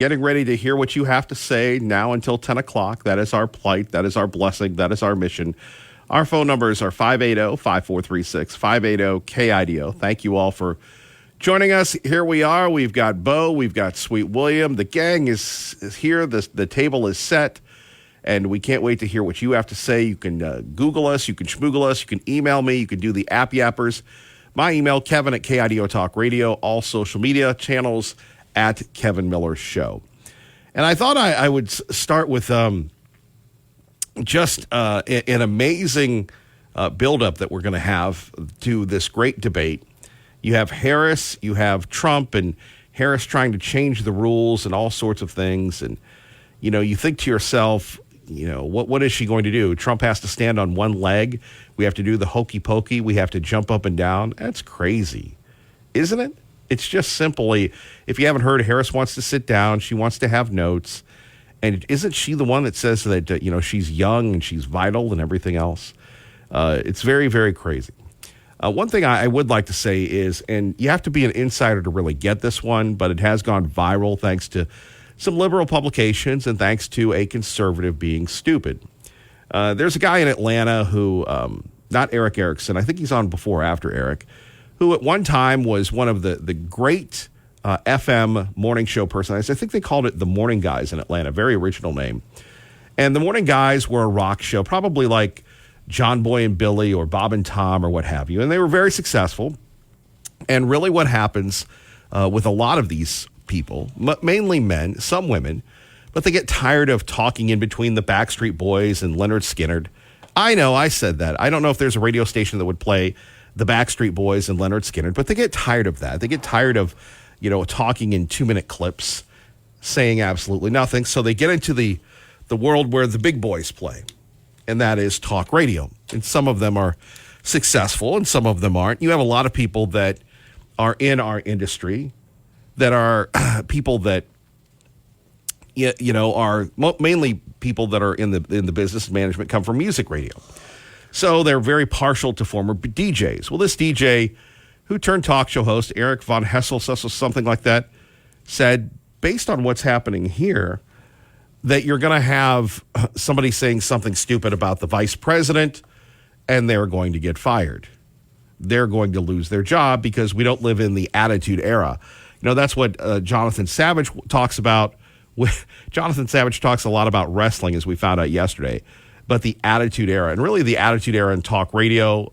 Getting ready to hear what you have to say now until 10 o'clock. That is our plight. That is our blessing. That is our mission. Our phone numbers are 580-5436, 580-KIDO. Thank you all for joining us. Here we are. We've got Bo. We've got Sweet William. The gang is here. The table is set, and we can't wait to hear what you have to say. You can Google us. You can schmoogle us. You can email me. You can do the app yappers. My email, Kevin at KIDO Talk Radio. All social media channels at Kevin Miller's Show. And I thought I would start with just an amazing buildup that we're going to have to this great debate. You have Harris, you have Trump, and Harris trying to change the rules and all sorts of things. And, you know, you think to yourself, you know, what is she going to do? Trump has to stand on one leg. We have to do the hokey pokey. We have to jump up and down. That's crazy, isn't it? It's just simply, if you haven't heard, Harris wants to sit down. She wants to have notes. And isn't she the one that says that, you know, she's young and she's vital and everything else? It's very, very crazy. One thing I would like to say is, and you have to be an insider to really get this one, but it has gone viral thanks to some liberal publications and thanks to a conservative being stupid. There's a guy in Atlanta who, not Eric Erickson, I think he's on before or after Eric, who at one time was one of the great FM morning show personalities. I think they called it the Morning Guys in Atlanta, very original name. And the Morning Guys were a rock show, probably like John Boy and Billy or Bob and Tom or what have you. And they were very successful. And really what happens with a lot of these people, mainly men, some women, but they get tired of talking in between the Backstreet Boys and Leonard Skinner. I know, I said that. I don't know if there's a radio station that would play the Backstreet Boys and Leonard Skinner, but they get tired of that. They get tired of, you know, talking in 2-minute clips, saying absolutely nothing. So they get into the world where the big boys play, and that is talk radio. And some of them are successful and some of them aren't. You have a lot of people that are in our industry that are people that, you know, are mainly people that are in the business management, come from music radio. So they're very partial to former DJs. Well, this DJ who turned talk show host, Eric Von Hessel, something like that, said, based on what's happening here, that you're going to have somebody saying something stupid about the vice president, and they're going to get fired. They're going to lose their job because we don't live in the attitude era. You know, that's what Jonathan Savage talks about. Jonathan Savage talks a lot about wrestling, as we found out yesterday. But the attitude era, and really the attitude era in talk radio,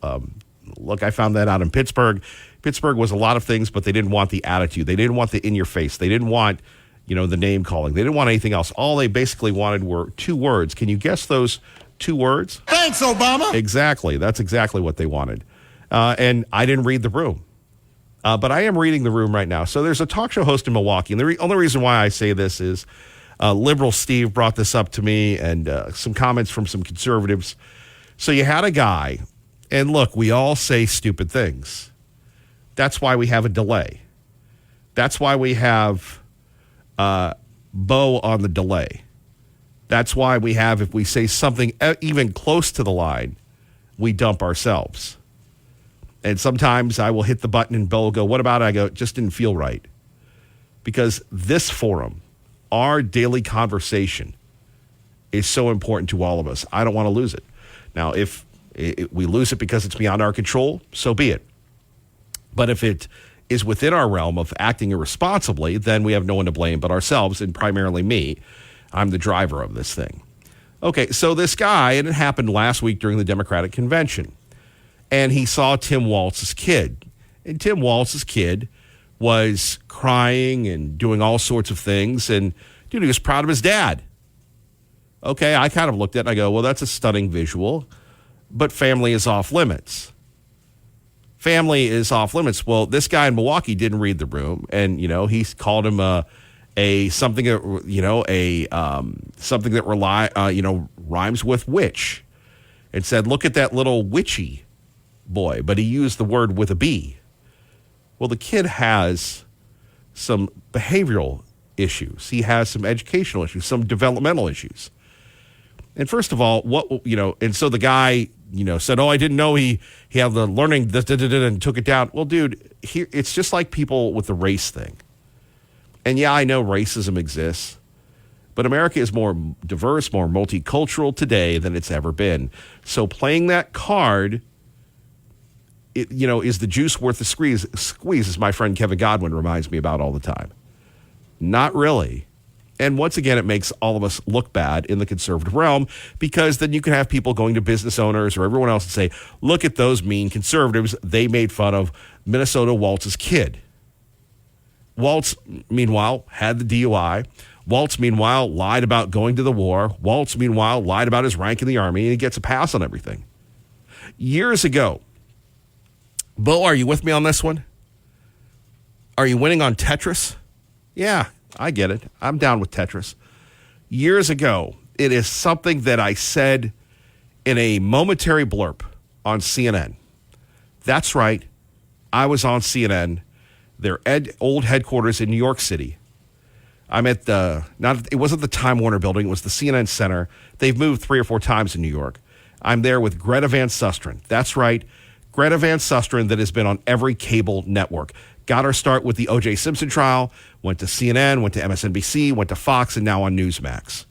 look, I found that out in Pittsburgh. Pittsburgh was a lot of things, but they didn't want the attitude. They didn't want the in your face. They didn't want, you know, the name calling. They didn't want anything else. All they basically wanted were 2 words. Can you guess those 2 words? Thanks, Obama. Exactly. That's exactly what they wanted. And I didn't read the room. But I am reading the room right now. So there's a talk show host in Milwaukee. And the only reason why I say this is Liberal Steve brought this up to me, and some comments from some conservatives. So you had a guy, and look, we all say stupid things. That's why we have a delay. That's why we have Bo on the delay. That's why we have, if we say something even close to the line, we dump ourselves. And sometimes I will hit the button and Bo will go, what about it? I go, it just didn't feel right. Because this forum, our daily conversation, is so important to all of us. I don't want to lose it. Now, if we lose it because it's beyond our control, so be it. But if it is within our realm of acting irresponsibly, then we have no one to blame but ourselves, and primarily me. I'm the driver of this thing. Okay, so this guy, and it happened last week during the Democratic convention, and he saw Tim Walz's kid. And Tim Walz's kid was crying and doing all sorts of things, and dude, he was proud of his dad. Okay, I kind of looked at it and I go, well, that's a stunning visual, but family is off limits. Family is off limits. Well, this guy in Milwaukee didn't read the room, and you know, he called him something that rhymes with witch, and said, look at that little witchy boy, but he used the word with a B. Well, the kid has some behavioral issues. He has some educational issues, some developmental issues. And first of all, and so the guy, said, oh, I didn't know he had the learning, and took it down. Well, dude, it's just like people with the race thing. And yeah, I know racism exists, but America is more diverse, more multicultural today than it's ever been. So playing that card, is the juice worth the squeeze, as my friend Kevin Godwin reminds me about all the time. Not really. And once again, it makes all of us look bad in the conservative realm, because then you can have people going to business owners or everyone else and say, look at those mean conservatives. They made fun of Minnesota Waltz's kid. Waltz, meanwhile, had the DUI. Waltz, meanwhile, lied about going to the war. Waltz, meanwhile, lied about his rank in the Army, and he gets a pass on everything. Years ago, Bo, are you with me on this one? Are you winning on Tetris? Yeah, I get it. I'm down with Tetris. Years ago, it is something that I said in a momentary blurb on CNN. That's right. I was on CNN, their old headquarters in New York City. I'm at it wasn't the Time Warner building, it was the CNN Center. They've moved 3 or 4 times in New York. I'm there with Greta Van Susteren. That's right. Greta Van Susteren, that has been on every cable network. Got her start with the O.J. Simpson trial, went to CNN, went to MSNBC, went to Fox, and now on Newsmax.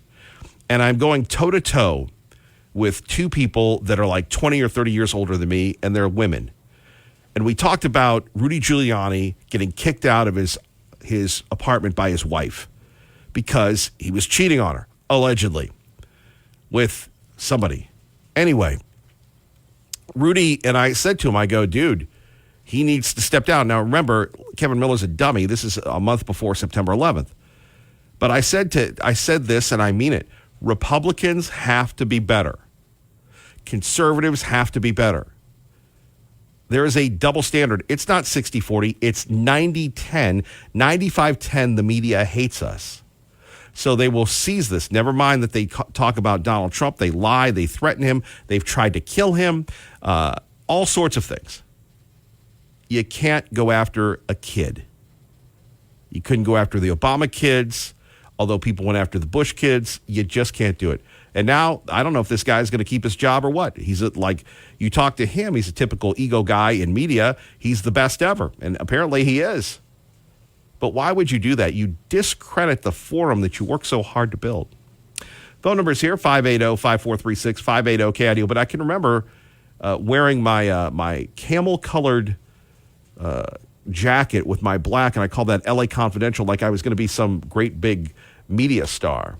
And I'm going toe-to-toe with 2 people that are like 20 or 30 years older than me, and they're women. And we talked about Rudy Giuliani getting kicked out of his apartment by his wife because he was cheating on her, allegedly, with somebody. Anyway, Rudy, and I said to him, I go, dude, he needs to step down. Now, remember, Kevin Miller's a dummy. This is a month before September 11th. But I said this, and I mean it. Republicans have to be better. Conservatives have to be better. There is a double standard. It's not 60-40. It's 90-10. 95-10, the media hates us. So they will seize this. Never mind that they talk about Donald Trump. They lie. They threaten him. They've tried to kill him. All sorts of things. You can't go after a kid. You couldn't go after the Obama kids, although people went after the Bush kids. You just can't do it. And now, I don't know if this guy's going to keep his job or what. He's like, you talk to him, he's a typical ego guy in media. He's the best ever. And apparently he is. But why would you do that? You discredit the forum that you work so hard to build. Phone number's here, 580-5436, 580-KIDO. But I can remember wearing my camel-colored jacket with my black, and I called that LA Confidential, like I was going to be some great big media star.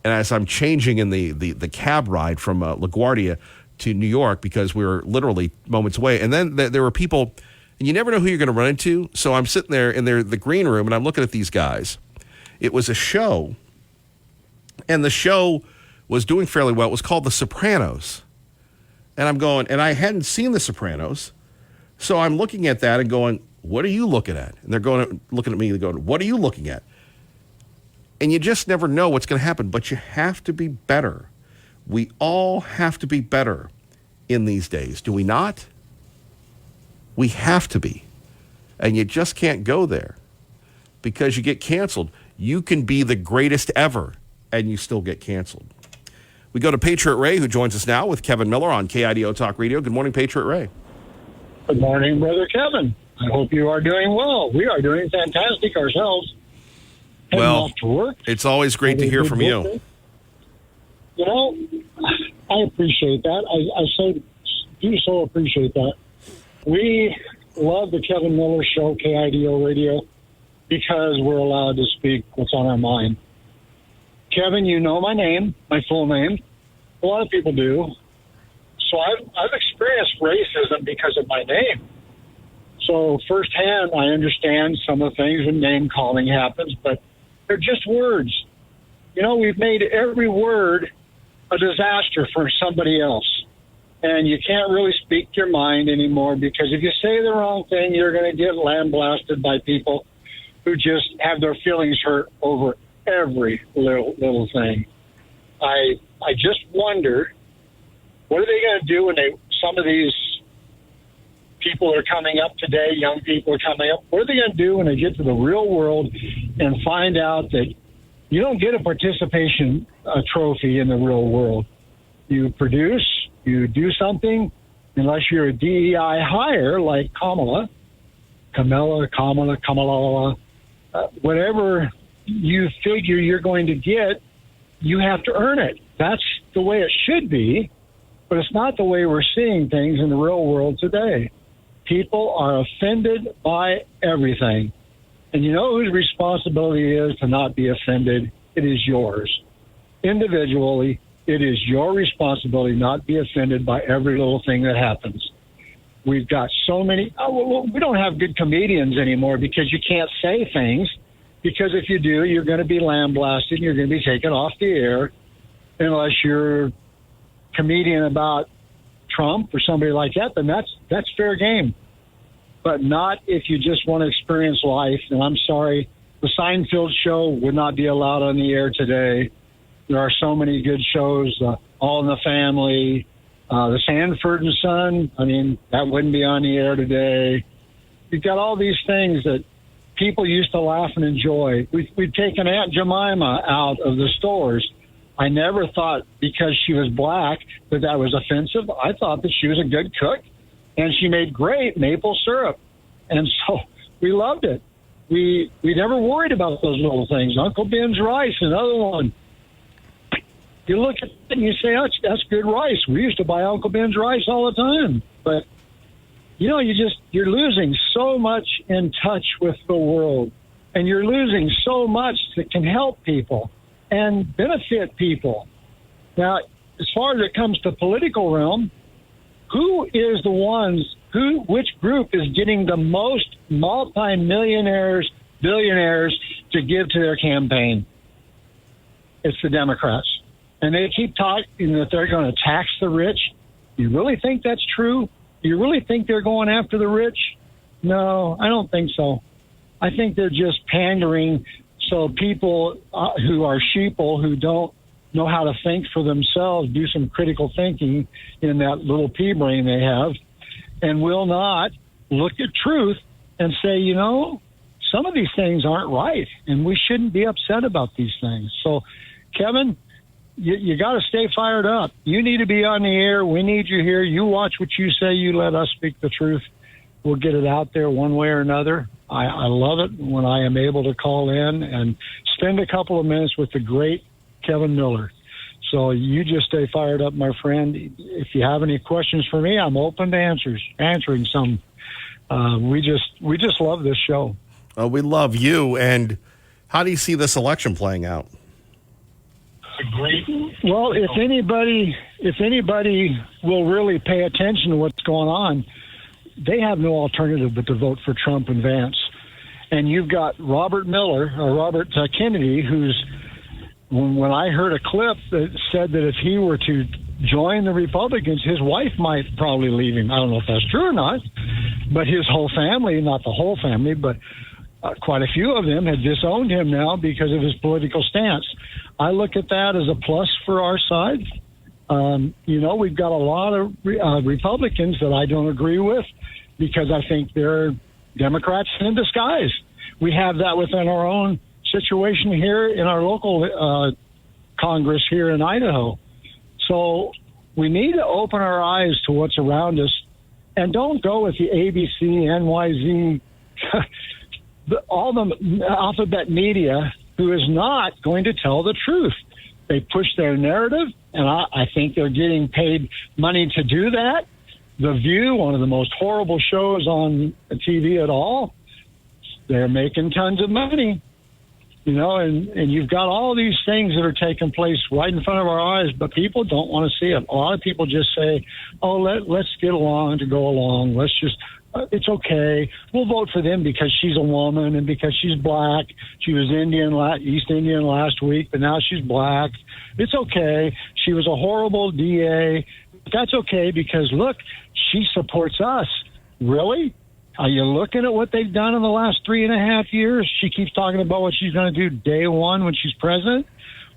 And as I'm changing in the cab ride from LaGuardia to New York, because we were literally moments away, and then there were people, and you never know who you're going to run into. So I'm sitting there in the green room, and I'm looking at these guys. It was a show, and the show was doing fairly well. It was called The Sopranos. And I'm going, and I hadn't seen The Sopranos, so I'm looking at that and going, what are you looking at? And they're looking at me and going, what are you looking at? And you just never know what's going to happen, but you have to be better. We all have to be better in these days, do we not? We have to be. And you just can't go there because you get canceled. You can be the greatest ever, and you still get canceled. We go to Patriot Ray, who joins us now with Kevin Miller on KIDO Talk Radio. Good morning, Patriot Ray. Good morning, Brother Kevin. I hope you are doing well. We are doing fantastic ourselves. Heading Well, off to work. It's always great to hear from you. You know, I appreciate that. I do so appreciate that. We love the Kevin Miller Show, KIDO Radio, because we're allowed to speak what's on our mind. Kevin, you know my name, my full name. A lot of people do. So I've experienced racism because of my name. So firsthand, I understand some of the things when name calling happens, but they're just words. You know, we've made every word a disaster for somebody else. And you can't really speak your mind anymore, because if you say the wrong thing, you're going to get lambasted by people who just have their feelings hurt over every little thing. I just wonder, what are they going to do when some of these people are coming up today, young people are coming up, what are they going to do when they get to the real world and find out that you don't get a participation trophy in the real world? You produce, you do something, unless you're a DEI hire like Kamala, whatever you figure you're going to get, you have to earn it. That's the way it should be, but it's not the way we're seeing things in the real world today. People are offended by everything. And you know whose responsibility it is to not be offended? It is yours. Individually, it is your responsibility not to be offended by every little thing that happens. We've got so many. We don't have good comedians anymore because you can't say things. Because if you do, you're going to be lambasted and you're going to be taken off the air unless you're a comedian about Trump or somebody like that. Then that's fair game. But not if you just want to experience life. And I'm sorry, the Seinfeld show would not be allowed on the air today. There are so many good shows, All in the Family, the Sanford and Son. I mean, that wouldn't be on the air today. You've got all these things that people used to laugh and enjoy. We've taken Aunt Jemima out of the stores. I never thought because she was black that was offensive. I thought that she was a good cook, and she made great maple syrup. And so we loved it. We never worried about those little things. Uncle Ben's rice, another one. You look at it and you say, oh, that's good rice. We used to buy Uncle Ben's rice all the time. But, you know, you're losing so much in touch with the world. And you're losing so much that can help people and benefit people. Now, as far as it comes to political realm, who is the ones, which group is getting the most multimillionaires, billionaires to give to their campaign? It's the Democrats. And they keep talking that they're going to tax the rich. You really think that's true? You really think they're going after the rich? No, I don't think so. I think they're just pandering so people who are sheeple, who don't know how to think for themselves, do some critical thinking in that little pea brain they have, and will not look at truth and say, you know, some of these things aren't right, and we shouldn't be upset about these things. So, Kevin, you got to stay fired up. You need to be on the air. We need you here. You watch what you say. You let us speak the truth. We'll get it out there one way or another. I love it when I am able to call in and spend a couple of minutes with the great Kevin Miller. So you just stay fired up, my friend. If you have any questions for me, I'm open to answering some. We just love this show. We love you. And how do you see this election playing out? Well, if anybody will really pay attention to what's going on, they have no alternative but to vote for Trump and Vance. And you've got Robert Kennedy, who's, when I heard a clip that said that if he were to join the Republicans, his wife might probably leave him. I don't know if that's true or not, but his whole family, not the whole family, but quite a few of them had disowned him now because of his political stance. I look at that as a plus for our side. You know, we've got a lot of Republicans that I don't agree with because I think they're Democrats in disguise. We have that within our own situation here in our local Congress here in Idaho. So we need to open our eyes to what's around us and don't go with the ABC, NYZ, all the alphabet media who is not going to tell the truth. They push their narrative, and I think they're getting paid money to do that. The View, one of the most horrible shows on TV at all, they're making tons of money. You know, and you've got all these things that are taking place right in front of our eyes, but people don't want to see it. A lot of people just say, oh, let's get along to go along. Let's just, it's okay. We'll vote for them because she's a woman and because she's black. She was East Indian last week, but now she's black. It's okay. She was a horrible DA. That's okay because, look, she supports us. Really? Are you looking at what they've done in the last 3.5 years? She keeps talking about what she's going to do day one when she's president.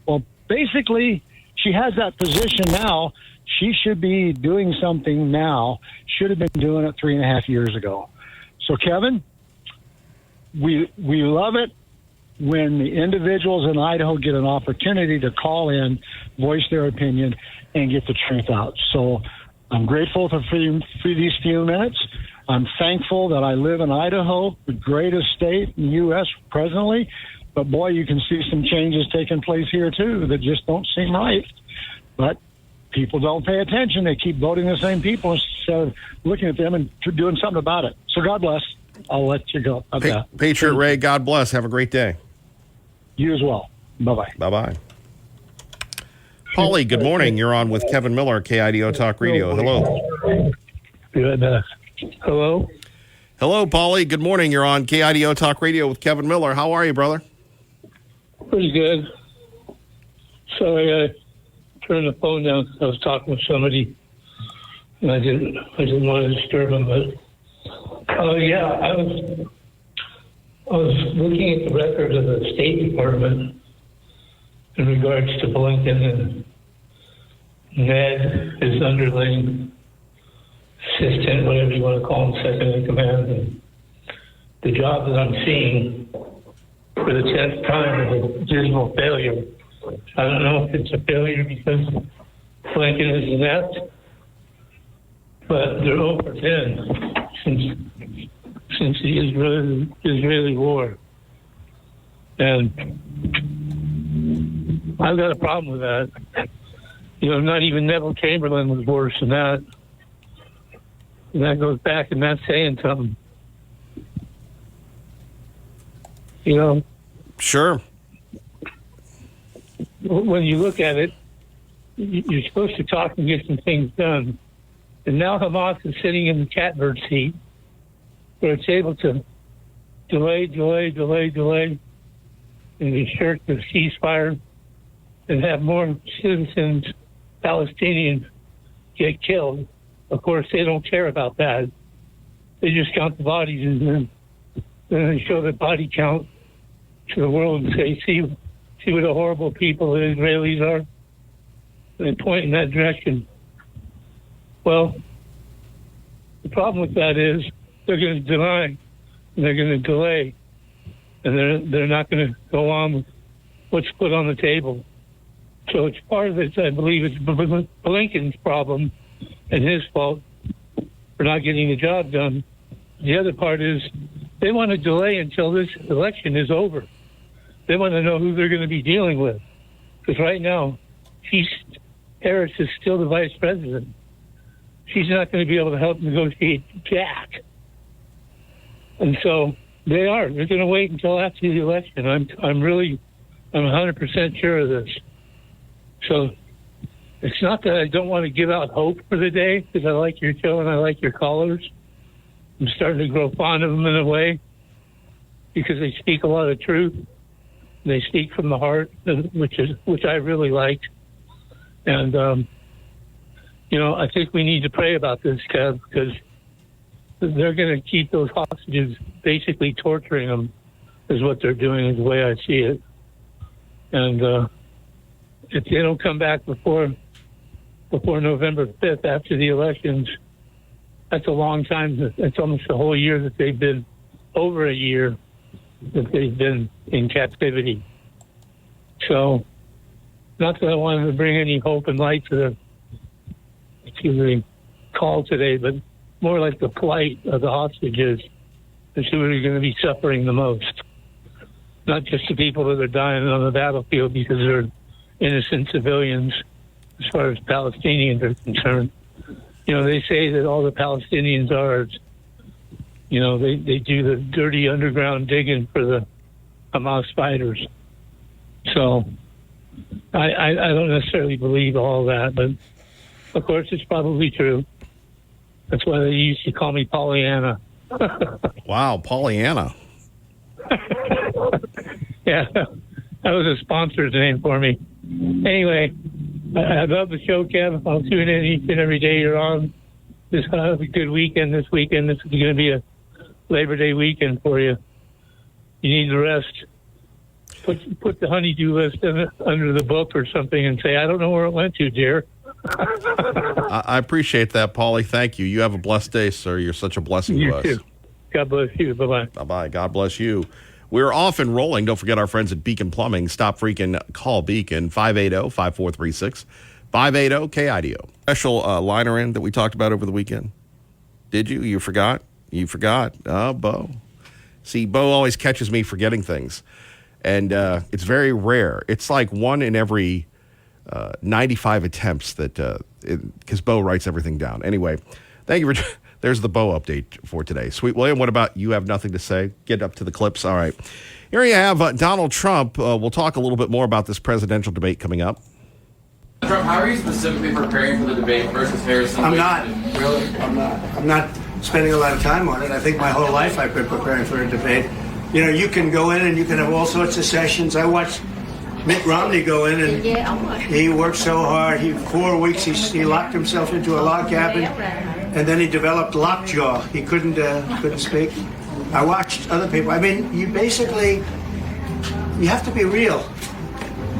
Well, basically, she has that position now. She should be doing something now. Should have been doing it 3.5 years ago. So, Kevin, we love it when the individuals in Idaho get an opportunity to call in, voice their opinion, and get the truth out. So I'm grateful for these few minutes. I'm thankful that I live in Idaho, the greatest state in the U.S. presently. But, boy, you can see some changes taking place here, too, that just don't seem right. But people don't pay attention. They keep voting the same people instead of looking at them and doing something about it. So God bless. I'll let you go. Patriot Ray, God bless. Have a great day. You as well. Bye-bye. Bye-bye. Polly, good morning. You're on with Kevin Miller, KIDO Talk Radio. Hello. Good. Hello. Hello, Polly. Good morning. You're on KIDO Talk Radio with Kevin Miller. How are you, brother? Pretty good. So I turned the phone down. I was talking with somebody, and I didn't want to disturb them. But yeah, I was looking at the records of the State Department in regards to Blinken and Ned, his underling, assistant, whatever you want to call him, second in command. And the job that I'm seeing for the 10th time is a dismal failure. I don't know if it's a failure because Blinken is inept, but they're over 10 since the Israeli war. And I've got a problem with that. You know, not even Neville Chamberlain was worse than that. And that goes back, and that's saying something. You know? Sure. When you look at it, you're supposed to talk and get some things done. And now Hamas is sitting in the catbird seat where it's able to delay, and restrict the ceasefire and have more citizens, Palestinians, get killed. Of course, they don't care about that. They just count the bodies, and then they show the body count to the world and say, see what a horrible people the Israelis are. And they point in that direction. Well, the problem with that is they're going to deny, and they're going to delay, and they're not going to go on with what's put on the table. So it's part of it, I believe it's Blinken's problem and his fault for not getting the job done. The other part is they want to delay until this election is over. They want to know who they're going to be dealing with. Because right now, Harris is still the vice president. She's not going to be able to help negotiate Jack. And so they're going to wait until after the election. I'm 100% sure of this. So it's not that I don't want to give out hope for the day, because I like your show and I like your callers. I'm starting to grow fond of them in a way because they speak a lot of truth. They speak from the heart, which I really like. And, you know, I think we need to pray about this, Kev, because they're going to keep those hostages basically torturing them is what they're doing, is the way I see it. And if they don't come back before November 5th, after the elections, that's a long time. That's almost a whole year that they've been, over a year that they've been in captivity. So, not that I wanted to bring any hope and light to the call today, but more like the plight of the hostages is who are going to be suffering the most. Not just the people that are dying on the battlefield because they're innocent civilians as far as Palestinians are concerned. You know, they say that all the Palestinians are, you know, they do the dirty underground digging for the Hamas fighters. So I don't necessarily believe all that, but of course it's probably true. That's why they used to call me Pollyanna. Wow, Pollyanna. Yeah, that was a sponsor's name for me. Anyway, I love the show, Kev. I'll tune in each and every day you're on. Just have a good weekend this weekend. This is going to be a Labor Day weekend for you. You need to rest. Put the honeydew list under the book or something and say, I don't know where it went to, dear. I appreciate that, Paulie. Thank you. You have a blessed day, sir. You're such a blessing to us. You too. God bless you. Bye-bye. Bye-bye. God bless you. We're off and rolling. Don't forget our friends at Beacon Plumbing. Stop freaking, call Beacon, 580-5436, 580-KIDO. Special liner in that we talked about over the weekend. Did you? You forgot? You forgot. Oh, Bo. See, Bo always catches me forgetting things. And it's very rare. It's like 1 in every 95 attempts that, because Bo writes everything down. Anyway, thank you for, there's the Bo update for today. Sweet William, what about you have nothing to say? Get up to the clips. All right. Here you have Donald Trump. We'll talk a little bit more about this presidential debate coming up. Trump, how are you specifically preparing for the debate versus Harrison? I'm not. Really? I'm not spending a lot of time on it. I think my whole life I've been preparing for a debate. You know, you can go in and you can have all sorts of sessions. I watched Mitt Romney go in and he worked so hard. 4 weeks he locked himself into a log cabin, and then he developed lockjaw. He couldn't speak. I watched other people. I mean, you have to be real.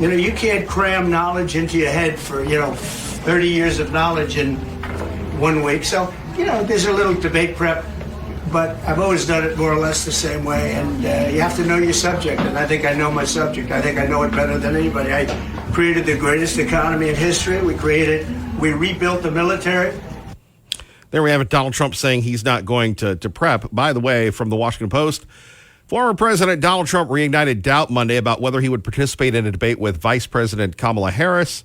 You know, you can't cram knowledge into your head for 30 years of knowledge in 1 week. So there's a little debate prep. But I've always done it more or less the same way, and you have to know your subject, and I think I know my subject. I think I know it better than anybody. I created the greatest economy in history. We rebuilt the military. There we have it, Donald Trump saying he's not going to prep. By the way, from the Washington Post, former President Donald Trump reignited doubt Monday about whether he would participate in a debate with Vice President Kamala Harris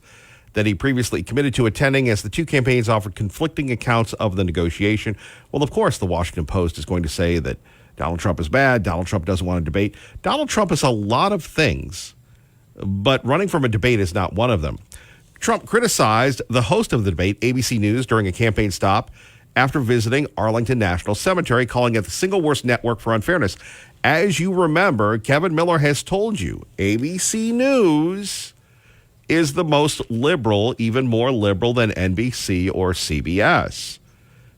that he previously committed to attending, as the two campaigns offered conflicting accounts of the negotiation. Well, of course, the Washington Post is going to say that Donald Trump is bad. Donald Trump doesn't want to debate. Donald Trump is a lot of things, but running from a debate is not one of them. Trump criticized the host of the debate, ABC News, during a campaign stop after visiting Arlington National Cemetery, calling it the single worst network for unfairness. As you remember, Kevin Miller has told you, ABC News is the most liberal, even more liberal than NBC or CBS.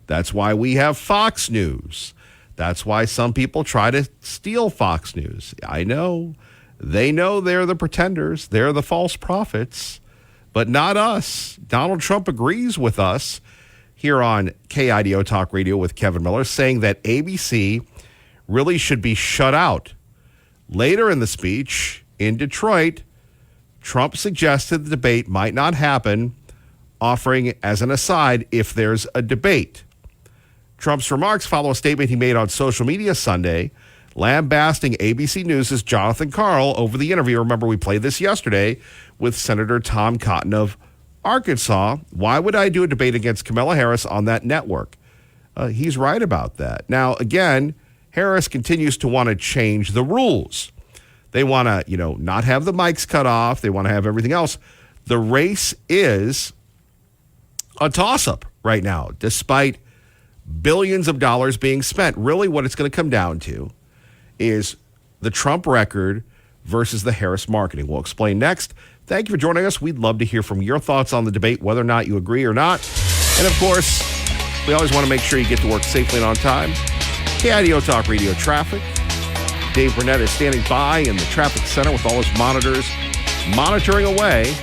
That's why we have Fox News. That's why some people try to steal Fox News. I know. They know they're the pretenders. They're the false prophets, but not us. Donald Trump agrees with us here on KIDO Talk Radio with Kevin Miller, saying that ABC really should be shut out. Later in the speech in Detroit, Trump suggested the debate might not happen, offering as an aside if there's a debate. Trump's remarks follow a statement he made on social media Sunday, lambasting ABC News' Jonathan Karl over the interview. Remember, we played this yesterday with Senator Tom Cotton of Arkansas. Why would I do a debate against Kamala Harris on that network? He's right about that. Now, again, Harris continues to want to change the rules. They want to, not have the mics cut off. They want to have everything else. The race is a toss-up right now, despite billions of dollars being spent. Really, what it's going to come down to is the Trump record versus the Harris marketing. We'll explain next. Thank you for joining us. We'd love to hear from your thoughts on the debate, whether or not you agree or not. And, of course, we always want to make sure you get to work safely and on time. KIDO Talk Radio traffic. Dave Burnett is standing by in the traffic center with all his monitors, monitoring away.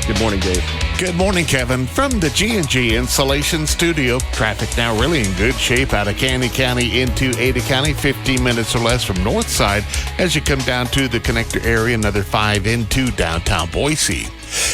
Good morning, Dave. Good morning, Kevin. From the G&G Insulation Studio, traffic now really in good shape out of Candy County into Ada County, 15 minutes or less from north side as you come down to the connector area, another 5 into downtown Boise.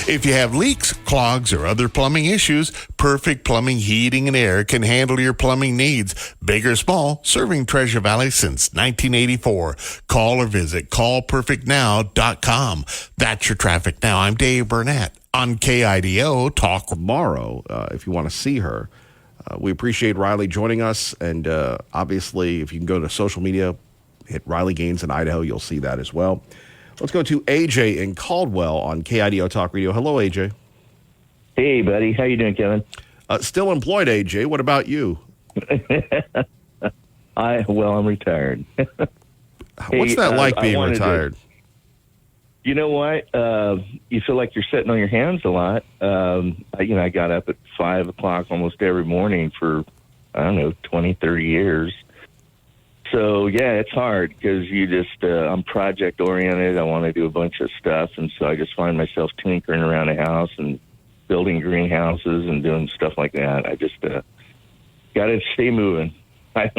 If you have leaks, clogs, or other plumbing issues, Perfect Plumbing, Heating, and Air can handle your plumbing needs. Big or small, serving Treasure Valley since 1984. Call or visit callperfectnow.com. That's your traffic now. I'm Dave Burnett on KIDO Talk. Tomorrow, if you want to see her, we appreciate Riley joining us. And obviously, if you can go to social media, hit Riley Gaines in Idaho, you'll see that as well. Let's go to AJ in Caldwell on KIDO Talk Radio. Hello, AJ. Hey, buddy. How you doing, Kevin? Still employed, AJ. What about you? I'm retired. What's that like being retired? You know what? You feel like you're sitting on your hands a lot. I got up at 5 o'clock almost every morning for, 20, 30 years. So, yeah, it's hard because I'm project oriented. I want to do a bunch of stuff. And so I just find myself tinkering around the house and building greenhouses and doing stuff like that. I just got to stay moving. I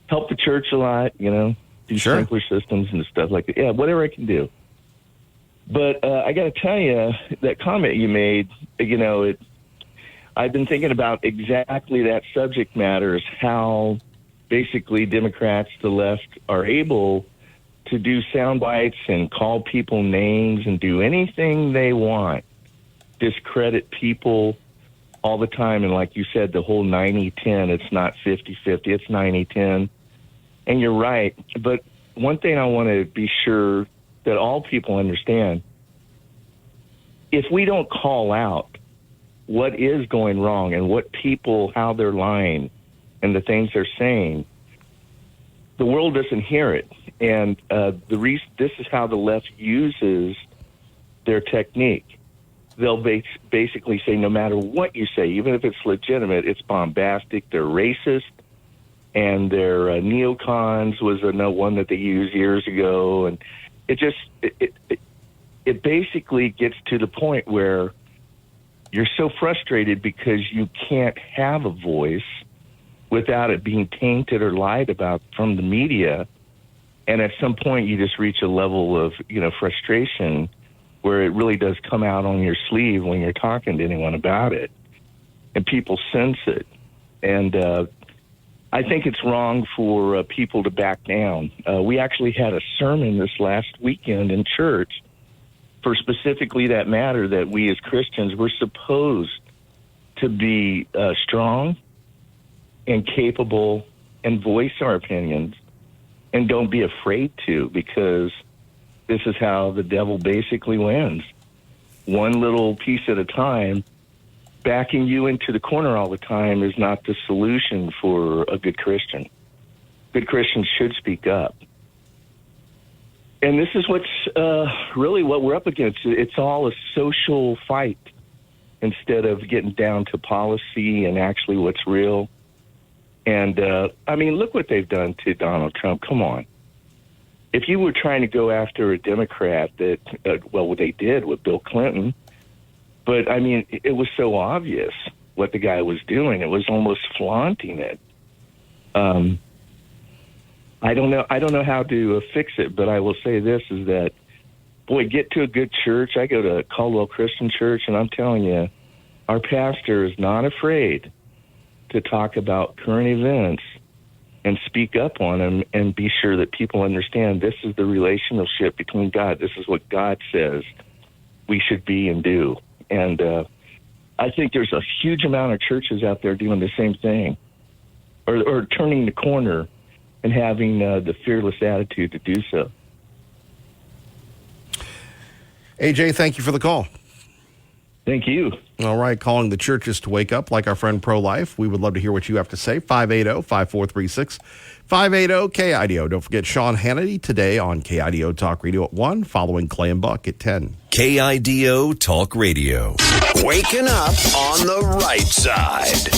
help the church a lot, do sprinkler systems and stuff like that. Yeah, whatever I can do. But I got to tell you, that comment you made, I've been thinking about exactly that subject matter, is how basically Democrats, the left, are able to do sound bites and call people names and do anything they want, discredit people all the time. And like you said, the whole 90-10, it's not 50-50, it's 90-10. And you're right. But one thing I want to be sure that all people understand, if we don't call out what is going wrong and what people, how they're lying and the things they're saying, the world doesn't hear it. And this is how the left uses their technique. They'll basically say, no matter what you say, even if it's legitimate, it's bombastic, they're racist, and their neocons was one that they used years ago. And it basically gets to the point where you're so frustrated because you can't have a voice without it being tainted or lied about from the media. And at some point you just reach a level of, frustration where it really does come out on your sleeve when you're talking to anyone about it. And people sense it. And I think it's wrong for people to back down. We actually had a sermon this last weekend in church for specifically that matter, that we as Christians, we're supposed to be strong and capable and voice our opinions, and don't be afraid to, because this is how the devil basically wins. One little piece at a time. Backing you into the corner all the time is not the solution for a good Christian. Good Christians should speak up. And this is what's really what we're up against. It's all a social fight instead of getting down to policy and actually what's real. And, look what they've done to Donald Trump. Come on. If you were trying to go after a Democrat what they did with Bill Clinton, but, it was so obvious what the guy was doing. It was almost flaunting it. I don't know how to fix it, but I will say this is that, boy, get to a good church. I go to Caldwell Christian Church, and I'm telling you, our pastor is not afraid to talk about current events and speak up on them and be sure that people understand this is the relationship between God. This is what God says we should be and do. And I think there's a huge amount of churches out there doing the same thing, or turning the corner and having the fearless attitude to do so. AJ, thank you for the call. Thank you. All right, calling the churches to wake up like our friend Pro-Life. We would love to hear what you have to say. 580-5436. 580-KIDO. Don't forget Sean Hannity today on KIDO Talk Radio at 1, following Clay and Buck at 10. KIDO Talk Radio. Waking up on the right side.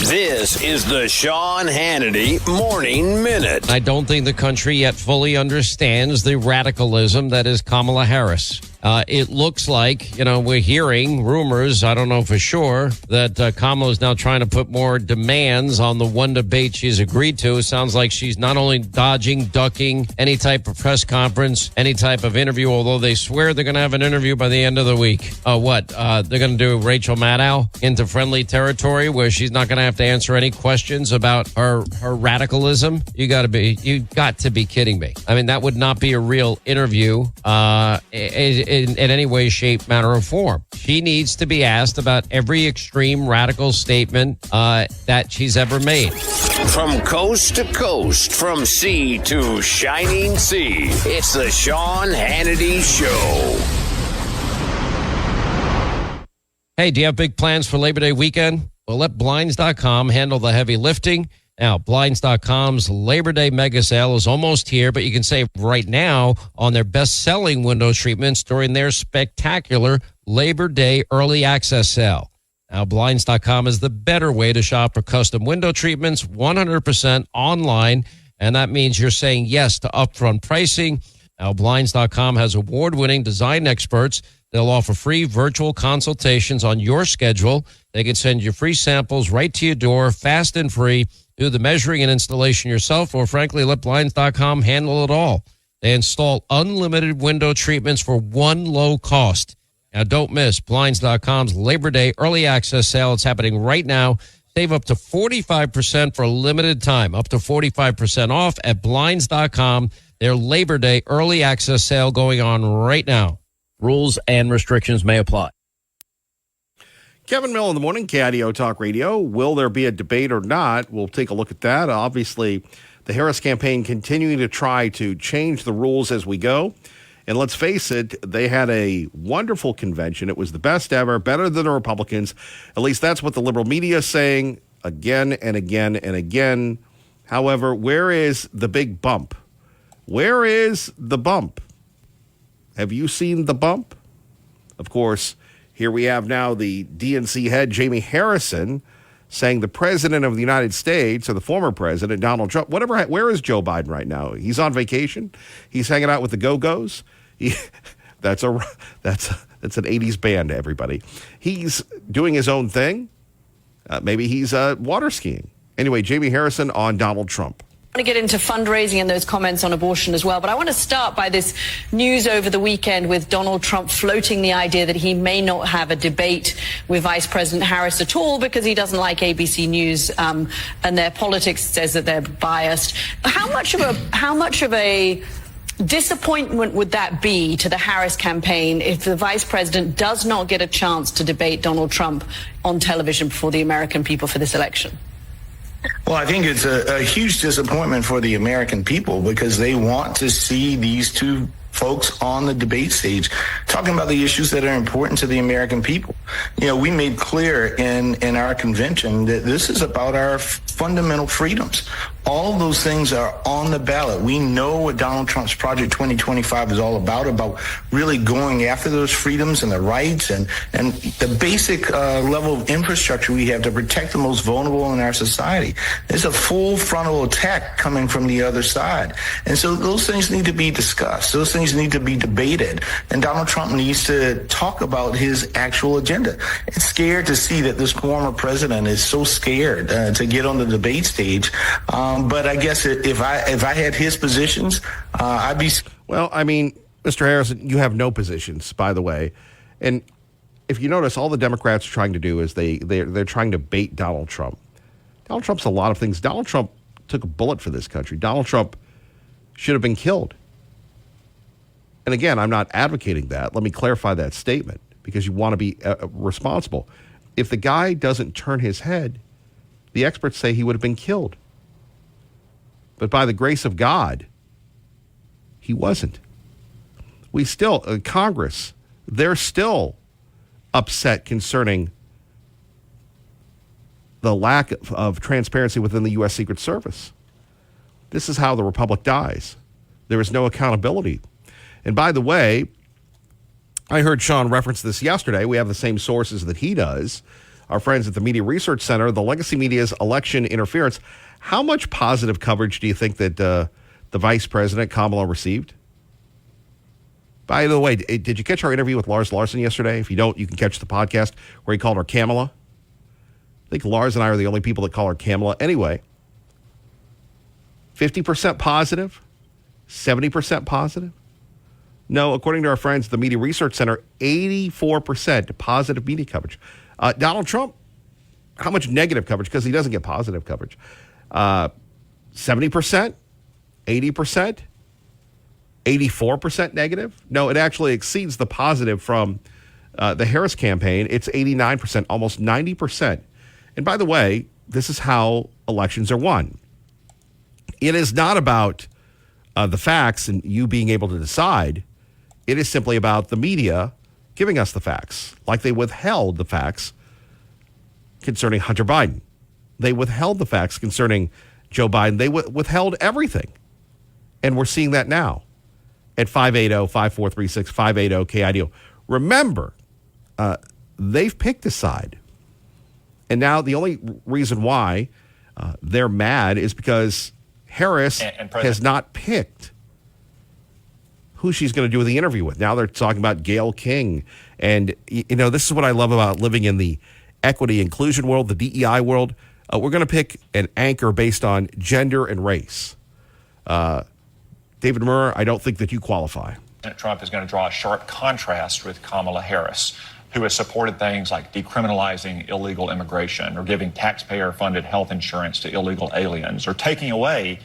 This is the Sean Hannity Morning Minute. I don't think the country yet fully understands the radicalism that is Kamala Harris. It looks like, we're hearing rumors, I don't know for sure, that Kamala is now trying to put more demands on the one debate she's agreed to. It sounds like she's not only dodging, ducking any type of press conference, any type of interview, although they swear they're going to have an interview by the end of the week. They're going to do Rachel Maddow into friendly territory where she's not going to have to answer any questions about her radicalism. You got to be kidding me. That would not be a real interview. In any way, shape, manner, or form. She needs to be asked about every extreme radical statement that she's ever made. From coast to coast, from sea to shining sea, it's the Sean Hannity Show. Hey, do you have big plans for Labor Day weekend? Well, let Blinds.com handle the heavy lifting. Now, Blinds.com's Labor Day mega sale is almost here, but you can save right now on their best-selling window treatments during their spectacular Labor Day early access sale. Now, Blinds.com is the better way to shop for custom window treatments 100% online, and that means you're saying yes to upfront pricing. Now, Blinds.com has award-winning design experts. They'll offer free virtual consultations on your schedule. They can send you free samples right to your door, fast and free. Do the measuring and installation yourself, or frankly, let Blinds.com handle it all. They install unlimited window treatments for one low cost. Now, don't miss Blinds.com's Labor Day early access sale. It's happening right now. Save up to 45% for a limited time, up to 45% off at Blinds.com. Their Labor Day early access sale going on right now. Rules and restrictions may apply. Kevin Mill in the morning, KIDO Talk Radio. Will there be a debate or not? We'll take a look at that. Obviously, the Harris campaign continuing to try to change the rules as we go. And let's face it, they had a wonderful convention. It was the best ever, better than the Republicans. At least that's what the liberal media is saying again and again and again. However, where is the big bump? Where is the bump? Have you seen the bump? Of course, here we have now the DNC head, Jamie Harrison, saying the president of the United States, or the former president, Donald Trump, where is Joe Biden right now? He's on vacation. He's hanging out with the Go-Go's. That's an 80s band, everybody. He's doing his own thing. Maybe he's water skiing. Anyway, Jamie Harrison on Donald Trump. I want to get into fundraising and those comments on abortion as well, but I want to start by this news over the weekend with Donald Trump floating the idea that he may not have a debate with Vice President Harris at all because he doesn't like ABC News and their politics, says that they're biased. How much of a disappointment would that be to the Harris campaign if the vice president does not get a chance to debate Donald Trump on television before the American people for this election? Well, I think it's a huge disappointment for the American people because they want to see these two folks on the debate stage talking about the issues that are important to the American people. You know, we made clear in our convention that this is about our fundamental freedoms. All of those things are on the ballot. We know what Donald Trump's Project 2025 is all about really going after those freedoms and the rights and the basic level of infrastructure we have to protect the most vulnerable in our society. There's a full frontal attack coming from the other side. And so those things need to be discussed. Those things need to be debated. And Donald Trump needs to talk about his actual agenda. It's scared to see that this former president is so scared to get on the debate stage. But I guess if I had his positions, I'd be. Well, I mean, Mr. Harrison, you have no positions, by the way. And if you notice, all the Democrats are trying to do is they're trying to bait Donald Trump. Donald Trump's a lot of things. Donald Trump took a bullet for this country. Donald Trump should have been killed. And again, I'm not advocating that. Let me clarify that statement because you want to be responsible. If the guy doesn't turn his head, the experts say he would have been killed. But by the grace of God, he wasn't. We still, Congress, they're still upset concerning the lack of transparency within the U.S. Secret Service. This is how the republic dies. There is no accountability. And by the way, I heard Sean reference this yesterday. We have the same sources that he does. Our friends at the Media Research Center, the legacy media's election interference. How much positive coverage do you think that the vice president, Kamala, received? By the way, did you catch our interview with Lars Larson yesterday? If you don't, you can catch the podcast where he called her Kamala. I think Lars and I are the only people that call her Kamala. Anyway, 50% positive, 70% positive. No, according to our friends at the Media Research Center, 84% positive media coverage. Donald Trump, how much negative coverage? Because he doesn't get positive coverage. 70%, 80%, 84% negative. No, it actually exceeds the positive from the Harris campaign. It's 89%, almost 90%. And by the way, this is how elections are won. It is not about the facts and you being able to decide. It is simply about the media giving us the facts, like they withheld the facts concerning Hunter Biden. They withheld the facts concerning Joe Biden. They withheld everything. And we're seeing that now at 580-5436, 580-KIDO. Remember, they've picked a side. And now the only reason why they're mad is because Harris has not picked who she's going to do the interview with. Now they're talking about Gayle King. And, you know, this is what I love about living in the equity inclusion world, the DEI world. We're going to pick an anchor based on gender and race. David Murr, I don't think that you qualify. Trump is going to draw a sharp contrast with Kamala Harris, who has supported things like decriminalizing illegal immigration or giving taxpayer-funded health insurance to illegal aliens or taking away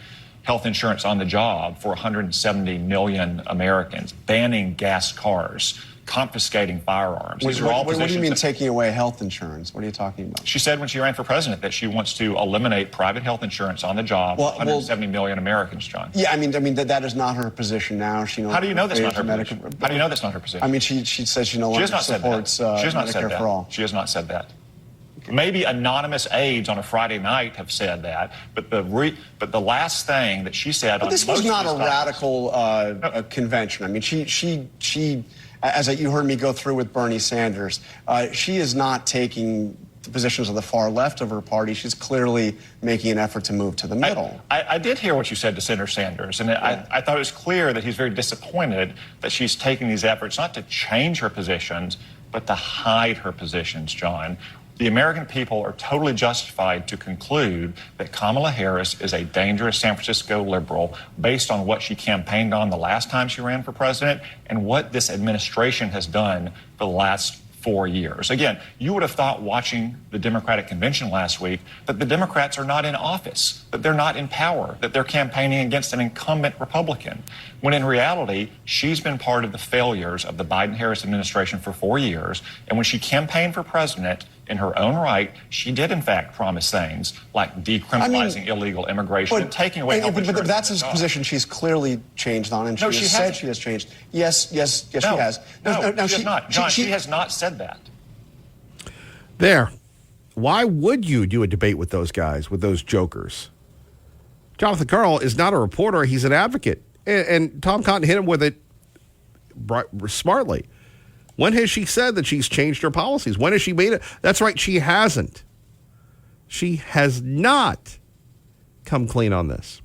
health insurance on the job for 170 million Americans, banning gas cars, confiscating firearms. These are all what do you positions mean that- taking away health insurance? What are you talking about? She said when she ran for president that she wants to eliminate private health insurance on the job for 170 million Americans, John. Yeah, I mean that is not her position now. She How do you know that's not her position? How do you know that's not her position? I mean, she says she no longer supports she has not said Medicare that. for all. She has not said that. Maybe anonymous aides on a Friday night have said that, but the last thing that she said. But this was not a radical convention. I mean, she as you heard me go through with Bernie Sanders, she is not taking the positions of the far left of her party. She's clearly making an effort to move to the middle. I did hear what you said to Senator Sanders, and I thought it was clear that he's very disappointed that she's taking these efforts not to change her positions, but to hide her positions, John. The American people are totally justified to conclude that Kamala Harris is a dangerous San Francisco liberal based on what she campaigned on the last time she ran for president and what this administration has done for the last 4 years. Again, you would have thought watching the Democratic convention last week that the Democrats are not in office, that they're not in power, that they're campaigning against an incumbent Republican, when in reality, she's been part of the failures of the Biden-Harris administration for 4 years. And when she campaigned for president, in her own right, she did in fact promise things like decriminalizing illegal immigration and taking away health insurance. But that's his position she's clearly changed on, and she has said she has changed. Yes, she has. No, she has not. John, she has not said that. There. Why would you do a debate with those guys, with those jokers? Jonathan Karl is not a reporter. He's an advocate. And Tom Cotton hit him with it smartly. When has she said that she's changed her policies? When has she made it? That's right, she hasn't. She has not come clean on this.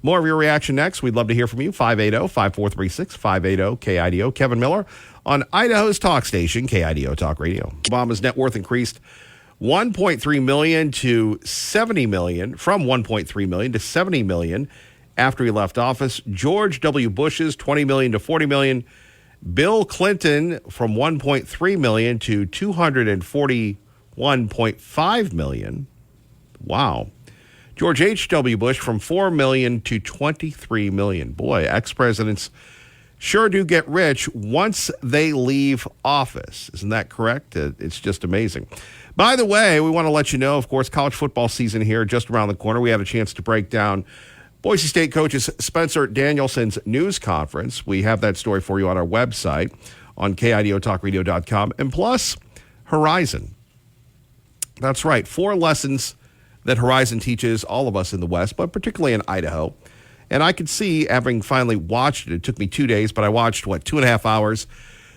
More of your reaction next. We'd love to hear from you. 580-5436, 580-KIDO. Kevin Miller on Idaho's talk station, KIDO Talk Radio. Obama's net worth increased $1.3 million to $70 million, from $1.3 million to $70 million after he left office. George W. Bush's $20 million to $40 million. Bill Clinton from $1.3 million to $241.5 million. Wow. George H.W. Bush from $4 million to $23 million. Boy, ex-presidents sure do get rich once they leave office. Isn't that correct? It's just amazing. By the way, we want to let you know, of course, college football season here just around the corner. We had a chance to break down Boise State coaches Spencer Danielson's news conference. We have that story for you on our website on KIDOTalkRadio.com. And plus, Horizon. That's right, 4 lessons that Horizon teaches all of us in the West, but particularly in Idaho. And I could see, having finally watched it took me 2 days, but I watched, 2.5 hours.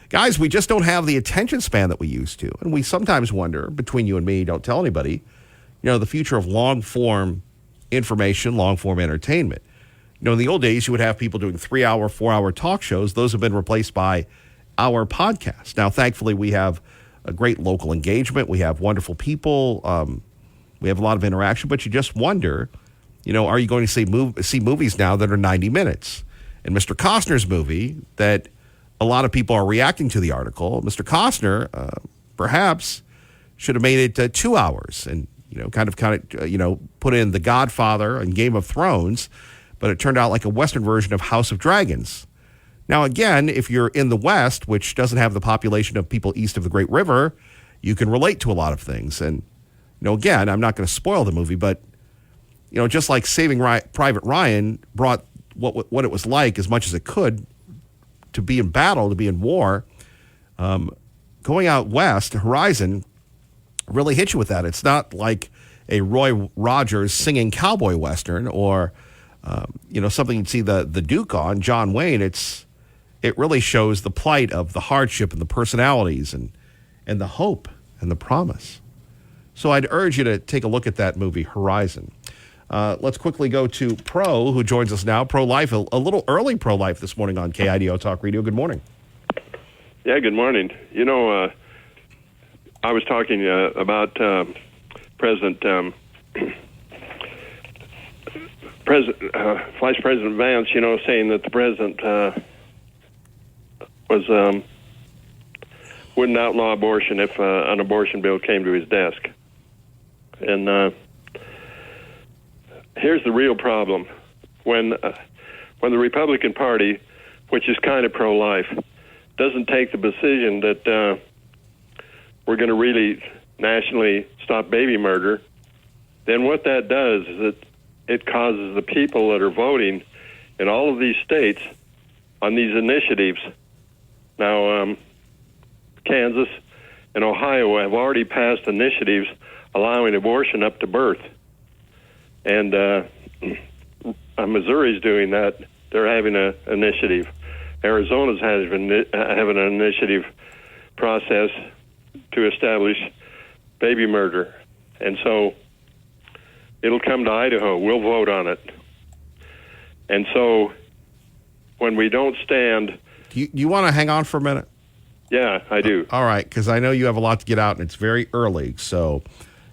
Guys, we just don't have the attention span that we used to. And we sometimes wonder, between you and me, don't tell anybody, the future of long-form information, long-form entertainment. In the old days, you would have people doing 3-hour, 4-hour talk shows. Those have been replaced by our podcast. Now, thankfully, we have a great local engagement. We have wonderful people. We have a lot of interaction, but you just wonder, are you going to see movies now that are 90 minutes? And Mr. Costner's movie, that a lot of people are reacting to the article, Mr. Costner perhaps should have made it 2 hours and kind of put in The Godfather and Game of Thrones, but it turned out like a Western version of House of Dragons. Now, again, if you're in the West, which doesn't have the population of people east of the Great River, you can relate to a lot of things. And, again, I'm not going to spoil the movie, but, just like Saving Private Ryan brought what it was like as much as it could to be in battle, to be in war, going out West, Horizon really hit you with that. It's not like a Roy Rogers singing cowboy western or, something you'd see the Duke on, John Wayne. It really shows the plight of the hardship and the personalities and the hope and the promise. So I'd urge you to take a look at that movie, Horizon. Let's quickly go to Pro, who joins us now. Pro-Life, a little early Pro-Life this morning on KIDO Talk Radio. Good morning. Yeah, good morning. I was talking about Vice President Vance, saying that the president wouldn't outlaw abortion if an abortion bill came to his desk. And here's the real problem. When the Republican Party, which is kind of pro-life, doesn't take the decision that we're going to really nationally stop baby murder, then what that does is it causes the people that are voting in all of these states on these initiatives. Now, Kansas and Ohio have already passed initiatives allowing abortion up to birth. And Missouri's doing that. They're having an initiative. Arizona's having an initiative process to establish baby murder. And so it'll come to Idaho. We'll vote on it. And so when we don't stand... You want to hang on for a minute? Yeah, I do. All right, because I know you have a lot to get out, and it's very early, so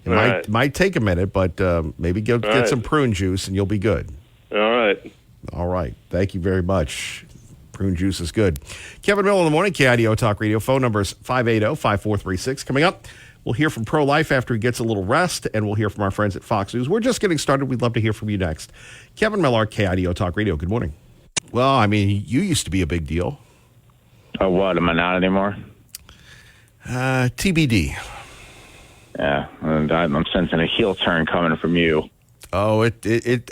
it might take a minute, but maybe get some prune juice, and you'll be good. All right. All right. Thank you very much. Prune juice is good. Kevin Miller in the morning, KIDO Talk Radio. Phone number is 580-5436. Coming up, we'll hear from Pro-Life after he gets a little rest, and we'll hear from our friends at Fox News. We're just getting started. We'd love to hear from you next. Kevin Miller, KIDO Talk Radio. Good morning. Well, I mean, you used to be a big deal. Oh, what? Am I not anymore? TBD. Yeah, and I'm sensing a heel turn coming from you. Oh,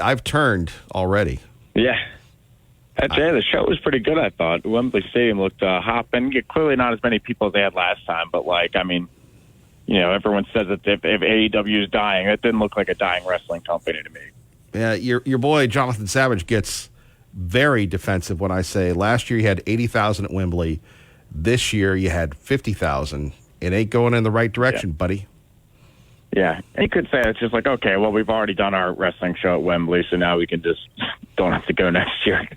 I've turned already. Yeah. The show was pretty good, I thought. Wembley Stadium looked hopping. Clearly not as many people as they had last time, but, everyone says that if AEW is dying, it didn't look like a dying wrestling company to me. Yeah, your boy Jonathan Savage gets very defensive when I say last year you had 80,000 at Wembley. This year you had 50,000. It ain't going in the right direction, buddy. Yeah, and you could say it's just like, okay, well, we've already done our wrestling show at Wembley, so now we can just don't have to go next year.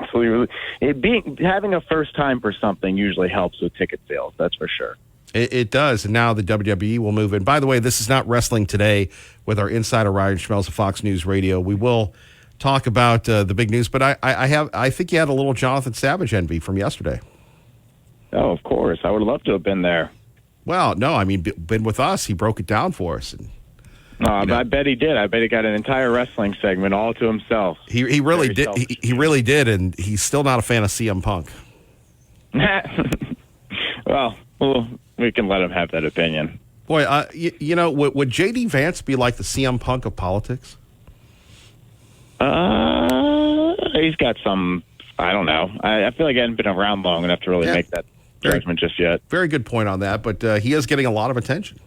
Having a first time for something usually helps with ticket sales, that's for sure. It does, and now the WWE will move in. By the way, this is not Wrestling Today with our insider Ryan Schmelz of Fox News Radio. We will talk about the big news, but I think you had a little Jonathan Savage envy from yesterday. Oh, of course. I would love to have been there. Well, no, I mean, been with us. He broke it down for us. And, I bet he did. I bet he got an entire wrestling segment all to himself. He really did. He really did, and he's still not a fan of CM Punk. Well, we can let him have that opinion. Boy, would J.D. Vance be like the CM Punk of politics? He's got some, I don't know. I feel like I hadn't been around long enough to really make that judgment just yet. Very good point on that, but he is getting a lot of attention.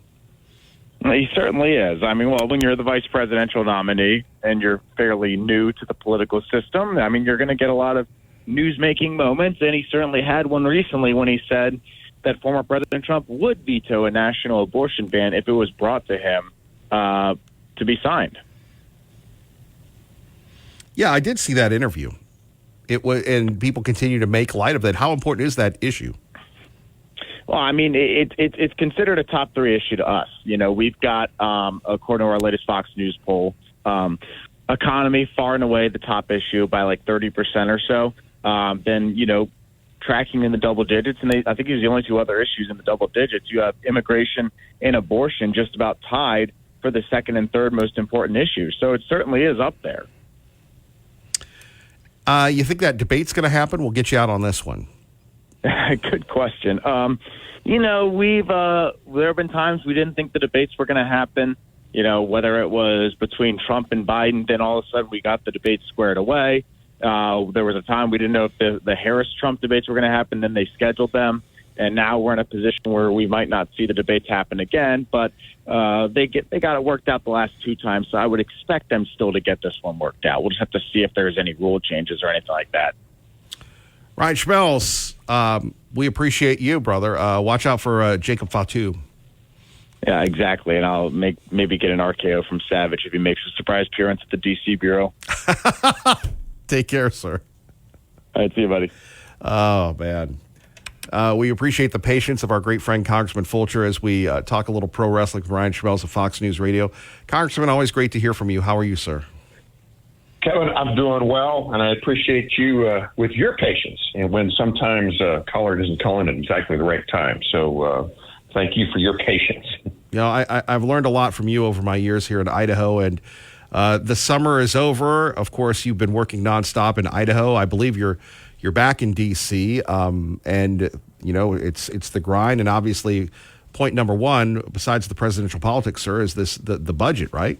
He certainly is. I mean, well, when you're the vice presidential nominee and you're fairly new to the political system, I mean, you're going to get a lot of news-making moments, and he certainly had one recently when he said that former President Trump would veto a national abortion ban if it was brought to him to be signed. Yeah, I did see that interview. It was, and people continue to make light of that. How important is that issue? Well, I mean, it's considered a top 3 issue to us. We've got, according to our latest Fox News poll, economy far and away the top issue by like 30% or so. Then, tracking in the double digits, and I think these are the only 2 other issues in the double digits. You have immigration and abortion just about tied for the second and third most important issues. So it certainly is up there. You think that debate's going to happen? We'll get you out on this one. Good question. There have been times we didn't think the debates were going to happen. Whether it was between Trump and Biden, then all of a sudden we got the debate squared away. There was a time we didn't know if the Harris-Trump debates were going to happen, then they scheduled them. And now we're in a position where we might not see the debates happen again, but they got it worked out the last 2 times, so I would expect them still to get this one worked out. We'll just have to see if there's any rule changes or anything like that. Ryan Schmelz, we appreciate you, brother. Watch out for Jacob Fatou. Yeah, exactly, and I'll maybe get an RKO from Savage if he makes a surprise appearance at the D.C. Bureau. Take care, sir. All right, see you, buddy. Oh, man. We appreciate the patience of our great friend Congressman Fulcher as we talk a little pro wrestling with Ryan Schmelz of Fox News Radio. Congressman, always great to hear from you. How are you, sir? Kevin, I'm doing well, and I appreciate you with your patience and when sometimes a caller isn't calling at exactly the right time. So thank you for your patience. I've learned a lot from you over my years here in Idaho, and the summer is over. Of course, you've been working nonstop in Idaho. I believe you're back in D.C., and it's the grind. And obviously, point number one, besides the presidential politics, sir, is the budget, right?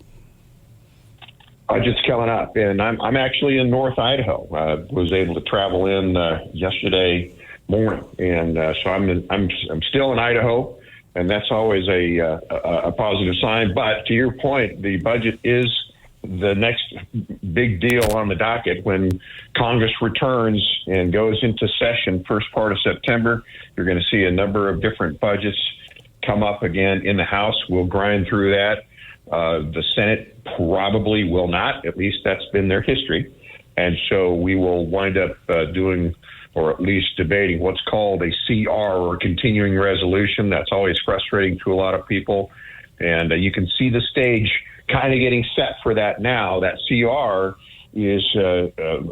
Budget's coming up, and I'm actually in North Idaho. I was able to travel in yesterday morning, and so I'm still in Idaho, and that's always a positive sign. But to your point, the budget is the next big deal on the docket. When Congress returns and goes into session first part of September, you're going to see a number of different budgets come up again in the House. We'll grind through that. The Senate probably will not. At least that's been their history. And so we will wind up doing, or at least debating, what's called a CR, or continuing resolution. That's always frustrating to a lot of people. And you can see the stage kind of getting set for that now. That CR is,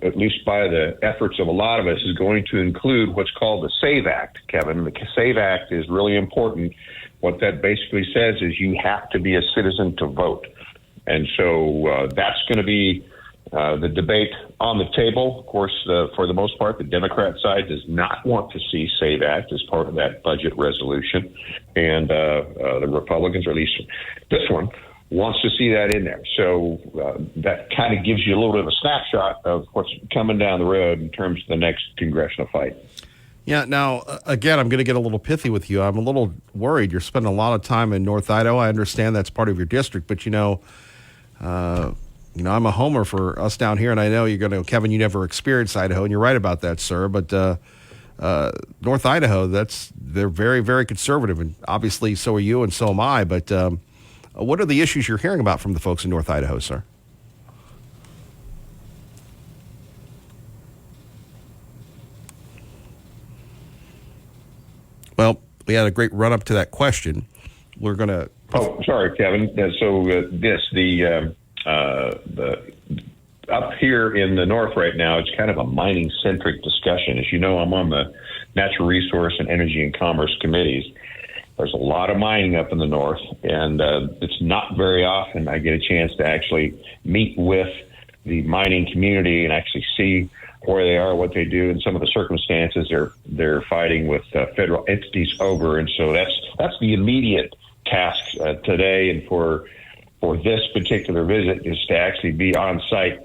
at least by the efforts of a lot of us, is going to include what's called the SAVE Act, Kevin. The SAVE Act is really important. What that basically says is you have to be a citizen to vote. And so that's going to be the debate on the table. Of course, for the most part, the Democrat side does not want to see SAVE Act as part of that budget resolution. And the Republicans, or at least this one, wants to see that in there. So that kind of gives you a little bit of a snapshot of what's coming down the road in terms of the next congressional fight. Yeah. Now, again, I'm going to get a little pithy with you. I'm a little worried. You're spending a lot of time in North Idaho. I understand that's part of your district, but I'm a homer for us down here, and I know you're going to, Kevin, you never experienced Idaho, and you're right about that, sir. But North Idaho, they're very, very conservative, and obviously so are you, and so am I. But what are the issues you're hearing about from the folks in North Idaho, sir? Well, we had a great run up to that question. We're going to. Oh, sorry, Kevin. So the up here in the north right now, it's kind of a mining centric discussion. As you know, I'm on the Natural Resource and Energy and Commerce committees. There's a lot of mining up in the north, and it's not very often I get a chance to actually meet with the mining community and actually see where they are, what they do, and some of the circumstances they're fighting with federal entities over. And so that's the immediate task today, and for this particular visit is to actually be on site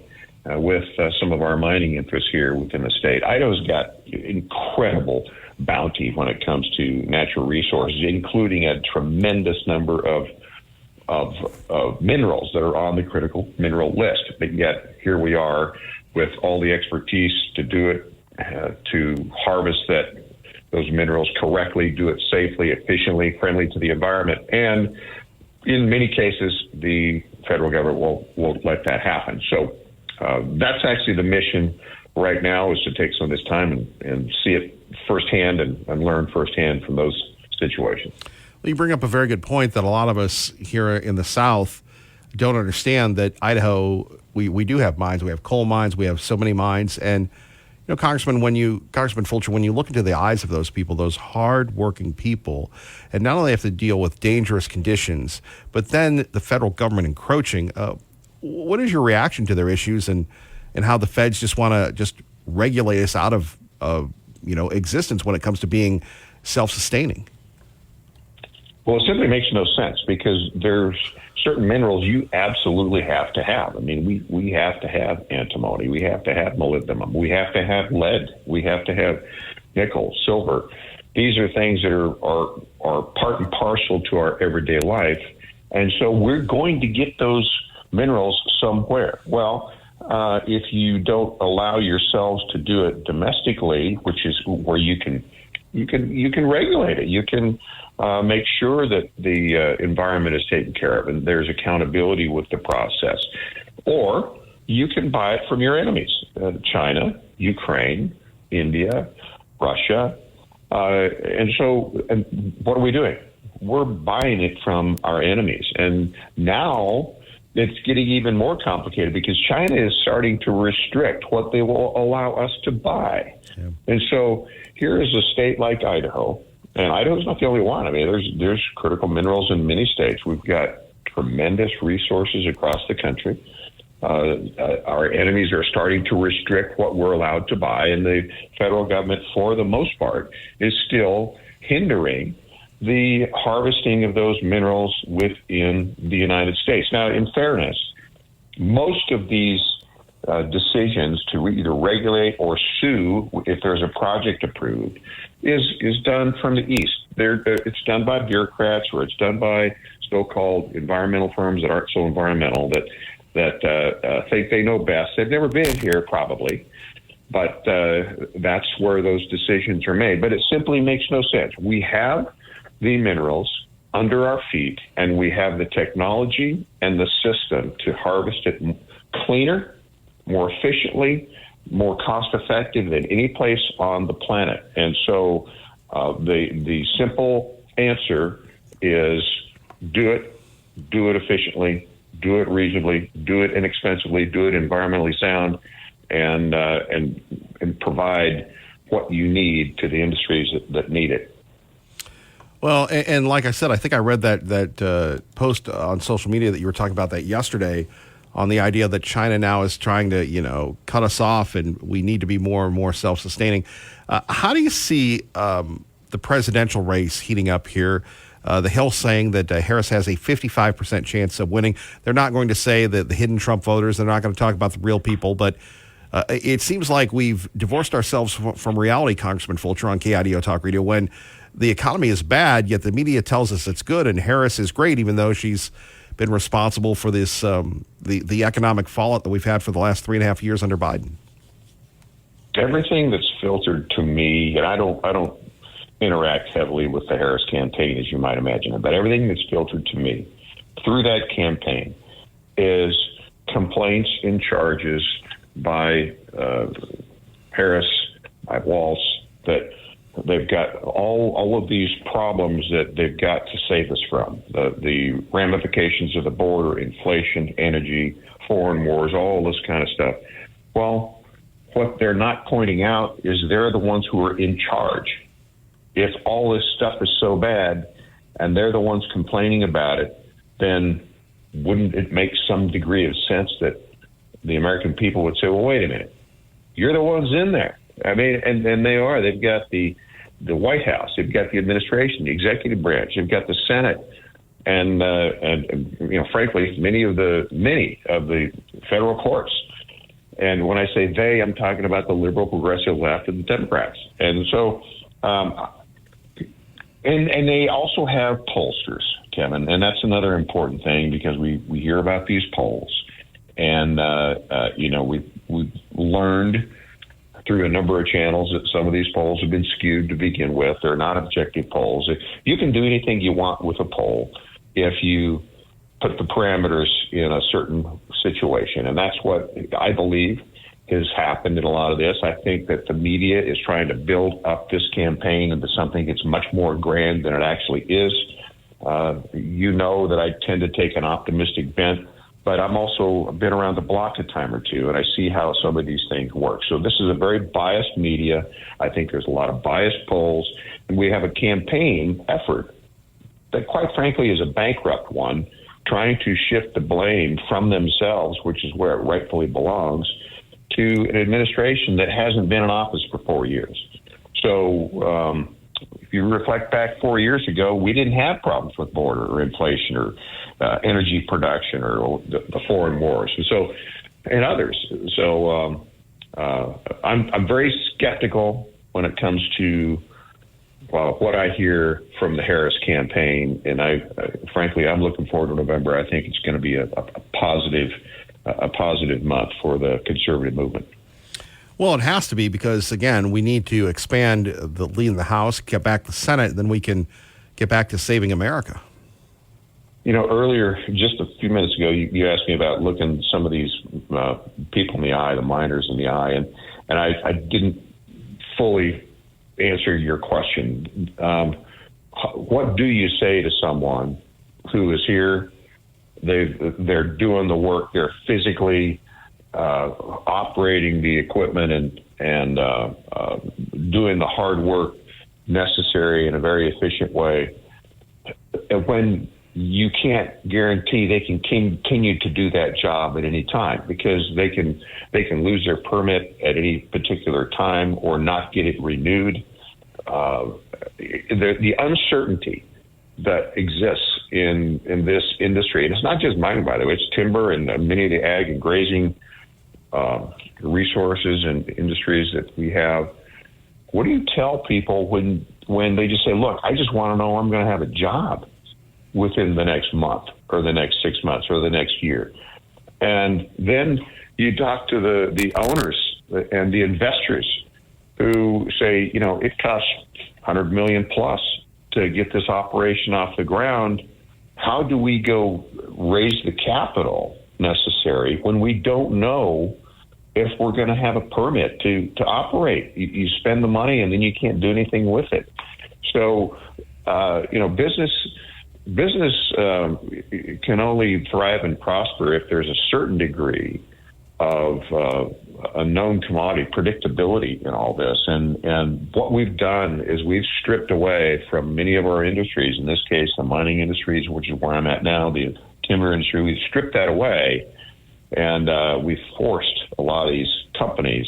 with some of our mining interests here within the state. Idaho's got incredible bounty when it comes to natural resources, including a tremendous number of minerals that are on the critical mineral list. But yet here we are with all the expertise to do it, to harvest those minerals correctly, do it safely, efficiently, friendly to the environment, and in many cases, the federal government won't let that happen. So that's actually the mission right now, is to take some of this time and see it firsthand and learn firsthand from those situations. Well, you bring up a very good point that a lot of us here in the South don't understand, that Idaho, we do have mines. We have coal mines. We have so many mines. And, Congressman Fulcher, when you look into the eyes of those people, those hard-working people, and not only have to deal with dangerous conditions, but then the federal government encroaching, what is your reaction to their issues and how the feds just want to just regulate us out of existence when it comes to being self-sustaining? Well, it simply makes no sense, because there's certain minerals you absolutely have to have. I mean, we have to have antimony. We have to have molybdenum. We have to have lead. We have to have nickel, silver. These are things that are part and parcel to our everyday life. And so we're going to get those minerals somewhere. Well, if you don't allow yourselves to do it domestically, which is where you can regulate it. You can make sure that the environment is taken care of and there's accountability with the process. Or you can buy it from your enemies, China, Ukraine, India, Russia. And what are we doing? We're buying it from our enemies. And now it's getting even more complicated, because China is starting to restrict what they will allow us to buy. Yeah. And so here is a state like Idaho, And Idaho's not the only one. I mean, there's critical minerals in many states. We've got tremendous resources across the country. Our enemies are starting to restrict what we're allowed to buy, and the federal government, for the most part, is still hindering the harvesting of those minerals within the United States. Now, in fairness, most of these decisions to either regulate or sue if there's a project approved is done from the east. It's done by bureaucrats, or it's done by so-called environmental firms that aren't so environmental that think they know best. They've never been here, probably, but that's where those decisions are made. But it simply makes no sense. We have the minerals under our feet, and we have the technology and the system to harvest it cleaner, more efficiently, more cost-effective than any place on the planet. And so the simple answer is do it efficiently, do it reasonably, do it inexpensively, do it environmentally sound, and provide what you need to the industries that need it. Well, and like I said, I think I read that post on social media that you were talking about that yesterday, on the idea that China now is trying to, cut us off, and we need to be more and more self-sustaining. How do you see the presidential race heating up here? The Hill saying that Harris has a 55% chance of winning. They're not going to say that the hidden Trump voters. They're not going to talk about the real people. But it seems like we've divorced ourselves from reality, Congressman Fulcher, on KIDO Talk Radio, when the economy is bad, yet the media tells us it's good, and Harris is great, even though she's been responsible for this the economic fallout that we've had for the last 3.5 years under Biden. Everything that's filtered to me, and I don't interact heavily with the Harris campaign, as you might imagine, but everything that's filtered to me through that campaign is complaints and charges by Harris, by Walz, that they've got all of these problems that they've got to save us from. The ramifications of the border, inflation, energy, foreign wars, all this kind of stuff. Well, what they're not pointing out is they're the ones who are in charge. If all this stuff is so bad and they're the ones complaining about it, then wouldn't it make some degree of sense that the American people would say, well, wait a minute, you're the ones in there. I mean, and they are. They've got the White House, they've got the administration, the executive branch, they've got the Senate, and frankly, many of the federal courts. And when I say they, I'm talking about the liberal, progressive left, and the Democrats. And so, and they also have pollsters, Kevin, and that's another important thing, because we hear about these polls, and we've learned through a number of channels that some of these polls have been skewed to begin with. They're not objective polls. You can do anything you want with a poll if you put the parameters in a certain situation. And that's what I believe has happened in a lot of this. I think that the media is trying to build up this campaign into something that's much more grand than it actually is. You know that I tend to take an optimistic bent, but I'm also been around the block a time or two, and I see how some of these things work. So this is a very biased media. I think there's a lot of biased polls, and we have a campaign effort that, quite frankly, is a bankrupt one, trying to shift the blame from themselves, which is where it rightfully belongs, to an administration that hasn't been in office for 4 years. So if you reflect back 4 years ago, we didn't have problems with border or inflation or energy production or the foreign wars, and others. So I'm very skeptical when it comes to what I hear from the Harris campaign, and frankly, I'm looking forward to November. I think it's going to be a positive month for the conservative movement. Well, it has to be, because, again, we need to expand the lead in the House, get back the Senate, then we can get back to saving America. Earlier, just a few minutes ago, you asked me about looking some of these people in the eye, the miners in the eye, and I didn't fully answer your question. What do you say to someone who is here? They're doing the work. They're physically operating the equipment and doing the hard work necessary in a very efficient way. And when you can't guarantee they can continue to do that job at any time, because they can lose their permit at any particular time or not get it renewed. The uncertainty that exists in this industry, and it's not just mining, by the way, it's timber and many of the ag and grazing resources and industries that we have. What do you tell people when they just say, look, I just want to know I'm going to have a job within the next month or the next 6 months or the next year? And then you talk to the owners and the investors who say, it costs $100 million plus to get this operation off the ground. How do we go raise the capital necessary when we don't know if we're going to have a permit to operate? You spend the money and then you can't do anything with it. So, business can only thrive and prosper if there's a certain degree of a known commodity, predictability in all this. And what we've done is we've stripped away from many of our industries, in this case, the mining industries, which is where I'm at now, the timber industry. We've stripped that away, and we've forced a lot of these companies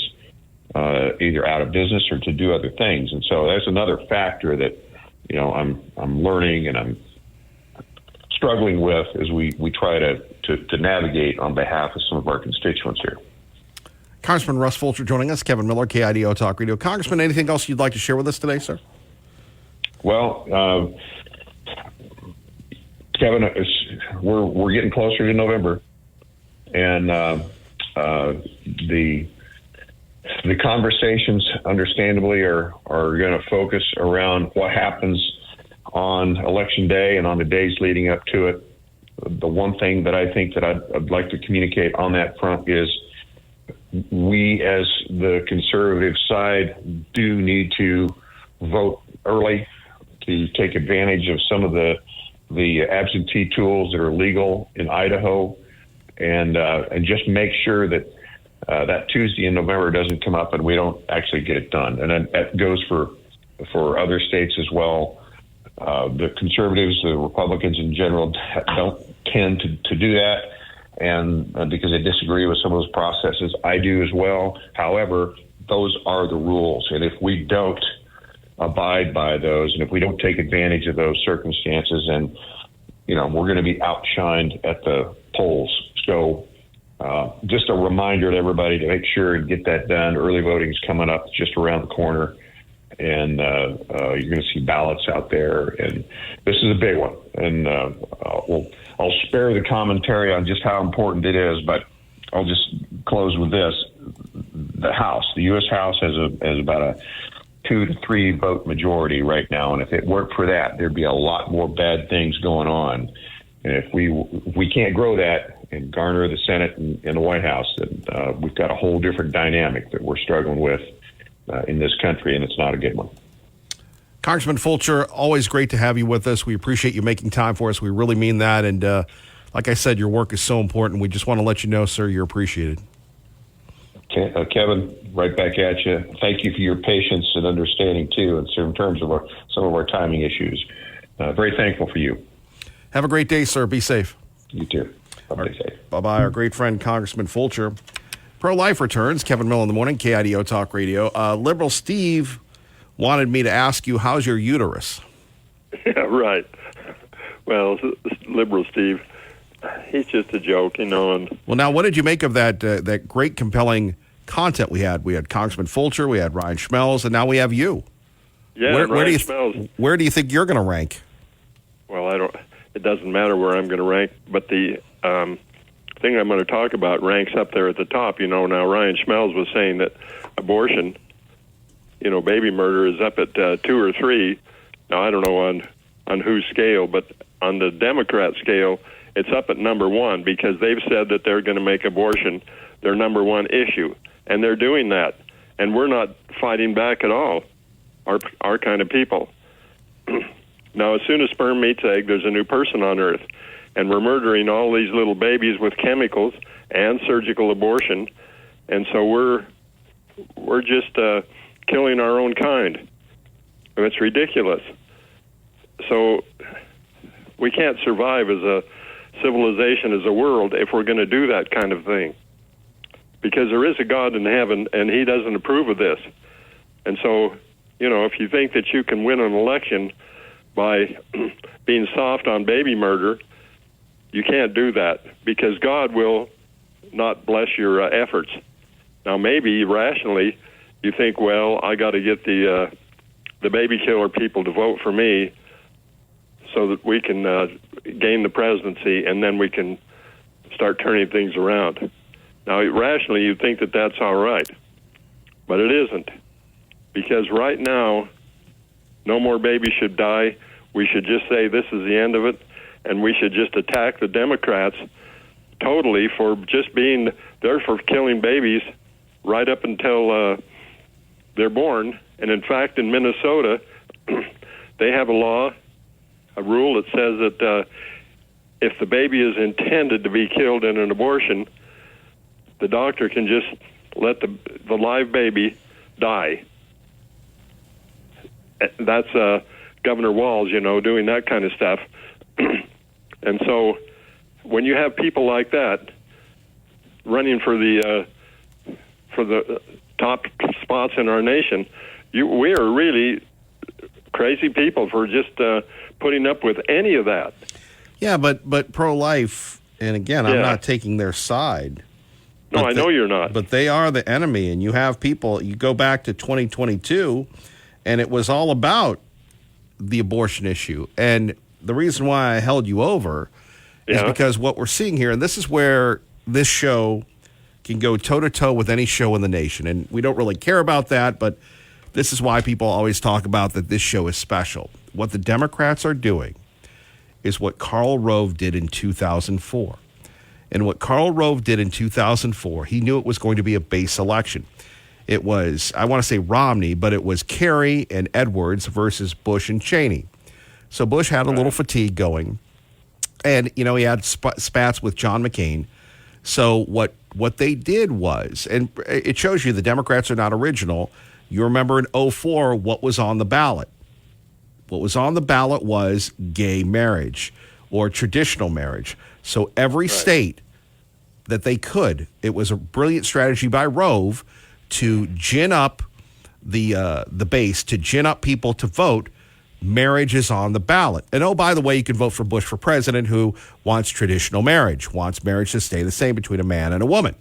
either out of business or to do other things. And so that's another factor that, I'm learning and I'm struggling with as we try to navigate on behalf of some of our constituents here. Congressman Russ Fulcher joining us. Kevin Miller, KIDO Talk Radio. Congressman, anything else you'd like to share with us today, sir? Well, Kevin, we're getting closer to November, and the conversations, understandably, are going to focus around what happens on Election Day and on the days leading up to it. The one thing that I think that I'd like to communicate on that front is we, as the conservative side, do need to vote early to take advantage of some of the absentee tools that are legal in Idaho, and just make sure that that Tuesday in November doesn't come up and we don't actually get it done. And that goes for other states as well. The conservatives, the Republicans in general, don't tend to do that, and because they disagree with some of those processes. I do as well. However, those are the rules, and if we don't abide by those, and if we don't take advantage of those circumstances, then we're going to be outshined at the polls. So just a reminder to everybody to make sure and get that done. Early voting is coming up just around the corner, and you're going to see ballots out there, and this is a big one. And I'll spare the commentary on just how important it is, but I'll just close with this. The U.S. House has about a 2 to 3 vote majority right now, and if it weren't for that, there'd be a lot more bad things going on. And if we can't grow that and garner the Senate and the White House, then we've got a whole different dynamic that we're struggling with in this country, and it's not a good one. Congressman Fulcher, always great to have you with us. We appreciate you making time for us. We really mean that. And like I said, your work is so important. We just want to let you know, sir, you're appreciated. Kevin, right back at you. Thank you for your patience and understanding, too, in terms of some of our timing issues. Very thankful for you. Have a great day, sir. Be safe. You too. Bye-bye. Our great friend, Congressman Fulcher. Pro-life returns. Kevin Miller in the morning, KIDO Talk Radio. Liberal Steve wanted me to ask you, how's your uterus? Yeah, right. Well, Liberal Steve, he's just a joke, And well, now, what did you make of that great, compelling content we had? We had Congressman Fulcher, we had Ryan Schmelz, and now we have you. Yeah, where do you think you're going to rank? Well, it doesn't matter where I'm going to rank, but the thing I'm going to talk about ranks up there at the top. Now Ryan Schmelz was saying that abortion, baby murder is up at 2 or 3. Now, I don't know on whose scale, but on the Democrat scale, it's up at number 1 because they've said that they're going to make abortion their number 1 issue, and they're doing that, and we're not fighting back at all, our kind of people. Now, as soon as sperm meets egg, there's a new person on Earth, and we're murdering all these little babies with chemicals and surgical abortion, and so we're just killing our own kind. And it's ridiculous. So we can't survive as a civilization, as a world, if we're going to do that kind of thing. Because there is a God in heaven, and he doesn't approve of this. And so, if you think that you can win an election by being soft on baby murder, you can't do that, because God will not bless your efforts. Now, maybe rationally, you think, well, I got to get the baby killer people to vote for me so that we can gain the presidency, and then we can start turning things around. Now, rationally, you'd think that that's all right, but it isn't, because right now, no more babies should die. We should just say this is the end of it, and we should just attack the Democrats totally for just being there for killing babies right up until they're born. And in fact, in Minnesota, they have a rule that says that if the baby is intended to be killed in an abortion, the doctor can just let the live baby die. That's Governor Walz, doing that kind of stuff. And so when you have people like that running for the top spots in our nation, we are really crazy people for just putting up with any of that. Yeah, but pro-life, and again, I'm not taking their side. No, I know you're not. But they are the enemy, and you have people, you go back to 2022, and it was all about the abortion issue. And the reason why I held you over is because what we're seeing here, and this is where this show can go toe-to-toe with any show in the nation, and we don't really care about that, but this is why people always talk about that this show is special. What the Democrats are doing is what Karl Rove did in 2004. And what Karl Rove did in 2004, he knew it was going to be a base election. It was, I want to say Romney, but it was Kerry and Edwards versus Bush and Cheney. So Bush had a little fatigue going. And, he had spats with John McCain. So what they did was, and it shows you the Democrats are not original. You remember in 2004, what was on the ballot? What was on the ballot was gay marriage or traditional marriage. So every state that they could, it was a brilliant strategy by Rove to gin up the base, to gin up people to vote. Marriage is on the ballot. And oh, by the way, you can vote for Bush for president, who wants traditional marriage, wants marriage to stay the same between a man and a woman.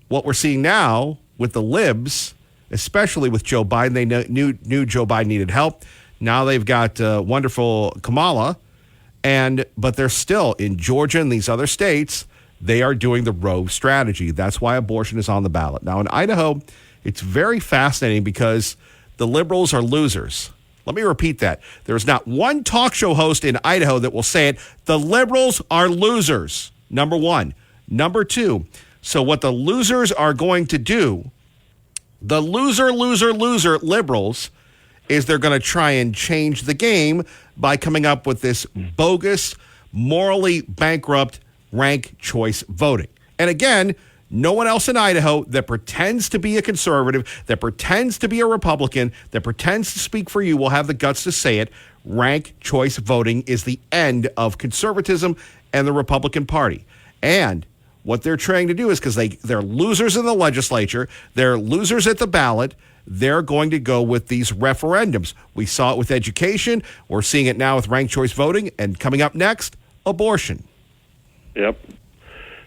What we're seeing now with the libs, especially with Joe Biden, they knew Joe Biden needed help. Now they've got wonderful Kamala, but they're still in Georgia and these other states. They are doing the Rove strategy. That's why abortion is on the ballot. Now in Idaho, it's very fascinating because the liberals are losers. Let me repeat that. There's not one talk show host in Idaho that will say it. The liberals are losers, number one. Number two, so what the losers are going to do, the loser liberals, is they're going to try and change the game by coming up with this bogus, morally bankrupt rank choice voting. And again, no one else in Idaho that pretends to be a conservative, that pretends to be a Republican, that pretends to speak for you will have the guts to say it. Rank choice voting is the end of conservatism and the Republican Party. And what they're trying to do is, because they're losers in the legislature, they're losers at the ballot, they're going to go with these referendums. We saw it with education. We're seeing it now with ranked choice voting. And coming up next, abortion. Yep.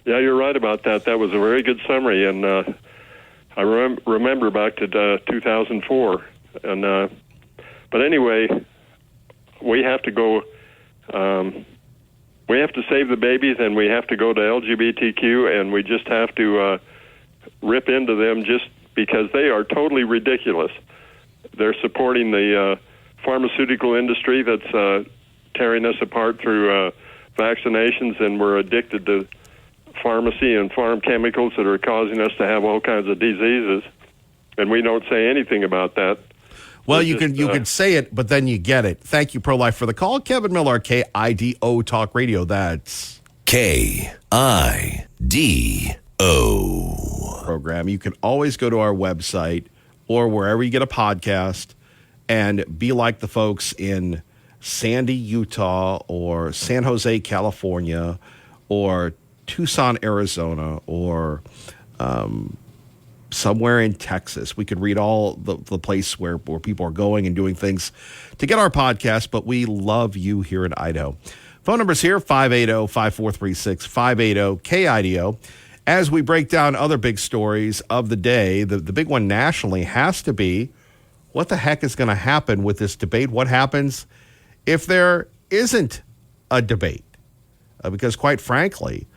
Yeah, you're right about that. That was a very good summary. And I remember back to 2004. But anyway, we have to go... we have to save the babies, and we have to go to LGBTQ, and we just have to rip into them just because they are totally ridiculous. They're supporting the pharmaceutical industry that's tearing us apart through vaccinations, and we're addicted to pharmacy and farm chemicals that are causing us to have all kinds of diseases, and we don't say anything about that. Well, you can say it, but then you get it. Thank you, Pro-Life, for the call. Kevin Miller, KIDO Talk Radio. That's KIDO program. You can always go to our website or wherever you get a podcast and be like the folks in Sandy, Utah, or San Jose, California, or Tucson, Arizona, or somewhere in Texas. We could read all the place where people are going and doing things to get our podcast, but we love you here in Idaho. Phone number's here, 580-5436, 580-KIDO. As we break down other big stories of the day, the big one nationally has to be what the heck is going to happen with this debate? What happens if there isn't a debate? Because quite frankly,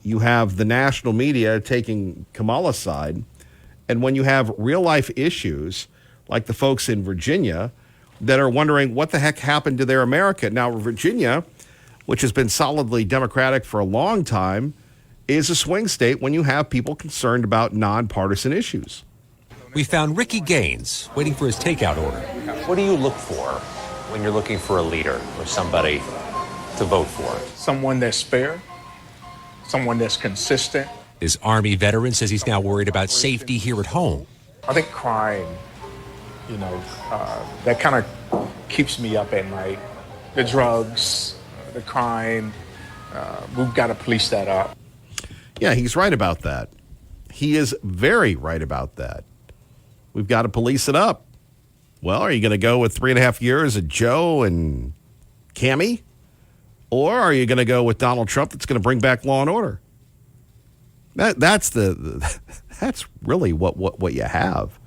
you have the national media taking Kamala's side, and when you have real-life issues like the folks in Virginia that are wondering what the heck happened to their America. Now, Virginia, which has been solidly Democratic for a long time, is a swing state when you have people concerned about nonpartisan issues. We found Ricky Gaines waiting for his takeout order. What do you look for when you're looking for a leader or somebody to vote for? Someone that's fair, someone that's consistent. This Army veteran says he's now worried about safety here at home. I think crime, that kind of keeps me up at night. The drugs, the crime, we've got to police that up. Yeah, he's right about that. He is very right about that. We've got to police it up. Well, are you going to go with 3.5 years of Joe and Cammie? Or are you going to go with Donald Trump that's going to bring back law and order? That's really what you have.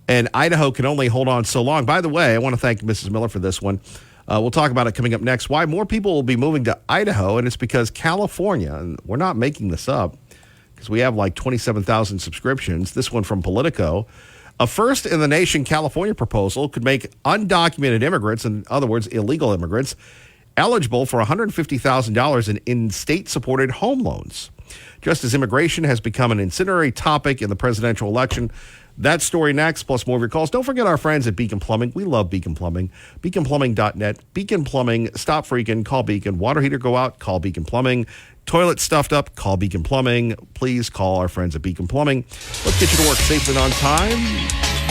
And Idaho can only hold on so long. By the way, I want to thank Mrs. Miller for this one. We'll talk about it coming up next. Why more people will be moving to Idaho, and it's because California, and we're not making this up, because we have like 27,000 subscriptions. This one from Politico. A first-in-the-nation California proposal could make undocumented immigrants, in other words, illegal immigrants, eligible for $150,000 in state-supported home loans. Just as immigration has become an incendiary topic in the presidential election. That story next, plus more of your calls. Don't forget our friends at Beacon Plumbing. We love Beacon Plumbing. BeaconPlumbing.net. Beacon Plumbing. Stop freaking. Call Beacon. Water heater go out. Call Beacon Plumbing. Toilet stuffed up. Call Beacon Plumbing. Please call our friends at Beacon Plumbing. Let's get you to work safely and on time.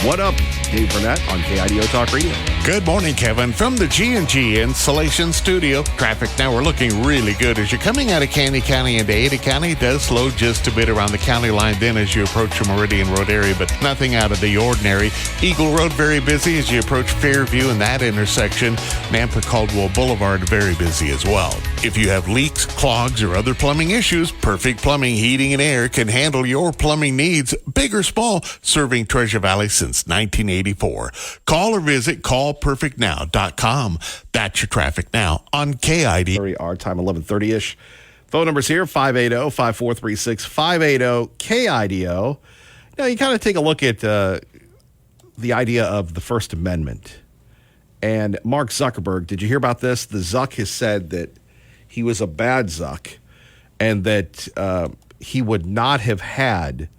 What up, Dave Burnett on KIDO Talk Radio. Good morning, Kevin, from the G&G Insulation Studio. Traffic now, we're looking really good. As you're coming out of Candy County into Ada County, it does slow just a bit around the county line then as you approach the Meridian Road area, but nothing out of the ordinary. Eagle Road, very busy as you approach Fairview in that intersection. Nampa Caldwell Boulevard, very busy as well. If you have leaks, clogs, or other plumbing issues, Perfect Plumbing, Heating, and Air can handle your plumbing needs, big or small, serving Treasure Valley since 1984. Call or visit callperfectnow.com. That's your traffic now on KID. Our time 11:30ish. Phone number's here, 580-5436, 580-KIDO. Now, you kind of take a look at the idea of the First Amendment. And Mark Zuckerberg, did you hear about this? The Zuck has said that he was a bad Zuck and that he would not have had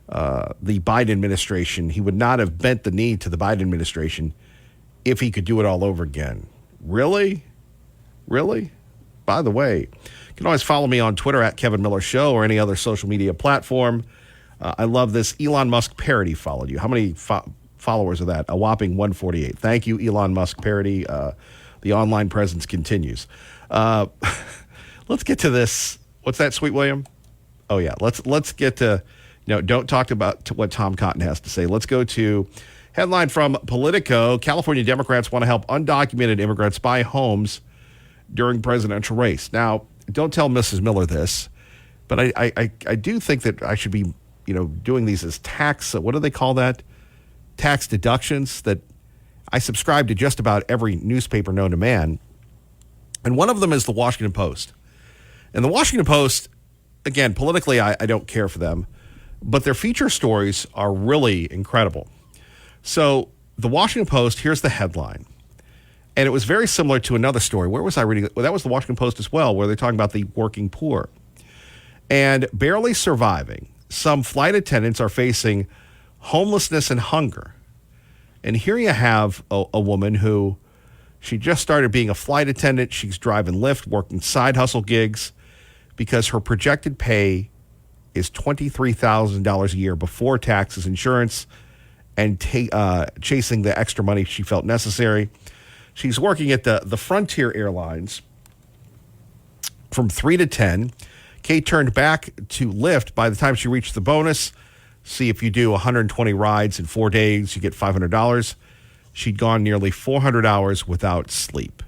the Biden administration. He would not have bent the knee to the Biden administration if he could do it all over again. Really? Really? By the way, you can always follow me on Twitter at Kevin Miller Show or any other social media platform. I love this. Elon Musk parody followed you. How many followers are that? A whopping 148. Thank you, Elon Musk parody. The online presence continues. Let's get to this. What's that, Sweet William? Oh, yeah. Let's get to... No, don't talk about what Tom Cotton has to say. Let's go to headline from Politico. California Democrats want to help undocumented immigrants buy homes during presidential race. Now, don't tell Mrs. Miller this, but I do think that I should be, doing these as tax. What do they call that? Tax deductions. That I subscribe to just about every newspaper known to man, and one of them is the Washington Post. And the Washington Post, again, politically, I don't care for them. But their feature stories are really incredible. So the Washington Post, here's the headline. And it was very similar to another story. Where was I reading? Well, that was the Washington Post as well, where they're talking about the working poor. And barely surviving, some flight attendants are facing homelessness and hunger. And here you have a woman who, she just started being a flight attendant. She's driving Lyft, working side hustle gigs, because her projected pay is $23,000 a year before taxes, insurance, and chasing the extra money she felt necessary. She's working at the Frontier Airlines from 3 to 10. Kate turned back to Lyft by the time she reached the bonus. See, if you do 120 rides in 4 days, you get $500. She'd gone nearly 400 hours without sleep.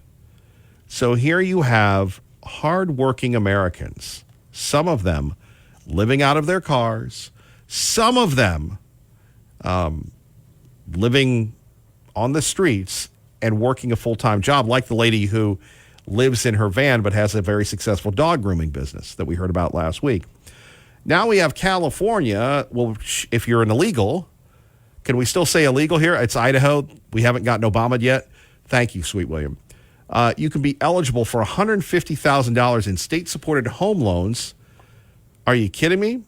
So here you have hardworking Americans, some of them living out of their cars, some of them living on the streets and working a full-time job, like the lady who lives in her van but has a very successful dog grooming business that we heard about last week. Now we have California. Well, if you're an illegal, can we still say illegal here? It's Idaho. We haven't gotten Obama yet. Thank you, Sweet William. You can be eligible for $150,000 in state-supported home loans. Are you kidding me?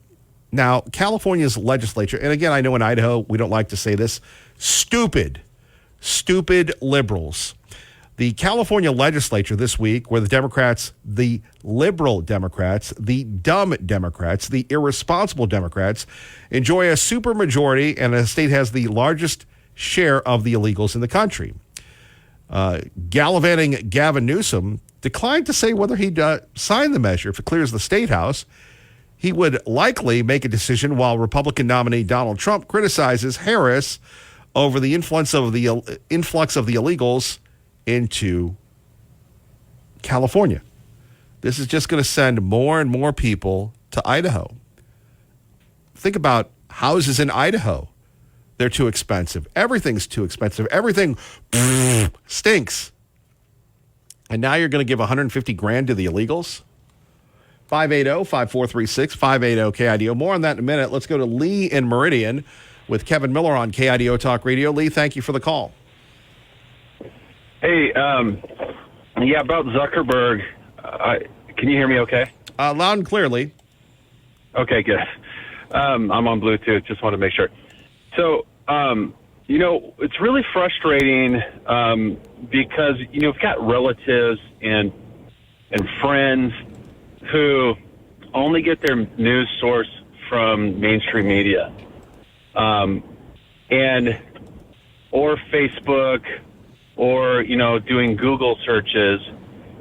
Now, California's legislature, and again, I know in Idaho, we don't like to say this, stupid liberals. The California legislature this week, where the Democrats, the liberal Democrats, the dumb Democrats, the irresponsible Democrats, enjoy a supermajority, and the state has the largest share of the illegals in the country. Gallivanting Gavin Newsom declined to say whether he'd sign the measure if it clears the state house. He would likely make a decision while Republican nominee Donald Trump criticizes Harris over the influx of the illegals into California. This is just going to send more and more people to Idaho. Think about houses in Idaho. They're too expensive. Everything's too expensive. Everything stinks. And now you're going to give $150,000 to the illegals? 580-5436, 580-KIDO. More on that in a minute. Let's go to Lee in Meridian with Kevin Miller on KIDO Talk Radio. Lee, thank you for the call. Hey, about Zuckerberg. Can you hear me okay? Loud and clearly. Okay, good. I'm on Bluetooth. Just want to make sure. So, it's really frustrating because, we've got relatives and friends who only get their news source from mainstream media or Facebook or, doing Google searches,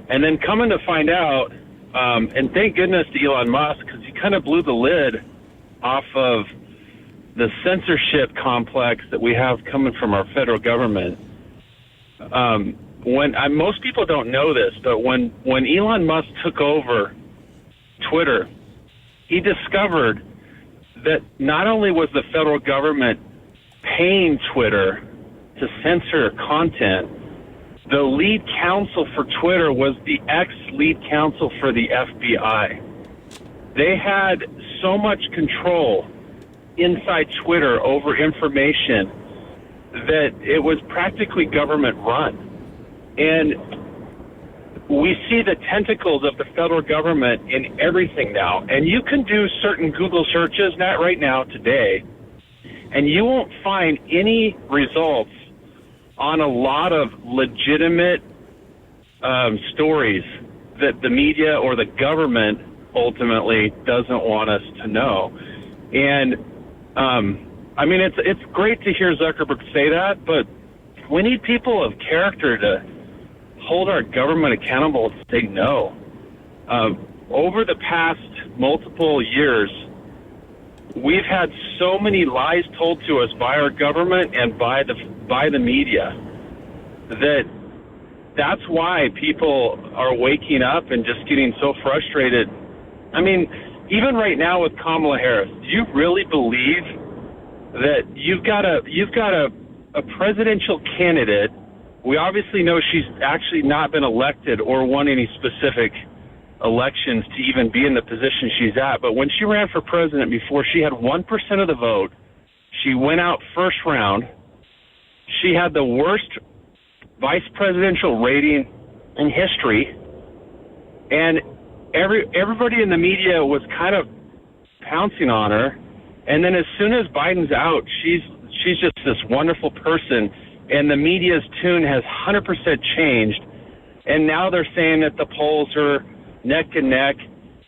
and then coming to find out, and thank goodness to Elon Musk, because he kind of blew the lid off of the censorship complex that we have coming from our federal government. Most people don't know this, but when Elon Musk took over Twitter, he discovered that not only was the federal government paying Twitter to censor content, the lead counsel for Twitter was the ex-lead counsel for the FBI. They had so much control inside Twitter over information that it was practically government run. And we see the tentacles of the federal government in everything now. And you can do certain Google searches, not right now, today, and you won't find any results on a lot of legitimate stories that the media or the government ultimately doesn't want us to know. And, it's great to hear Zuckerberg say that, but we need people of character to hold our government accountable and say no. Over the past multiple years, we've had so many lies told to us by our government and by the media that's why people are waking up and just getting so frustrated. Even right now with Kamala Harris, do you really believe that you've got a presidential candidate? We obviously know she's actually not been elected or won any specific elections to even be in the position she's at. But when she ran for president before, she had 1% of the vote. She went out first round. She had the worst vice presidential rating in history. And everybody in the media was kind of pouncing on her. And then as soon as Biden's out, she's just this wonderful person. And the media's tune has 100% changed. And now they're saying that the polls are neck and neck.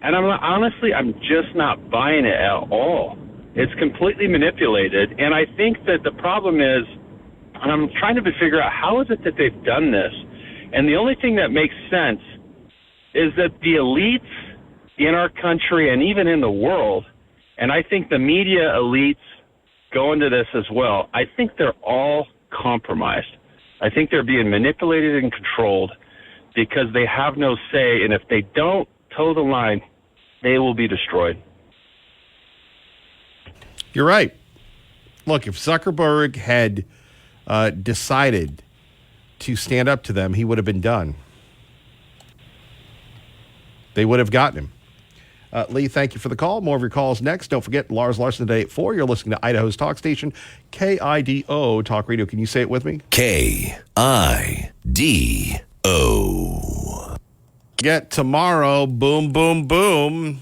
And I'm just not buying it at all. It's completely manipulated. And I think that the problem is, and I'm trying to figure out how is it that they've done this. And the only thing that makes sense is that the elites in our country and even in the world, and I think the media elites go into this as well, I think they're all compromised. I think they're being manipulated and controlled because they have no say, and if they don't toe the line, they will be destroyed. You're right. Look, if Zuckerberg had decided to stand up to them, he would have been done. They would have gotten him. Lee, thank you for the call. More of your calls next. Don't forget, Lars Larson today at 4. You're listening to Idaho's talk station, KIDO Talk Radio. Can you say it with me? KIDO. Get tomorrow. Boom, boom, boom.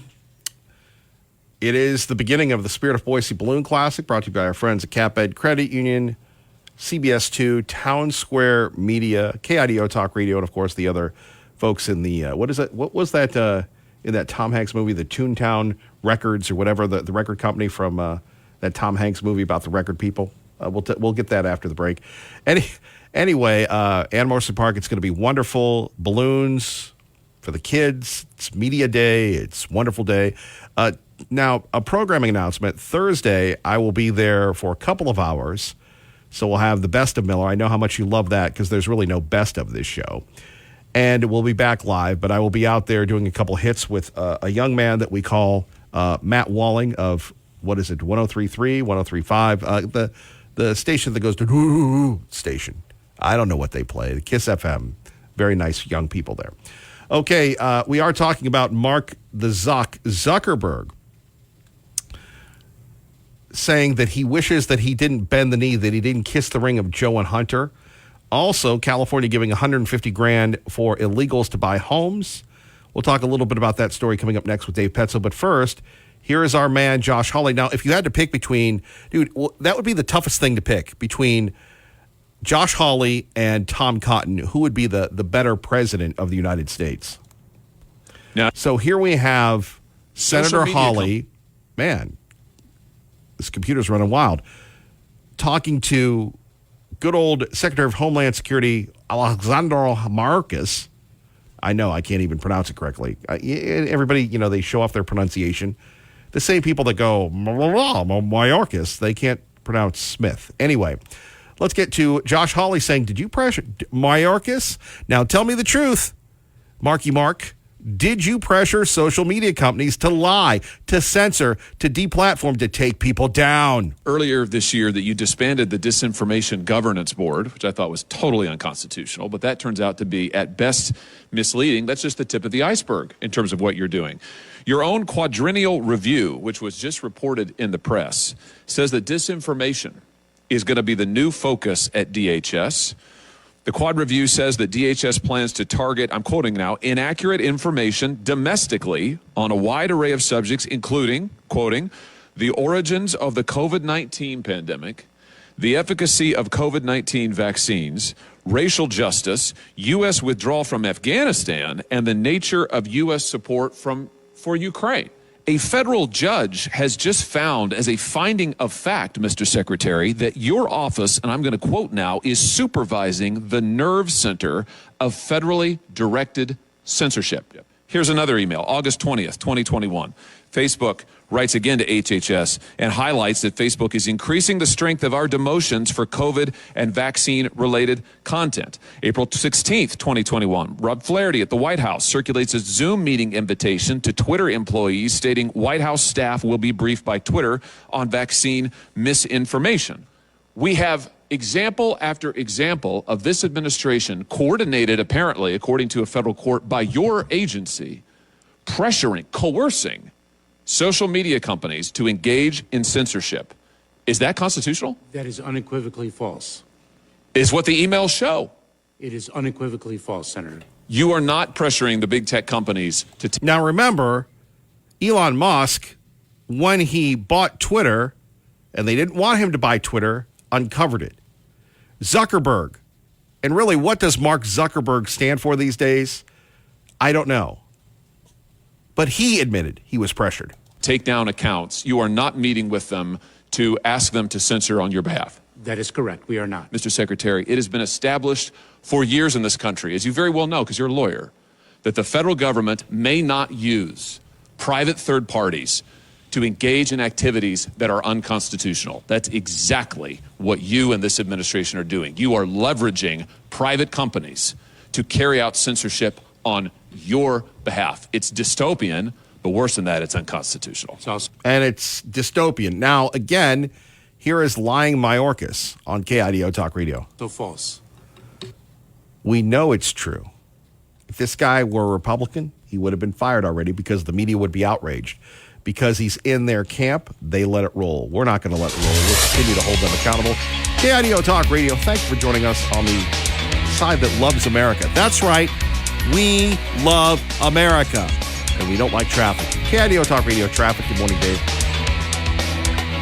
It is the beginning of the Spirit of Boise Balloon Classic, brought to you by our friends at Cap Ed Credit Union, CBS 2, Town Square Media, KIDO Talk Radio, and, of course, the other folks in the, what was that in that Tom Hanks movie, the Toontown Records or whatever, the record company from that Tom Hanks movie about the record people. We'll get that after the break. Anyway, Ann Morrison Park, it's going to be wonderful. Balloons for the kids. It's media day. It's a wonderful day. Now, a programming announcement. Thursday, I will be there for a couple of hours. So we'll have the best of Miller. I know how much you love that because there's really no best of this show. And we'll be back live, but I will be out there doing a couple hits with a young man that we call Matt Walling of, 103.3, 103.5, the station that goes to station. I don't know what they play. The Kiss FM. Very nice young people there. Okay, we are talking about Mark Zuckerberg saying that he wishes that he didn't bend the knee, that he didn't kiss the ring of Joe and Hunter. Also, California giving $150,000 for illegals to buy homes. We'll talk a little bit about that story coming up next with Dave Petso. But first, here is our man, Josh Hawley. Now, if you had to pick between, that would be the toughest thing to pick between Josh Hawley and Tom Cotton. Who would be the better president of the United States? Now, so here we have Senator Hawley. Man, this computer's running wild. Talking to good old Secretary of Homeland Security, Alexander Mayorkas. I know, I can't even pronounce it correctly. Everybody, they show off their pronunciation. The same people that go, Mayorkas, they can't pronounce Smith. Anyway, let's get to Josh Hawley saying, did you pressure Mayorkas? Now tell me the truth, Marky Mark. Did you pressure social media companies to lie, to censor, to deplatform, to take people down? Earlier this year that you disbanded the Disinformation Governance Board, which I thought was totally unconstitutional, but that turns out to be at best misleading. That's just the tip of the iceberg in terms of what you're doing. Your own quadrennial review, which was just reported in the press, says that disinformation is going to be the new focus at DHS. The Quad Review says that DHS plans to target, I'm quoting now, inaccurate information domestically on a wide array of subjects, including, quoting, the origins of the COVID-19 pandemic, the efficacy of COVID-19 vaccines, racial justice, U.S. withdrawal from Afghanistan, and the nature of U.S. support for Ukraine. A federal judge has just found as a finding of fact, Mr. Secretary, that your office, and I'm going to quote now, is supervising the nerve center of federally directed censorship. Here's another email, August 20th, 2021. Facebook writes again to HHS and highlights that Facebook is increasing the strength of our demotions for COVID and vaccine-related content. April 16th, 2021, Rob Flaherty at the White House circulates a Zoom meeting invitation to Twitter employees stating White House staff will be briefed by Twitter on vaccine misinformation. We have example after example of this administration coordinated, apparently, according to a federal court, by your agency, pressuring, coercing social media companies to engage in censorship. Is that constitutional? That is unequivocally false. Is what the emails show. It is unequivocally false, Senator. You are not pressuring the big tech companies to... Now remember, Elon Musk, when he bought Twitter, and they didn't want him to buy Twitter, uncovered it. Zuckerberg. And really, what does Mark Zuckerberg stand for these days? I don't know. But he admitted he was pressured. take down accounts, you are not meeting with them to ask them to censor on your behalf. That is correct. We are not. Mr. Secretary, it has been established for years in this country, as you very well know because you're a lawyer, that the federal government may not use private third parties to engage in activities that are unconstitutional. That's exactly what you and this administration are doing. You are leveraging private companies to carry out censorship on your behalf. It's dystopian, but worse than that, it's unconstitutional. And it's dystopian. Now, again, here is Lying Mayorkas on KIDO Talk Radio. So false. We know it's true. If this guy were a Republican, he would have been fired already because the media would be outraged. Because he's in their camp, they let it roll. We're not going to let it roll. We'll continue to hold them accountable. KIDO Talk Radio, thank you for joining us on the side that loves America. That's right. We love America. And we don't like traffic. KIDO Talk Radio, traffic. Good morning, Dave.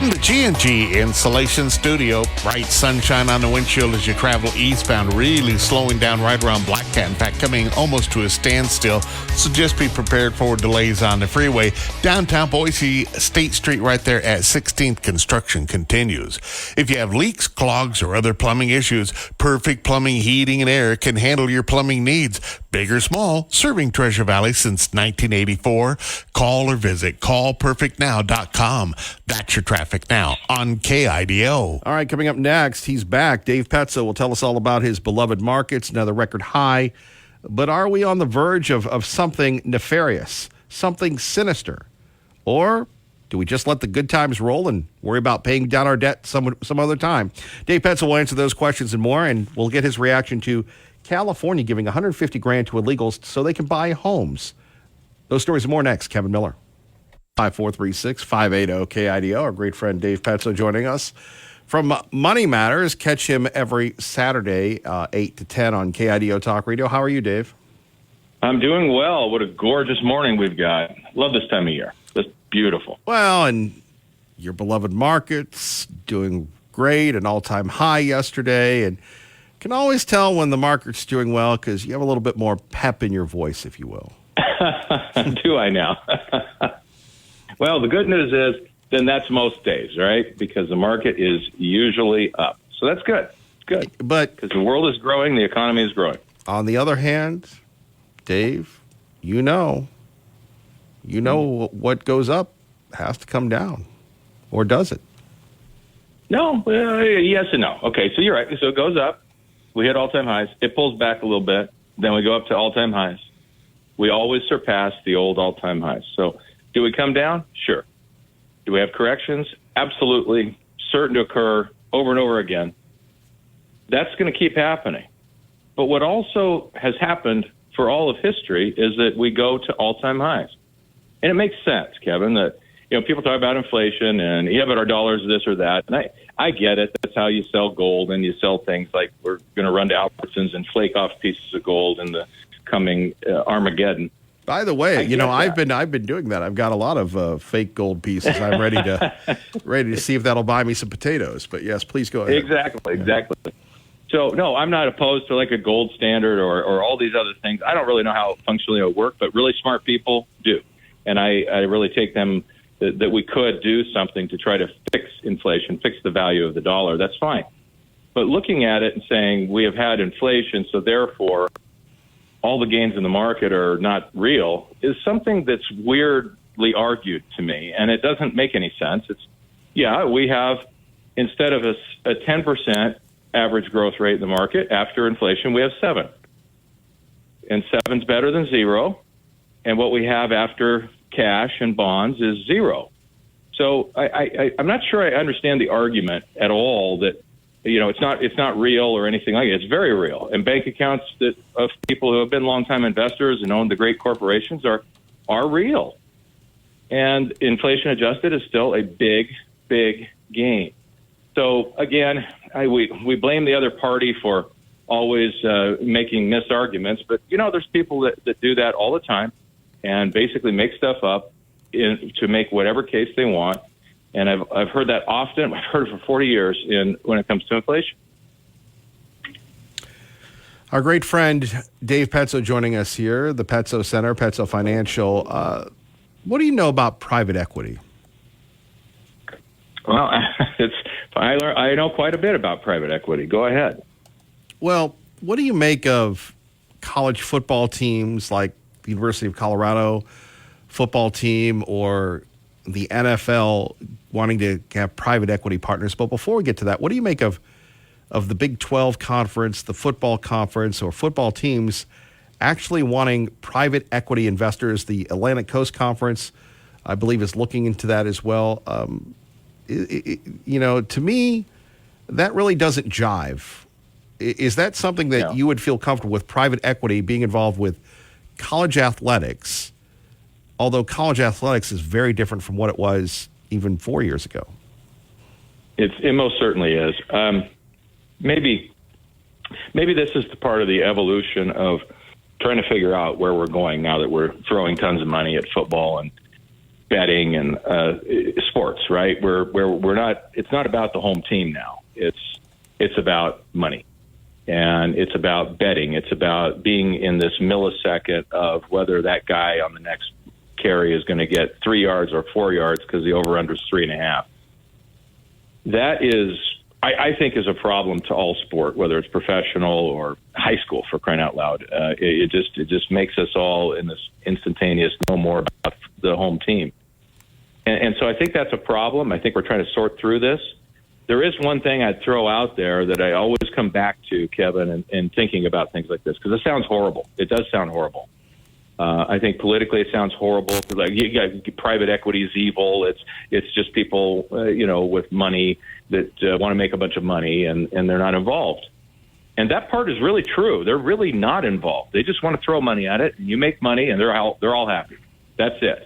The G&G Insulation Studio. Bright sunshine on the windshield as you travel eastbound, really slowing down right around Black Cat. In fact, coming almost to a standstill. So just be prepared for delays on the freeway. Downtown Boise, State Street right there at 16th. Construction continues. If you have leaks, clogs, or other plumbing issues, Perfect Plumbing, Heating, and Air can handle your plumbing needs. Big or small, serving Treasure Valley since 1984. Call or visit callperfectnow.com. That's your traffic now on KIDO. All right, coming up next, he's back. Dave Petso will tell us all about his beloved markets, another record high. But are we on the verge of something nefarious, something sinister? Or do we just let the good times roll and worry about paying down our debt some other time? Dave Petso will answer those questions and more, and we'll get his reaction to California giving $150,000 to illegals so they can buy homes. Those stories and more next. Kevin Miller. 5436-580 KIDO. Our great friend Dave Petso joining us from Money Matters. Catch him every Saturday, 8 to 10 on KIDO Talk Radio. How are you, Dave? I'm doing well. What a gorgeous morning we've got. Love this time of year. Just beautiful. Well, and your beloved markets doing great, an all-time high yesterday, and can always tell when the market's doing well because you have a little bit more pep in your voice, if you will. Do I now? Well, the good news is then that's most days, right? Because the market is usually up. So that's good. It's good. But because the world is growing, the economy is growing. On the other hand, Dave, you know what goes up has to come down. Or does it? No, yes and no. Okay, so you're right. So it goes up. We hit all-time highs. It pulls back a little bit. Then we go up to all-time highs. We always surpass the old all-time highs. So do we come down? Sure. Do we have corrections? Absolutely. Certain to occur over and over again. That's going to keep happening. But what also has happened for all of history is that we go to all-time highs. And it makes sense, Kevin, that people talk about inflation and, but our dollar's this or that. And I get it. That's how you sell gold, and you sell things like we're going to run to Albertsons and flake off pieces of gold in the coming Armageddon. By the way, I've been doing that. I've got a lot of fake gold pieces. I'm ready to see if that'll buy me some potatoes. But yes, please go ahead. Exactly. So no, I'm not opposed to like a gold standard or all these other things. I don't really know how functionally it would work, but really smart people do, and I really take them that we could do something to try to fix inflation, fix the value of the dollar. That's fine. But looking at it and saying we have had inflation, so therefore all the gains in the market are not real is something that's weirdly argued to me, and it doesn't make any sense. We have, instead of a 10% average growth rate in the market after inflation, we have 7. And 7's better than 0. And what we have after cash and bonds is 0. So I'm not sure I understand the argument at all that it's not real or anything like it. It's very real. And bank accounts of people who have been longtime investors and own the great corporations are real. And inflation adjusted is still a big, big gain. So again, we blame the other party for always making misarguments, but there's people that do that all the time and basically make stuff up to make whatever case they want. And I've heard that often. I've heard it for 40 years when it comes to inflation. Our great friend Dave Petso joining us here, the Petso Center, Petso Financial. What do you know about private equity? Well, I know quite a bit about private equity. Go ahead. Well, what do you make of college football teams like the University of Colorado football team or the NFL wanting to have private equity partners? But before we get to that, what do you make of the Big 12 conference, the football conference, or football teams actually wanting private equity investors? The Atlantic Coast Conference, I believe, is looking into that as well. To me, that really doesn't jive. Is that something that you would feel comfortable with, private equity being involved with college athletics, although college athletics is very different from what it was even 4 years ago? It most certainly is. Maybe this is the part of the evolution of trying to figure out where we're going now that we're throwing tons of money at football and betting and sports, right? We're not. It's not about the home team now. It's about money, and it's about betting. It's about being in this millisecond of whether that guy on the next carry is going to get 3 yards or 4 yards because the over/under is 3.5. That is, I think, is a problem to all sport, whether it's professional or high school, for crying out loud. It just makes us all in this instantaneous know more about the home team. And so I think that's a problem. I think we're trying to sort through this. There is one thing I'd throw out there that I always come back to, Kevin, in thinking about things like this, because it sounds horrible. It does sound horrible. I think politically it sounds horrible. Like, private equity is evil. It's just people, with money that want to make a bunch of money, and they're not involved. And that part is really true. They're really not involved. They just want to throw money at it, and you make money, and they're all happy. That's it.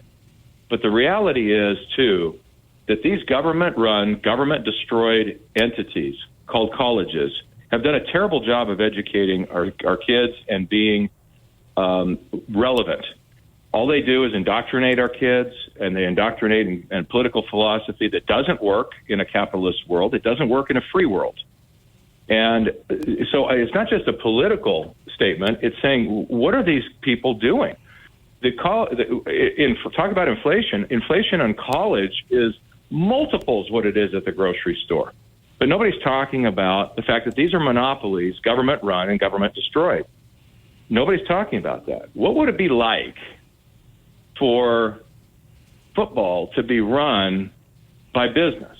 But the reality is, too, that these government-run, government-destroyed entities called colleges have done a terrible job of educating our kids and being relevant. All they do is indoctrinate our kids, and they indoctrinate in political philosophy that doesn't work in a capitalist world. It doesn't work in a free world. And so it's not just a political statement. It's saying, what are these people doing? Talk about inflation. Inflation on college is multiples what it is at the grocery store. But nobody's talking about the fact that these are monopolies, government-run and government-destroyed. Nobody's talking about that. What would it be like for football to be run by business?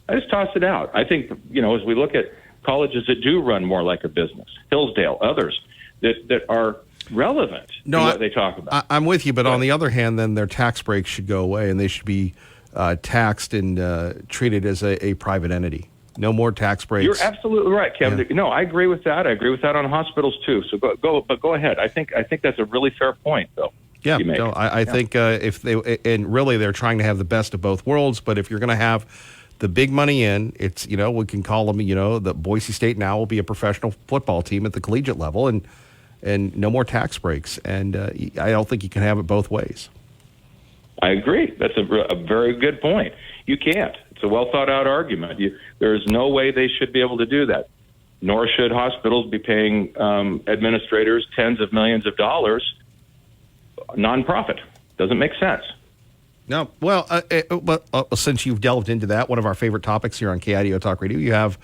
I just toss it out. I think, as we look at colleges that do run more like a business, Hillsdale, others, that are relevant to what they talk about. I'm with you, but on the other hand, then their tax breaks should go away, and they should be taxed and treated as a private entity. No more tax breaks. You're absolutely right, Kevin. Yeah. No, I agree with that. I agree with that on hospitals too. So go ahead. I think that's a really fair point, though. Yeah, no, I think if they, and really they're trying to have the best of both worlds. But if you're going to have the big money in, it's, we can call them, the Boise State now will be a professional football team at the collegiate level, and no more tax breaks. And I don't think you can have it both ways. I agree. That's a very good point. You can't. It's a well-thought-out argument. There is no way they should be able to do that, nor should hospitals be paying administrators tens of millions of dollars nonprofit. Doesn't make sense. No. Well, since you've delved into that, one of our favorite topics here on KIDO Talk Radio, you have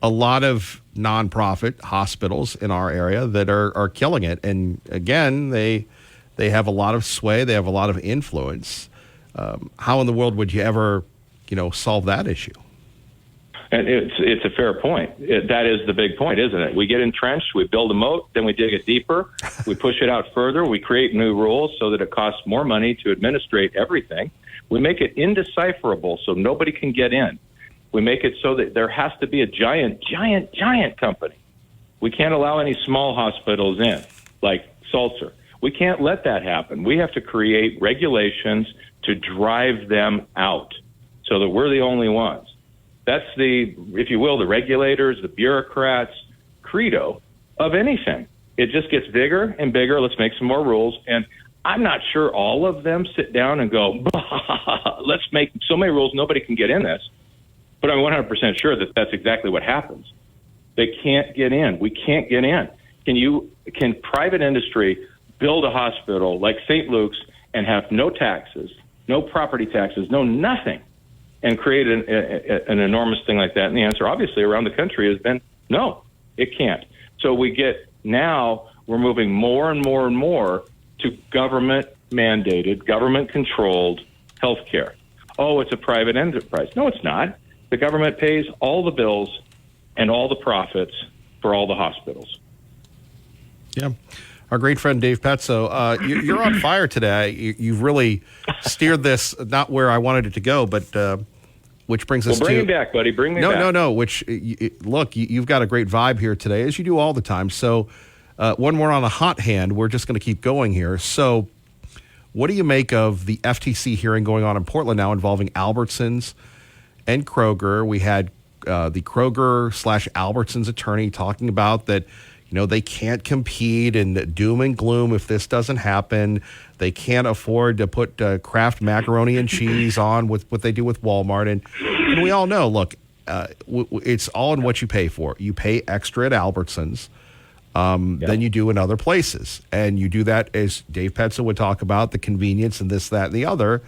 a lot of nonprofit hospitals in our area that are killing it. And again, they have a lot of sway. They have a lot of influence. How in the world would you ever, solve that issue? And it's a fair point. That is the big point, isn't it? We get entrenched, we build a moat, then we dig it deeper, we push it out further, we create new rules so that it costs more money to administrate everything. We make it indecipherable so nobody can get in. We make it so that there has to be a giant company. We can't allow any small hospitals in, like Sulzer. We can't let that happen. We have to create regulations to drive them out so that we're the only ones. That's the, if you will, the regulators, the bureaucrats' credo of anything. It just gets bigger and bigger. Let's make some more rules. And I'm not sure all of them sit down and go, let's make so many rules nobody can get in this. But I'm 100% sure that that's exactly what happens. They can't get in. We can't get in. Can private industry build a hospital like St. Luke's and have no taxes, no property taxes, no nothing, and create an enormous thing like that? And the answer, obviously, around the country has been no, it can't. So we're moving more and more and more to government-mandated, government-controlled health care. Oh, it's a private enterprise. No, it's not. The government pays all the bills and all the profits for all the hospitals. Yeah. Our great friend Dave Petso, you're on fire today. You've really steered this not where I wanted it to go, but which brings us to... Bring me back, buddy. Bring me back. No. Look, you've got a great vibe here today, as you do all the time. So when we're on a hot hand, we're just going to keep going here. So what do you make of the FTC hearing going on in Portland now involving Albertsons and Kroger? We had the Kroger/Albertsons attorney talking about that, they can't compete and doom and gloom if this doesn't happen. They can't afford to put Kraft macaroni and cheese on with what they do with Walmart. And we all know, look, it's all in what you pay for. You pay extra at Albertsons than you do in other places. And you do that, as Dave Petso would talk about, the convenience and this, that, and the other.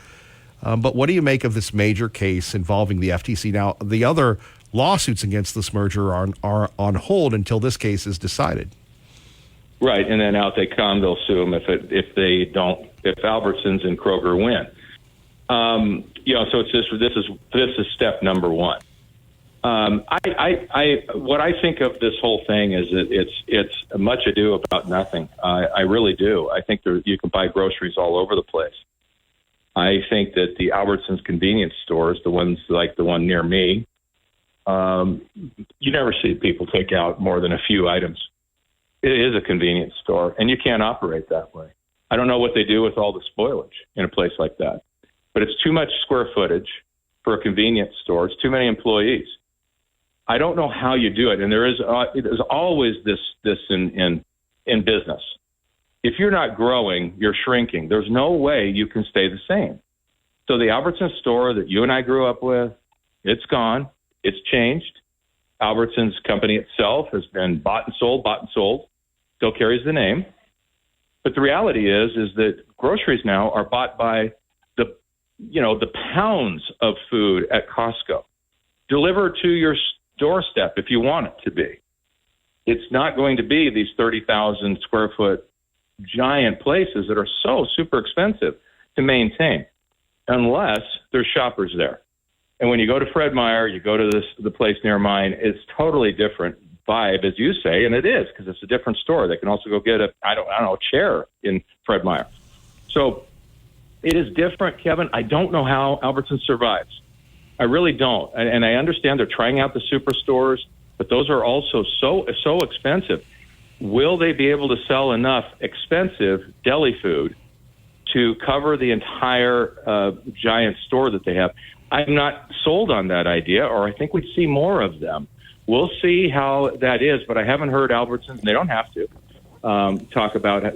But what do you make of this major case involving the FTC? Now, the other lawsuits against this merger are on hold until this case is decided. Right, and then out they come. They'll sue them if Albertsons and Kroger win. So it's this is step number one. What I think of this whole thing is that it's much ado about nothing. I really do. I think you can buy groceries all over the place. I think that the Albertsons convenience stores, the ones like the one near me, you never see people take out more than a few items. It is a convenience store, and you can't operate that way. I don't know what they do with all the spoilage in a place like that, but it's too much square footage for a convenience store. It's too many employees. I don't know how you do it, and there's always this in business. If you're not growing, you're shrinking. There's no way you can stay the same. So the Albertsons store that you and I grew up with, it's gone. It's changed. Albertsons company itself has been bought and sold, still carries the name. But the reality is that groceries now are bought by the pounds of food at Costco, delivered to your doorstep if you want it to be. It's not going to be these 30,000 square foot giant places that are so super expensive to maintain unless there's shoppers there. And when you go to Fred Meyer, you go to the place near mine, it's totally different vibe, as you say, and it is because it's a different store. They can also go get a chair in Fred Meyer. So it is different, Kevin. I don't know how Albertsons survives. I really don't. And I understand they're trying out the superstores, but those are also so expensive. Will they be able to sell enough expensive deli food to cover the entire giant store that they have? I'm not sold on that idea, or I think we'd see more of them. We'll see how that is, but I haven't heard Albertsons, and they don't have to,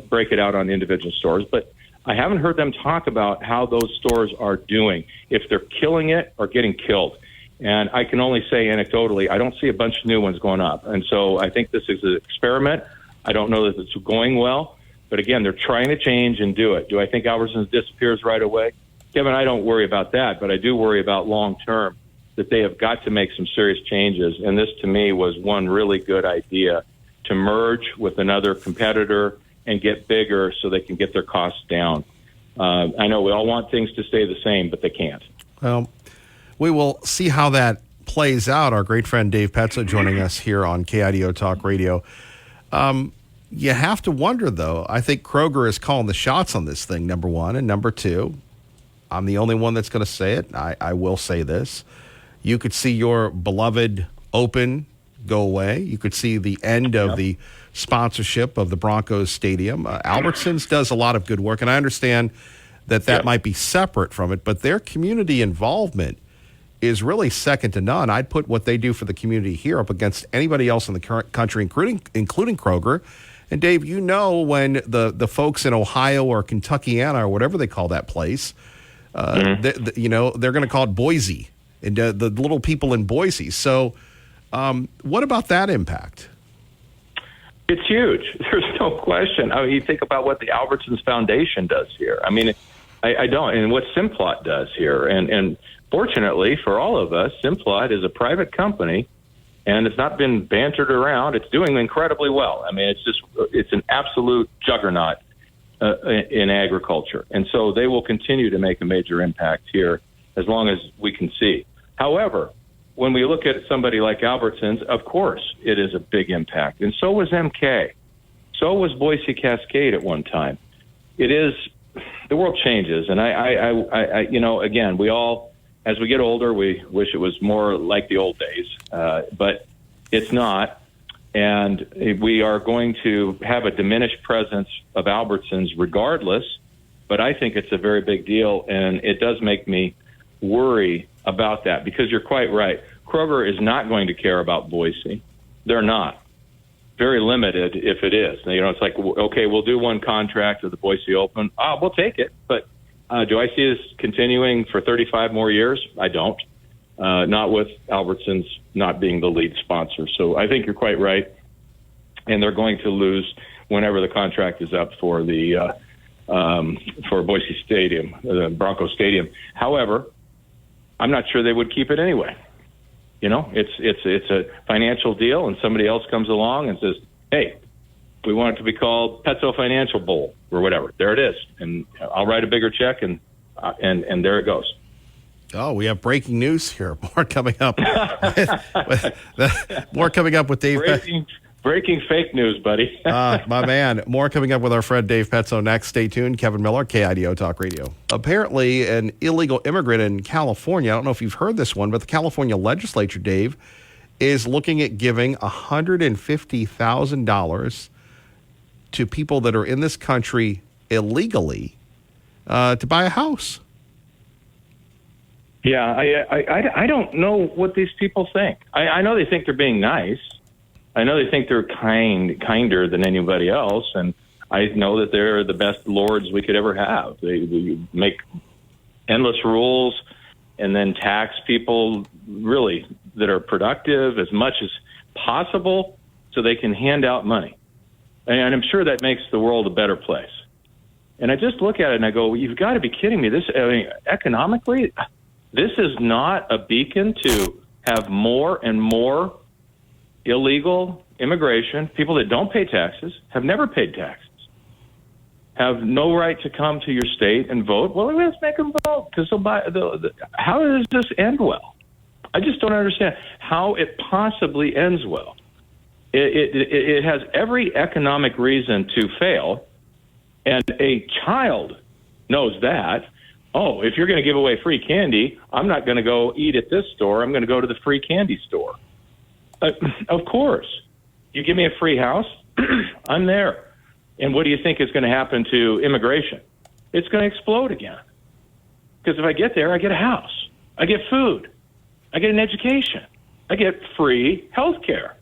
break it out on individual stores, but I haven't heard them talk about how those stores are doing, if they're killing it or getting killed. And I can only say anecdotally, I don't see a bunch of new ones going up. And so I think this is an experiment. I don't know that it's going well, but again, they're trying to change and do it. Do I think Albertsons disappears right away? Kevin, I don't worry about that, but I do worry about long-term that they have got to make some serious changes. And this, to me, was one really good idea to merge with another competitor and get bigger so they can get their costs down. I know we all want things to stay the same, but they can't. Well, we will see how that plays out. Our great friend Dave Petso joining us here on KIDO Talk Radio. You have to wonder, though. I think Kroger is calling the shots on this thing, number one. And number two, I'm the only one that's going to say it. I will say this. You could see your beloved Open go away. You could see the end of the sponsorship of the Broncos Stadium. Albertsons does a lot of good work, and I understand that might be separate from it, but their community involvement is really second to none. I'd put what they do for the community here up against anybody else in the current country, including Kroger. And Dave, when the folks in Ohio or Kentuckiana or whatever they call that place, they're going to call it Boise, and the little people in Boise. So what about that impact? It's huge. There's no question. I mean, you think about what the Albertsons Foundation does here. I mean, I don't. And what Simplot does here, and fortunately for all of us, Simplot is a private company, and it's not been bantered around. It's doing incredibly well. I mean, it's an absolute juggernaut in agriculture. And so they will continue to make a major impact here as long as we can see. However, when we look at somebody like Albertsons, of course, it is a big impact. And so was MK. So was Boise Cascade at one time. It is, the world changes. And I again, we all, as we get older, we wish it was more like the old days, but it's not. And we are going to have a diminished presence of Albertsons regardless, but I think it's a very big deal, and it does make me worry about that, because you're quite right. Kroger is not going to care about Boise. They're not. Very limited if it is. You know, it's like, okay, we'll do one contract with the Boise Open. We'll take it, but do I see this continuing for 35 more years? I don't. Not with Albertsons not being the lead sponsor. So I think you're quite right. And they're going to lose whenever the contract is up for the for Boise Stadium, the Bronco Stadium. However, I'm not sure they would keep it anyway. You know, it's a financial deal, and somebody else comes along and says, hey, we want it to be called Petso Financial Bowl or whatever. There it is. And I'll write a bigger check, and there it goes. Oh, we have breaking news here. More coming up. More coming up with Dave. Breaking fake news, buddy. My man. More coming up with our friend Dave Petso next. Stay tuned. Kevin Miller, KIDO Talk Radio. Apparently, an illegal immigrant in California, I don't know if you've heard this one, but the California legislature, Dave, is looking at giving $150,000 to people that are in this country illegally to buy a house. Yeah, I don't know what these people think. I know they think they're being nice. I know they think they're kinder than anybody else, and I know that they're the best lords we could ever have. They make endless rules and then tax people really that are productive as much as possible so they can hand out money. And I'm sure that makes the world a better place. And I just look at it and I go, you've got to be kidding me. Economically, this is not a beacon to have more and more illegal immigration, people that don't pay taxes, have never paid taxes, have no right to come to your state and vote. Well, let's make them vote, because how does this end well? I just don't understand how it possibly ends well. It has every economic reason to fail, and a child knows that. Oh, if you're going to give away free candy, I'm not going to go eat at this store. I'm going to go to the free candy store. Of course. You give me a free house, I'm there. And what do you think is going to happen to immigration? It's going to explode again. Because if I get there, I get a house. I get food. I get an education. I get free health care.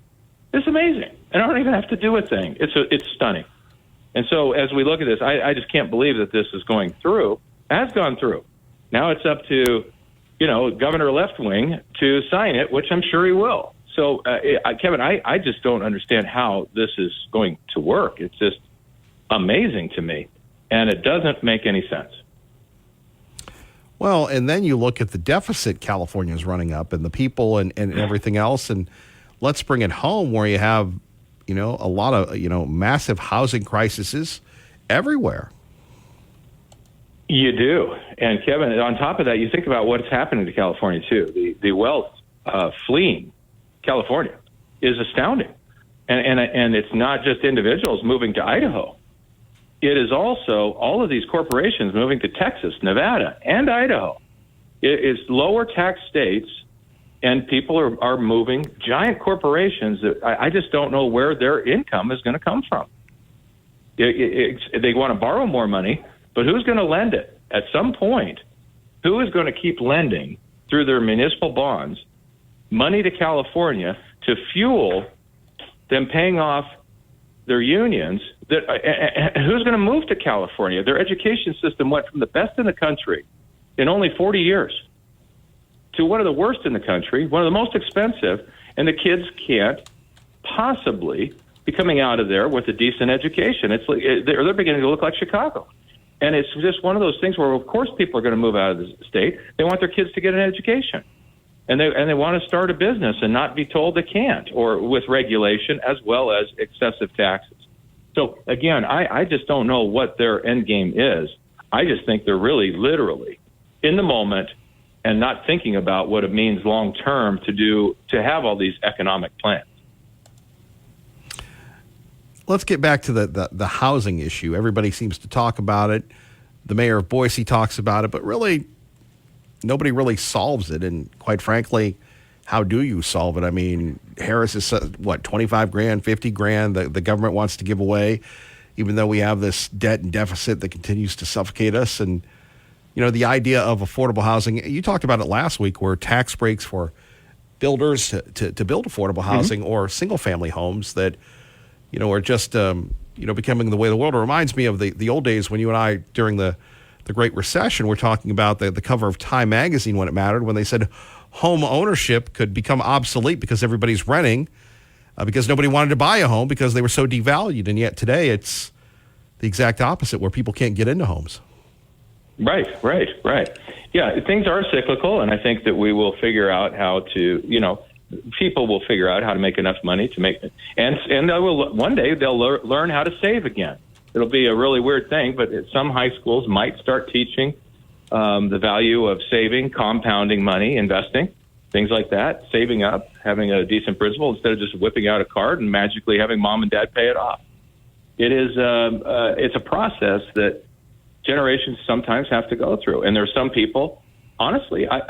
It's amazing. And I don't even have to do a thing. It's stunning. And so as we look at this, I just can't believe that this is going through. It has gone through. Now it's up to, Governor Leftwing to sign it, which I'm sure he will. So, Kevin, I just don't understand how this is going to work. It's just amazing to me, and it doesn't make any sense. Well, and then you look at the deficit California is running up and the people and everything else, and let's bring it home where you have, a lot of, massive housing crises everywhere. You do. And, Kevin, on top of that, you think about what's happening to California, too. The wealth fleeing California is astounding. And it's not just individuals moving to Idaho. It is also all of these corporations moving to Texas, Nevada, and Idaho. It is lower tax states, and people are moving. Giant corporations that I just don't know where their income is going to come from. They want to borrow more money, but who's going to lend it? At some point, who is going to keep lending through their municipal bonds money to California to fuel them paying off their unions? Who's going to move to California? Their education system went from the best in the country in only 40 years to one of the worst in the country, one of the most expensive, and the kids can't possibly be coming out of there with a decent education. It's like they're beginning to look like Chicago. And it's just one of those things where, of course, people are going to move out of the state. They want their kids to get an education. And they want to start a business and not be told they can't, or with regulation as well as excessive taxes. So, again, I just don't know what their end game is. I just think they're really literally in the moment and not thinking about what it means long term to have all these economic plans. Let's get back to the housing issue. Everybody seems to talk about it. The mayor of Boise talks about it, but really nobody really solves it. And quite frankly, how do you solve it? I mean, Harris is what, 25 grand, 50 grand the government wants to give away, even though we have this debt and deficit that continues to suffocate us. And, you know, the idea of affordable housing, you talked about it last week, where tax breaks for builders to build affordable housing or single family homes that, you know, are just, becoming the way of the world. It reminds me of the old days when you and I, during the Great Recession, were talking about the cover of Time magazine when it mattered, when they said home ownership could become obsolete because everybody's renting, because nobody wanted to buy a home because they were so devalued. And yet today it's the exact opposite, where people can't get into homes. Right. Yeah, things are cyclical, and I think that we will figure out how to, people will figure out how to make enough money to make it. And they will, one day they'll learn how to save again. It'll be a really weird thing, but some high schools might start teaching the value of saving, compounding money, investing, things like that, saving up, having a decent principal instead of just whipping out a card and magically having mom and dad pay it off. It is it's a process that generations sometimes have to go through. And there's some people, honestly, I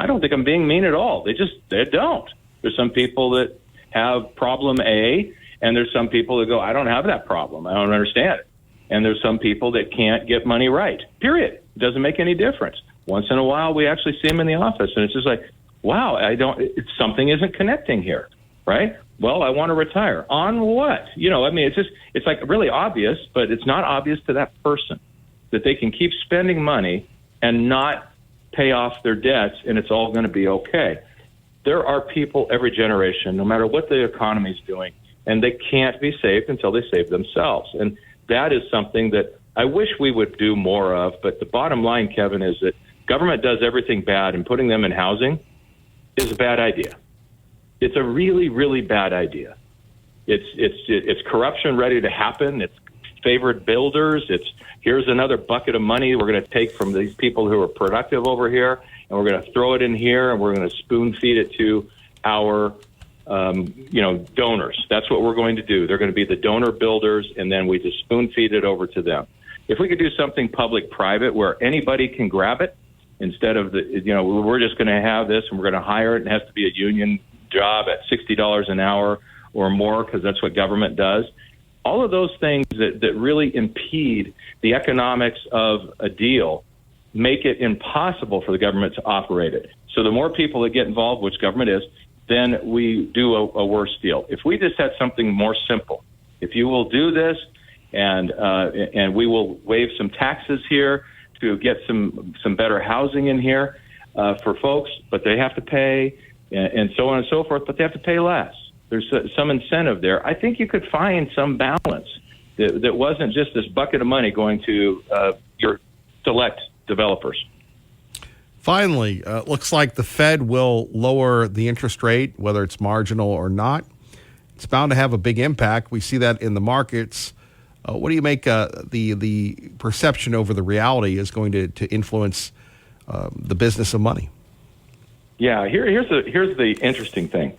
don't think I'm being mean at all. They don't. There's some people that have problem A, and there's some people that go, I don't have that problem. I don't understand it. And there's some people that can't get money right, period. It doesn't make any difference. Once in a while, we actually see them in the office, and it's just like, wow, something isn't connecting here, right? Well, I want to retire. On what? It's like really obvious, but it's not obvious to that person that they can keep spending money and not pay off their debts, and it's all going to be okay. There are people every generation, no matter what the economy is doing, and they can't be saved until they save themselves. And that is something that I wish we would do more of. But the bottom line, Kevin, is that government does everything bad, and putting them in housing is a bad idea. It's a really, really bad idea. It's corruption ready to happen. It's favored builders. It's here's another bucket of money we're going to take from these people who are productive over here, and we're going to throw it in here, and we're going to spoon feed it to our donors. That's what we're going to do. They're going to be the donor builders, and then we just spoon feed it over to them. If we could do something public-private where anybody can grab it, instead of we're just going to have this and we're going to hire it, and it has to be a union job at $60 an hour or more because that's what government does. All of those things that really impede the economics of a deal make it impossible for the government to operate it. So the more people that get involved, which government is, then we do a worse deal. If we just had something more simple, if you will do this and we will waive some taxes here to get some better housing in here for folks, but they have to pay and so on and so forth, but they have to pay less. There's some incentive there. I think you could find some balance that wasn't just this bucket of money going to your select developers. Finally, looks like the Fed will lower the interest rate, whether it's marginal or not. It's bound to have a big impact. We see that in the markets. What do you make the perception over the reality is going to influence the business of money? Yeah, here's the interesting thing.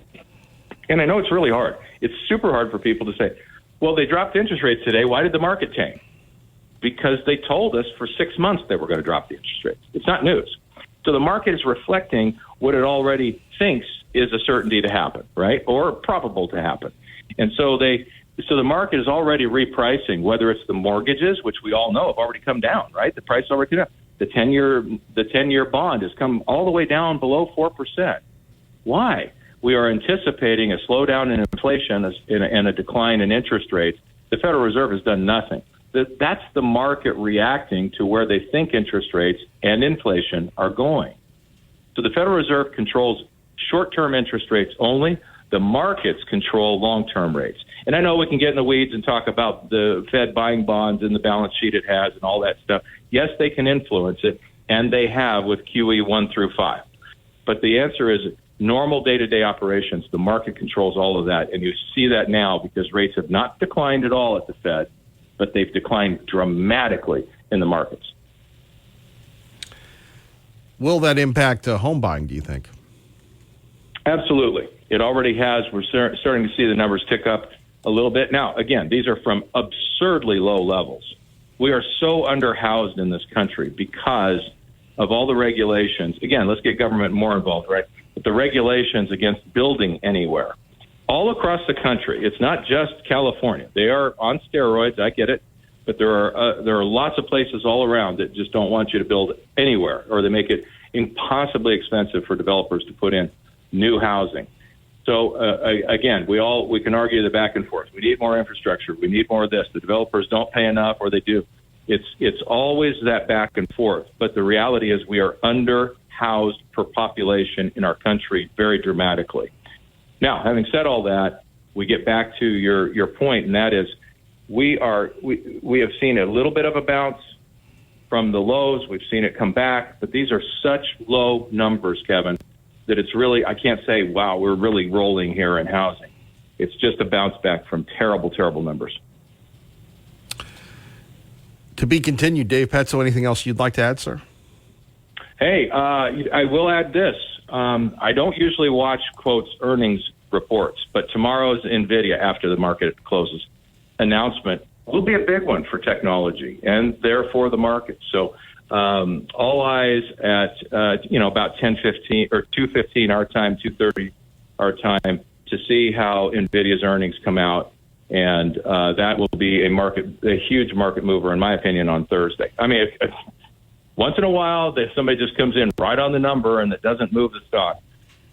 And I know it's really hard. It's super hard for people to say, well, they dropped interest rates today. Why did the market tank? Because they told us for 6 months they were going to drop the interest rates. It's not news. So the market is reflecting what it already thinks is a certainty to happen, right? Or probable to happen. And so the market is already repricing, whether it's the mortgages, which we all know have already come down, right? The price already come down. The 10-year bond has come all the way down below 4%. Why? We are anticipating a slowdown in inflation and a decline in interest rates. The Federal Reserve has done nothing. That's the market reacting to where they think interest rates and inflation are going. So the Federal Reserve controls short-term interest rates only. The markets control long-term rates. And I know we can get in the weeds and talk about the Fed buying bonds and the balance sheet it has and all that stuff. Yes, they can influence it, and they have with QE 1 through 5. But the answer is normal day-to-day operations. The market controls all of that, and you see that now because rates have not declined at all at the Fed, but they've declined dramatically in the markets. Will that impact home buying, do you think? Absolutely. It already has. We're starting to see the numbers tick up a little bit. Now, again, these are from absurdly low levels. We are so underhoused in this country because of all the regulations. Again, let's get government more involved, right? But the regulations against building anywhere. All across the country. It's not just California. They are on steroids, I get it. But there are lots of places all around that just don't want you to build anywhere, or they make it impossibly expensive for developers to put in new housing. So again, we can argue the back and forth. We need more infrastructure. We need more of this. The developers don't pay enough, or they do. It's always that back and forth. But the reality is we are under-housed per population in our country very dramatically. Now, having said all that, we get back to your point, and that is we have seen a little bit of a bounce from the lows. We've seen it come back, but these are such low numbers, Kevin, that it's really, I can't say, wow, we're really rolling here in housing. It's just a bounce back from terrible, terrible numbers. To be continued, Dave Petso, anything else you'd like to add, sir? Hey, I will add this. I don't usually watch, quotes, earnings reports, but tomorrow's NVIDIA, after the market closes, announcement will be a big one for technology and therefore the market. So all eyes at, about 10:15 or 2:15 our time, 2:30 our time to see how NVIDIA's earnings come out. And that will be a huge market mover, in my opinion, on Thursday. I mean, if once in a while, somebody just comes in right on the number and that doesn't move the stock.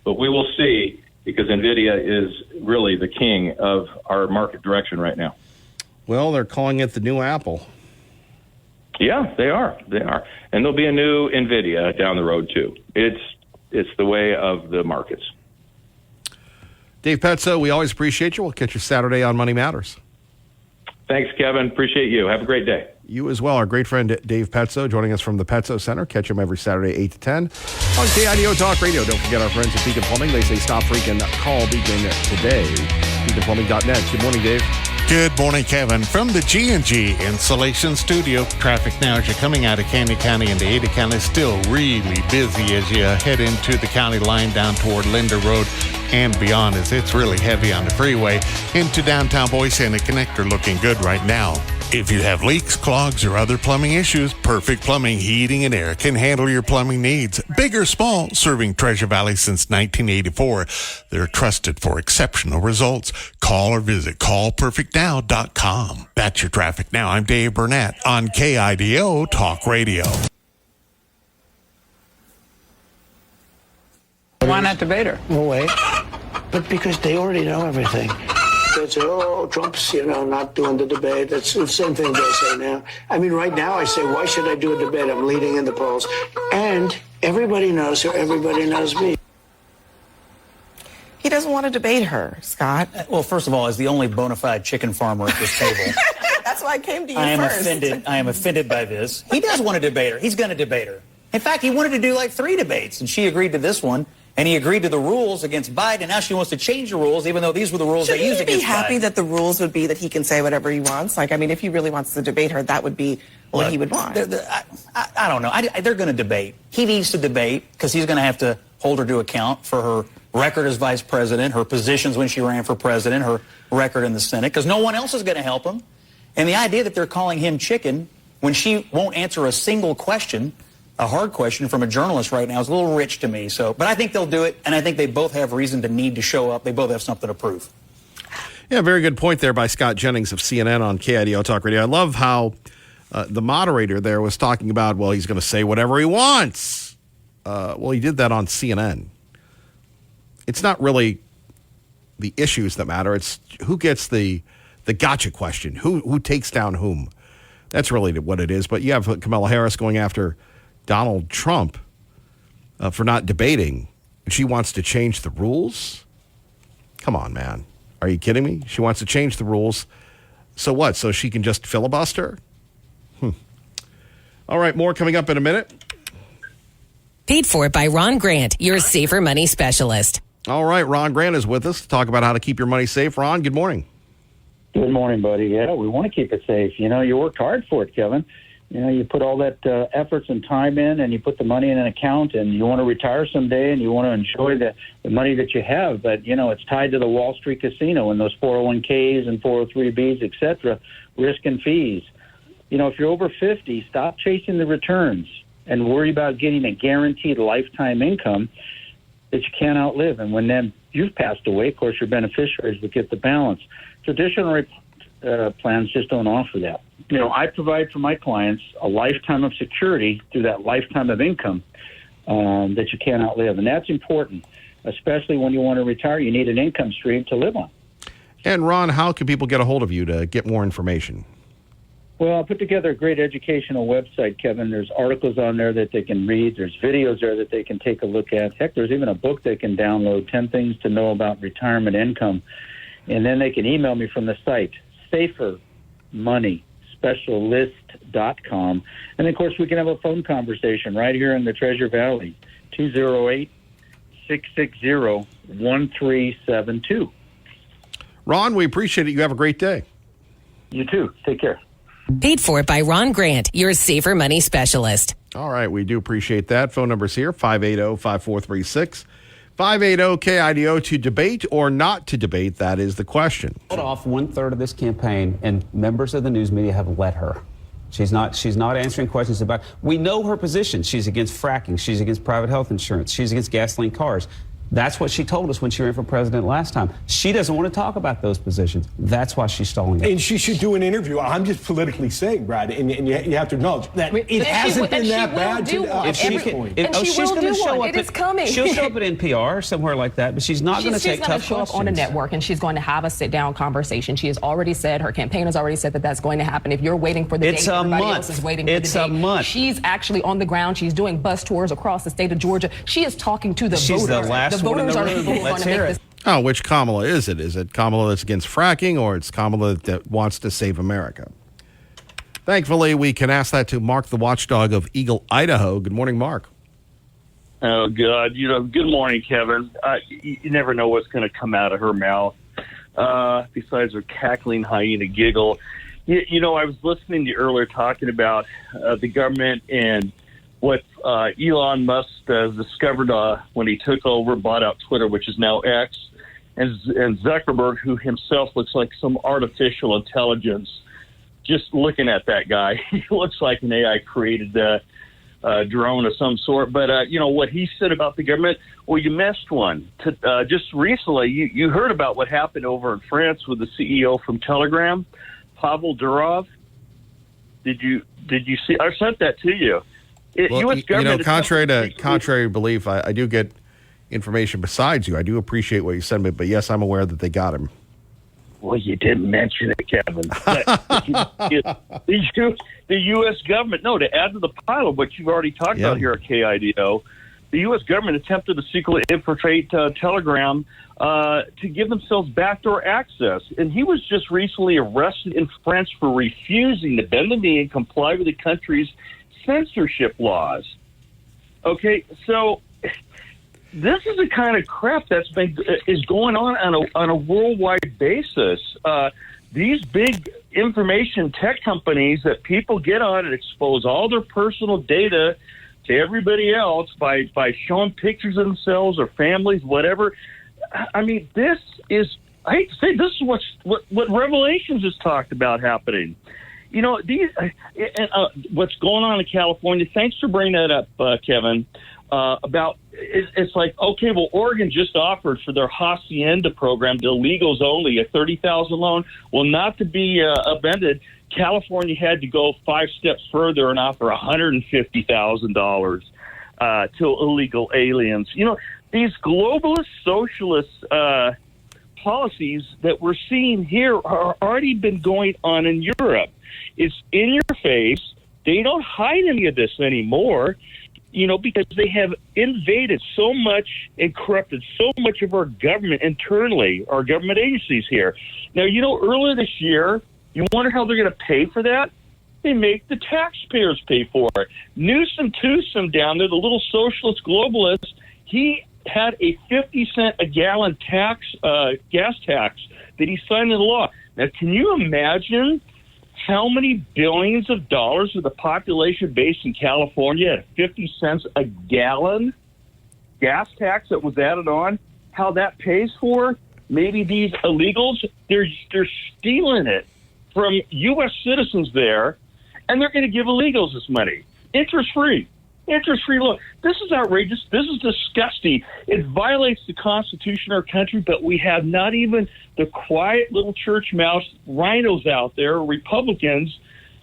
But we will see, because NVIDIA is really the king of our market direction right now. Well, they're calling it the new Apple. Yeah, they are. They are. And there'll be a new NVIDIA down the road, too. It's the way of the markets. Dave Petso, we always appreciate you. We'll catch you Saturday on Money Matters. Thanks, Kevin. Appreciate you. Have a great day. You as well. Our great friend Dave Petso joining us from the Petso Center. Catch him every Saturday, 8 to 10 on KIDO Talk Radio. Don't forget our friends at Beacon Plumbing. They say stop freaking, call Beacon today. BeaconPlumbing.net. Good morning, Dave. Good morning, Kevin. From the G&G Insulation Studio. Traffic now as you're coming out of Candy County into Ada County is still really busy as you head into the county line down toward Linder Road and beyond, as it's really heavy on the freeway. Into downtown Boise and the connector looking good right now. If you have leaks, clogs, or other plumbing issues, Perfect Plumbing, Heating, and Air can handle your plumbing needs. Big or small, serving Treasure Valley since 1984. They're trusted for exceptional results. Call or visit callperfectnow.com. That's your traffic now. I'm Dave Burnett on KIDO Talk Radio. Why not debate her? No way. But because they already know everything. They say, Trump's, not doing the debate. That's the same thing they say now. I mean, right now I say, why should I do a debate? I'm leading in the polls. And everybody knows her. Everybody knows me. He doesn't want to debate her, Scott. Well, first of all, as the only bona fide chicken farmer at this table, that's why I came to you first. I am offended by this. He does want to debate her. He's going to debate her. In fact, he wanted to do like 3 debates, and she agreed to this one. And he agreed to the rules against Biden, and now she wants to change the rules, even though these were the rules they used against Biden. Should he be happy that the rules would be that he can say whatever he wants? If he really wants to debate her, that would be what he would want. I don't know. They're going to debate. He needs to debate because he's going to have to hold her to account for her record as vice president, her positions when she ran for president, her record in the Senate, because no one else is going to help him. And the idea that they're calling him chicken when she won't answer a single question, a hard question from a journalist right now, is a little rich to me. But I think they'll do it, and I think they both have reason to need to show up. They both have something to prove. Yeah, very good point there by Scott Jennings of CNN on KIDO Talk Radio. I love how the moderator there was talking about, well, he's going to say whatever he wants. Well, he did that on CNN. It's not really the issues that matter. It's who gets the gotcha question, who takes down whom. That's really what it is. But you have Kamala Harris going after Donald Trump for not debating. She wants to change the rules. Come on, man. Are you kidding me? She wants to change the rules. So what? So she can just filibuster? All right, more coming up in a minute. Paid for by Ron Grant, your safer money specialist. All right, Ron Grant is with us to talk about how to keep your money safe. Ron, good morning. Good morning, buddy. Yeah, we want to keep it safe. You know, you worked hard for it, Kevin. You know, you put all that efforts and time in, and you put the money in an account, and you want to retire someday, and you want to enjoy the money that you have. But, you know, it's tied to the Wall Street casino and those 401ks and 403bs, et cetera, risk and fees. You know, if you're over 50, stop chasing the returns and worry about getting a guaranteed lifetime income that you can't outlive. And when then you've passed away, of course, your beneficiaries will get the balance. Traditional plans just don't offer that. You know, I provide for my clients a lifetime of security through that lifetime of income that you can't outlive. And that's important, especially when you want to retire. You need an income stream to live on. And, Ron, how can people get a hold of you to get more information? Well, I put together a great educational website, Kevin. There's articles on there that they can read. There's videos there that they can take a look at. Heck, there's even a book they can download, 10 Things to Know About Retirement Income. And then they can email me from the site, safermoneyspecialist.com. And, of course, we can have a phone conversation right here in the Treasure Valley, 208-660-1372. Ron, we appreciate it. You have a great day. You too. Take care. Paid for by Ron Grant, your safer money specialist. All right, we do appreciate that. Phone number's here, 580-5436. 580-KIDO, to debate or not to debate, that is the question. Off 1/3 of this campaign, and members of the news media have let her. She's not answering questions about. We know her position. She's against fracking. She's against private health insurance. She's against gasoline cars. That's what she told us when she ran for president last time. She doesn't want to talk about those positions. That's why she's stalling it. And she should do an interview. I'm just politically saying, Brad, and you have to acknowledge that it hasn't been that bad to this point. She's going to show up. It is coming. She'll show up at NPR or somewhere like that, but she's not going to take tough questions. She's going to show up on a network, and she's going to have a sit-down conversation. She has already said, her campaign has already said that that's going to happen. If you're waiting for the date, everybody else is waiting for the date. It's a month. She's actually on the ground. She's doing bus tours across the state of Georgia. She is talking to the voters. She's the last one in the room. Let's hear it. Oh, which Kamala is it? Is it Kamala that's against fracking, or it's Kamala that wants to save America? Thankfully, we can ask that to Mark, the watchdog of Eagle, Idaho. Good morning, Mark. Oh, God. You know, good morning, Kevin. You never know what's going to come out of her mouth, besides her cackling hyena giggle. You know, I was listening to you earlier talking about the government and what Elon Musk discovered when he took over, bought out Twitter, which is now X, and Zuckerberg, who himself looks like some artificial intelligence. Just looking at that guy, he looks like an AI-created drone of some sort. But, you know, what he said about the government, well, you missed one. Just recently, you heard about what happened over in France with the CEO from Telegram, Pavel Durov. Did you see? I sent that to you. Well, contrary to belief, I do get information besides you. I do appreciate what you sent me, but yes, I'm aware that they got him. Well, you didn't mention it, Kevin. The U.S. government, no, to add to the pile of what you've already talked about here at KIDO, the U.S. government attempted to secretly infiltrate Telegram to give themselves backdoor access. And he was just recently arrested in France for refusing to bend the knee and comply with the country's censorship laws. Okay, so this is the kind of crap is going on a worldwide basis. These big information tech companies that people get on and expose all their personal data to everybody else by showing pictures of themselves or families, whatever. I mean, this is, I hate to say, this is what Revelations has talked about happening. You know, what's going on in California, thanks for bringing that up, Kevin, about it's like, okay, well, Oregon just offered for their Hacienda program, the illegals only, a $30,000 loan. Well, not to be amended, California had to go 5 steps further and offer $150,000 to illegal aliens. You know, these globalist socialist policies that we're seeing here are already been going on in Europe. It's in your face. They don't hide any of this anymore. because they have invaded so much and corrupted so much of our government internally, our government agencies here. Now, earlier this year, you wonder how they're going to pay for that? They make the taxpayers pay for it. Newsom down there, the little socialist globalist, he had a 50-cent a gallon tax, gas tax that he signed into law. Now, can you imagine how many billions of dollars of the population base in California at 50 cents a gallon gas tax that was added on, how that pays for maybe these illegals? They're stealing it from U.S. citizens there, and they're going to give illegals this money. Interest-free loan. This is outrageous. This is disgusting. It violates the Constitution of our country, but we have not even the quiet little church mouse rhinos out there, Republicans,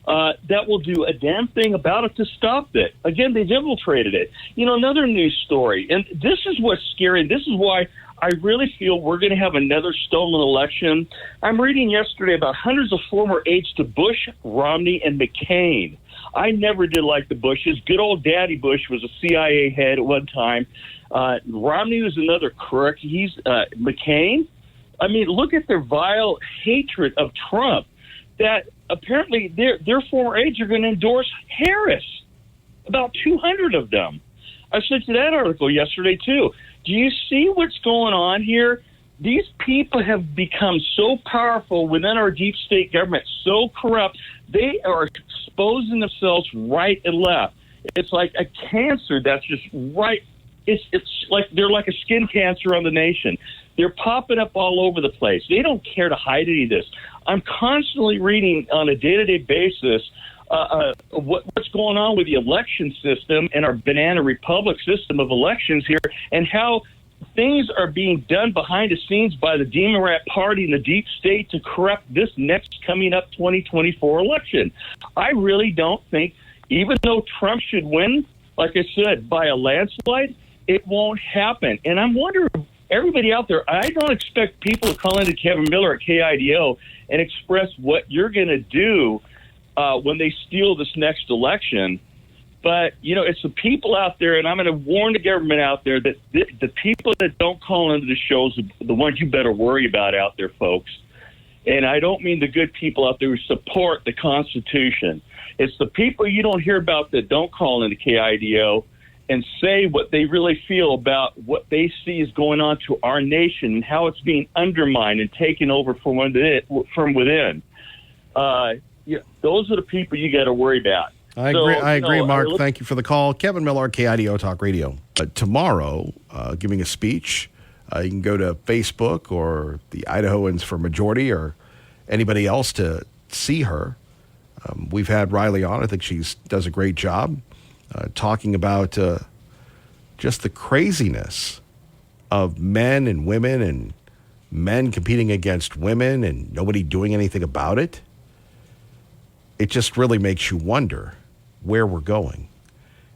that will do a damn thing about it to stop it. Again, they've infiltrated it. Another news story, and this is what's scary. This is why I really feel we're going to have another stolen election. I'm reading yesterday about hundreds of former aides to Bush, Romney, and McCain. I never did like the Bushes. Good old Daddy Bush was a CIA head at one time. Romney was another crook. He's McCain. I mean, look at their vile hatred of Trump. That apparently their former aides are going to endorse Harris. About 200 of them. I sent you that article yesterday too. Do you see what's going on here? These people have become so powerful within our deep state government, so corrupt, they are exposing themselves right and left. It's like a cancer that's just right. It's like they're like a skin cancer on the nation. They're popping up all over the place. They don't care to hide any of this. I'm constantly reading on a day-to-day basis what's going on with the election system and our banana republic system of elections here, and how things are being done behind the scenes by the Democrat Party and the deep state to corrupt this next coming up 2024 election. I really don't think, even though Trump should win, like I said, by a landslide, it won't happen. And I'm wondering, everybody out there, I don't expect people to call into Kevin Miller at KIDO and express what you're going to do when they steal this next election. But, it's the people out there, and I'm going to warn the government out there that the people that don't call into the shows are the ones you better worry about out there, folks. And I don't mean the good people out there who support the Constitution. It's the people you don't hear about that don't call into KIDO and say what they really feel about what they see is going on to our nation and how it's being undermined and taken over from within. Those are the people you got to worry about. I agree, Mark. Thank you for the call. Kevin Miller, KIDO Talk Radio. Tomorrow, giving a speech, you can go to Facebook or the Idahoans for Majority or anybody else to see her. We've had Riley on. I think she does a great job talking about just the craziness of men and women and men competing against women and nobody doing anything about it. It just really makes you wonder where we're going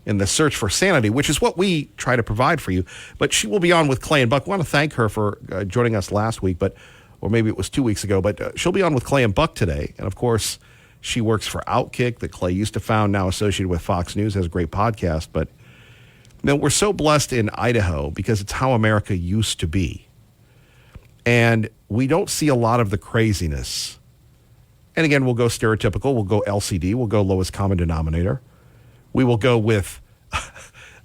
in the search for sanity, which is what we try to provide for you. But she will be on with Clay and Buck. I want to thank her for joining us last week, or maybe it was 2 weeks ago, but she'll be on with Clay and Buck today. And of course, she works for Outkick that Clay used to found, now associated with Fox News, has a great podcast. But we're so blessed in Idaho because it's how America used to be. And we don't see a lot of the craziness. And again, we'll go stereotypical, we'll go LCD, we'll go lowest common denominator. We will go with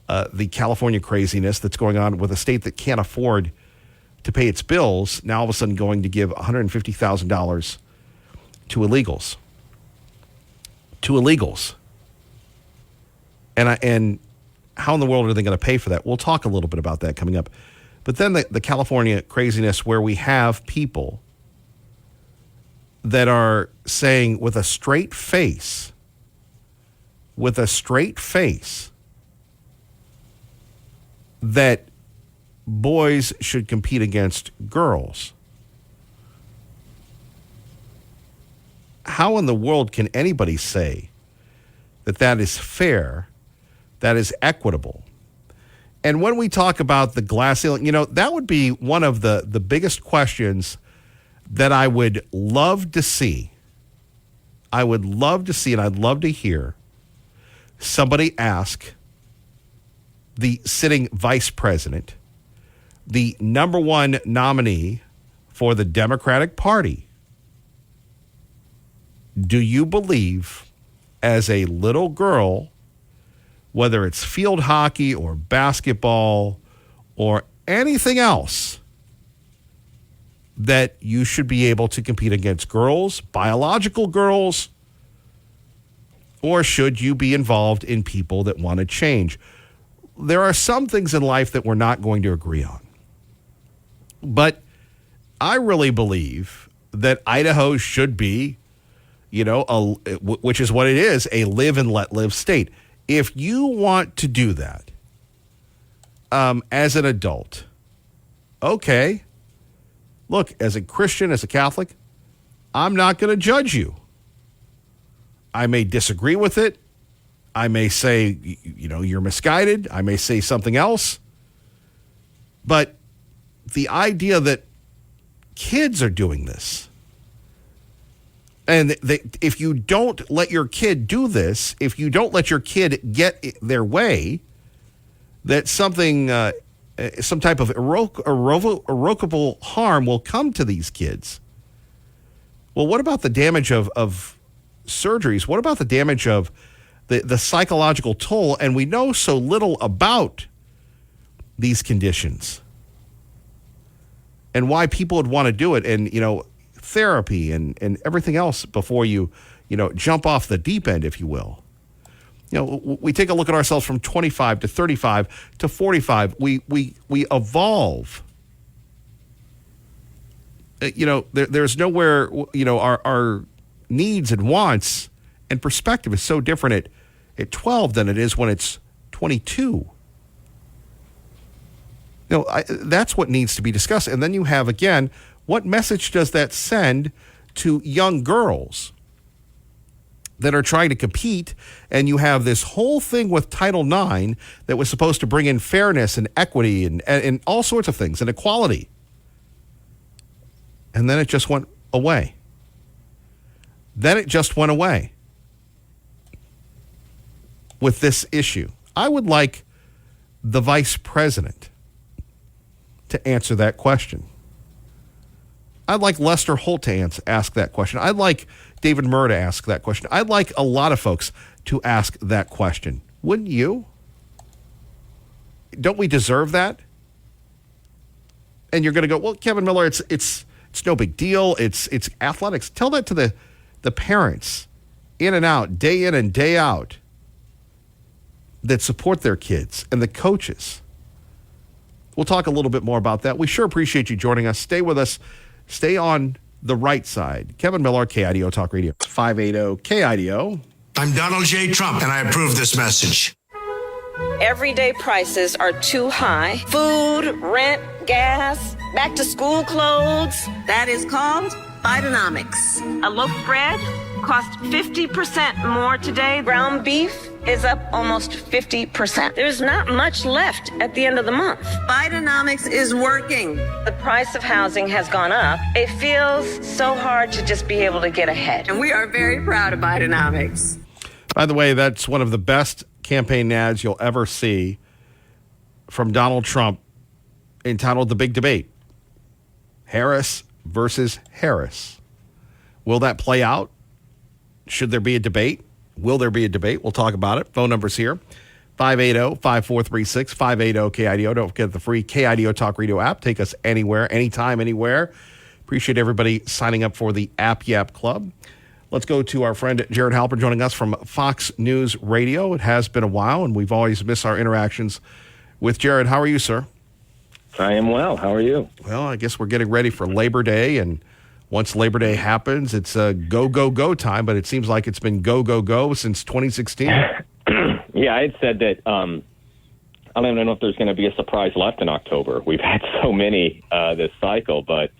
the California craziness that's going on with a state that can't afford to pay its bills, now all of a sudden going to give $150,000 to illegals. And how in the world are they going to pay for that? We'll talk a little bit about that coming up. But then the California craziness where we have people that are saying with a straight face, that boys should compete against girls. How in the world can anybody say that that is fair, that is equitable? And when we talk about the glass ceiling, that would be one of the biggest questions that I would love to see. And I'd love to hear somebody ask the sitting vice president, the number one nominee for the Democratic Party. Do you believe, as a little girl, whether it's field hockey or basketball or anything else, that you should be able to compete against girls, biological girls, or should you be involved in people that want to change? There are some things in life that we're not going to agree on. But I really believe that Idaho should be, which is what it is, a live and let live state. If you want to do that as an adult, okay, look, as a Christian, as a Catholic, I'm not going to judge you. I may disagree with it. I may say, you're misguided. I may say something else. But the idea that kids are doing this, and if you don't let your kid do this, if you don't let your kid get their way, that something, some type of irrevocable harm will come to these kids. Well, what about the damage of surgeries? What about the damage of the psychological toll? And we know so little about these conditions and why people would want to do it, and therapy and everything else before you jump off the deep end, if you will. We take a look at ourselves from 25 to 35 to 45. We evolve. There's nowhere. Our needs and wants and perspective is so different at 12 than it is when it's 22. That's what needs to be discussed. And then you have, again, what message does that send to young girls that are trying to compete? And you have this whole thing with Title IX that was supposed to bring in fairness and equity and all sorts of things and equality. And then it just went away. With this issue. I would like the vice president to answer that question. I'd like Lester Holt to ask that question. I'd like David Murr to ask that question. I'd like a lot of folks to ask that question. Wouldn't you? Don't we deserve that? And you're going to go, well, Kevin Miller, it's no big deal. It's athletics. Tell that to the parents in and out, day in and day out, that support their kids, and the coaches. We'll talk a little bit more about that. We sure appreciate you joining us. Stay with us. Stay on the right side. Kevin Miller, KIDO Talk Radio, 580 KIDO. I'm Donald J. Trump, and I approve this message. Everyday prices are too high. Food, rent, gas, back to school clothes. That is called Bidenomics. A loaf of bread costs 50% more today. Ground beef is up almost 50%. There's not much left at the end of the month. Bidenomics is working. The price of housing has gone up. It feels so hard to just be able to get ahead. And we are very proud of Bidenomics. By the way, that's one of the best campaign ads you'll ever see from Donald Trump, entitled The Big Debate. Harris versus Harris. Will that play out? Should there be a debate? Will there be a debate? We'll talk about it. Phone number's here. 580-5436, 580-KIDO. Don't forget the free KIDO Talk Radio app. Take us anywhere, anytime, anywhere. Appreciate everybody signing up for the App Yap Club. Let's go to our friend Jared Halper joining us from Fox News Radio. It has been a while, and we've always missed our interactions with Jared. How are you, sir? I am well. How are you? Well, I guess we're getting ready for Labor Day, and once Labor Day happens, it's a go, go, go time, but it seems like it's been go, go, go since 2016. Yeah, I had said that I don't even know if there's going to be a surprise left in October. We've had so many this cycle, but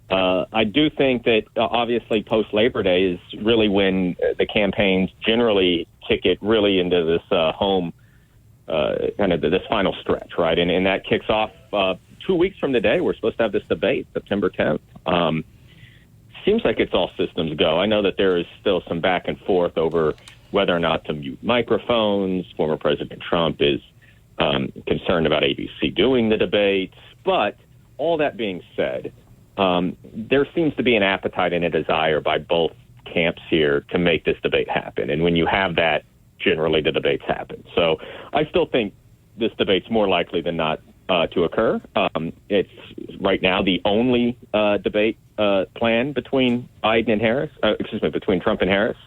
I do think that obviously post-Labor Day is really when the campaigns generally kick it really into this home, kind of this final stretch, right? And that kicks off 2 weeks from today. We're supposed to have this debate, September 10th. Seems like it's all systems go. I know that there is still some back and forth over whether or not to mute microphones. Former President Trump is concerned about ABC doing the debates. But all that being said, there seems to be an appetite and a desire by both camps here to make this debate happen. And when you have that, generally the debates happen. So I still think this debate's more likely than not to occur. It's right now the only debate plan between Biden and Harris, between Trump and Harris.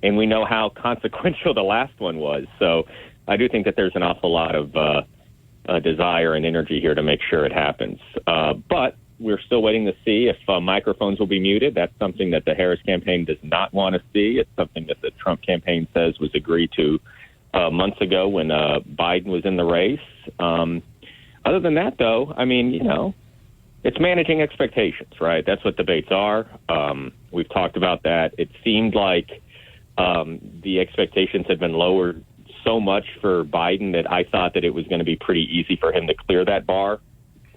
And we know how consequential the last one was. So I do think that there's an awful lot of desire and energy here to make sure it happens. But we're still waiting to see if microphones will be muted. That's something that the Harris campaign does not want to see. It's something that the Trump campaign says was agreed to months ago when Biden was in the race. Other than that, though, I mean, it's managing expectations, right? That's what debates are. We've talked about that. It seemed like the expectations had been lowered so much for Biden that I thought that it was going to be pretty easy for him to clear that bar.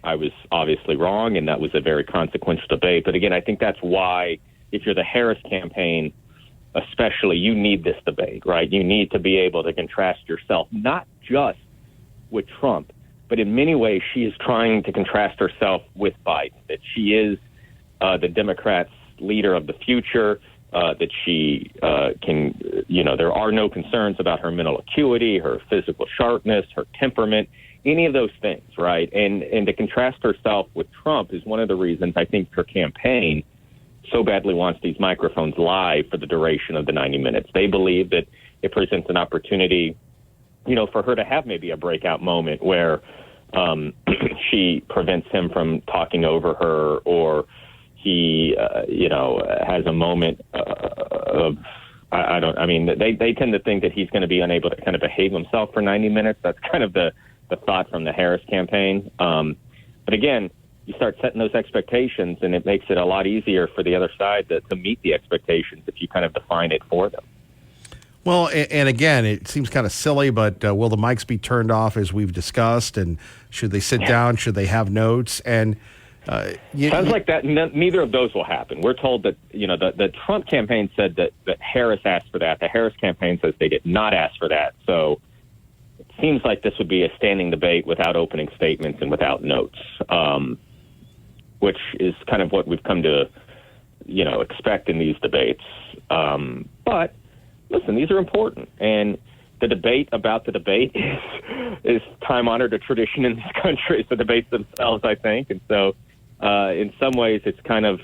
I was obviously wrong, and that was a very consequential debate. But again, I think that's why, if you're the Harris campaign, especially, you need this debate, right? You need to be able to contrast yourself, not just with Trump, but in many ways she is trying to contrast herself with Biden, that she is the Democrats' leader of the future, that she can, there are no concerns about her mental acuity, her physical sharpness, her temperament, any of those things, right? And to contrast herself with Trump is one of the reasons I think her campaign so badly wants these microphones live for the duration of the 90 minutes. They believe that it presents an opportunity, for her to have maybe a breakout moment where she prevents him from talking over her, or he, has a moment of, they tend to think that he's going to be unable to kind of behave himself for 90 minutes. That's kind of the thought from the Harris campaign. But again, you start setting those expectations, and it makes it a lot easier for the other side to meet the expectations if you kind of define it for them. Well, and again, it seems kind of silly, but will the mics be turned off as we've discussed? And should they sit down? Should they have notes? And sounds like that. Neither of those will happen. We're told that the Trump campaign said that Harris asked for that. The Harris campaign says they did not ask for that. So it seems like this would be a standing debate without opening statements and without notes, which is kind of what we've come to expect in these debates. But listen, these are important, and the debate about the debate is time-honored a tradition in this country. It's the debates themselves, I think, and so in some ways, it's kind of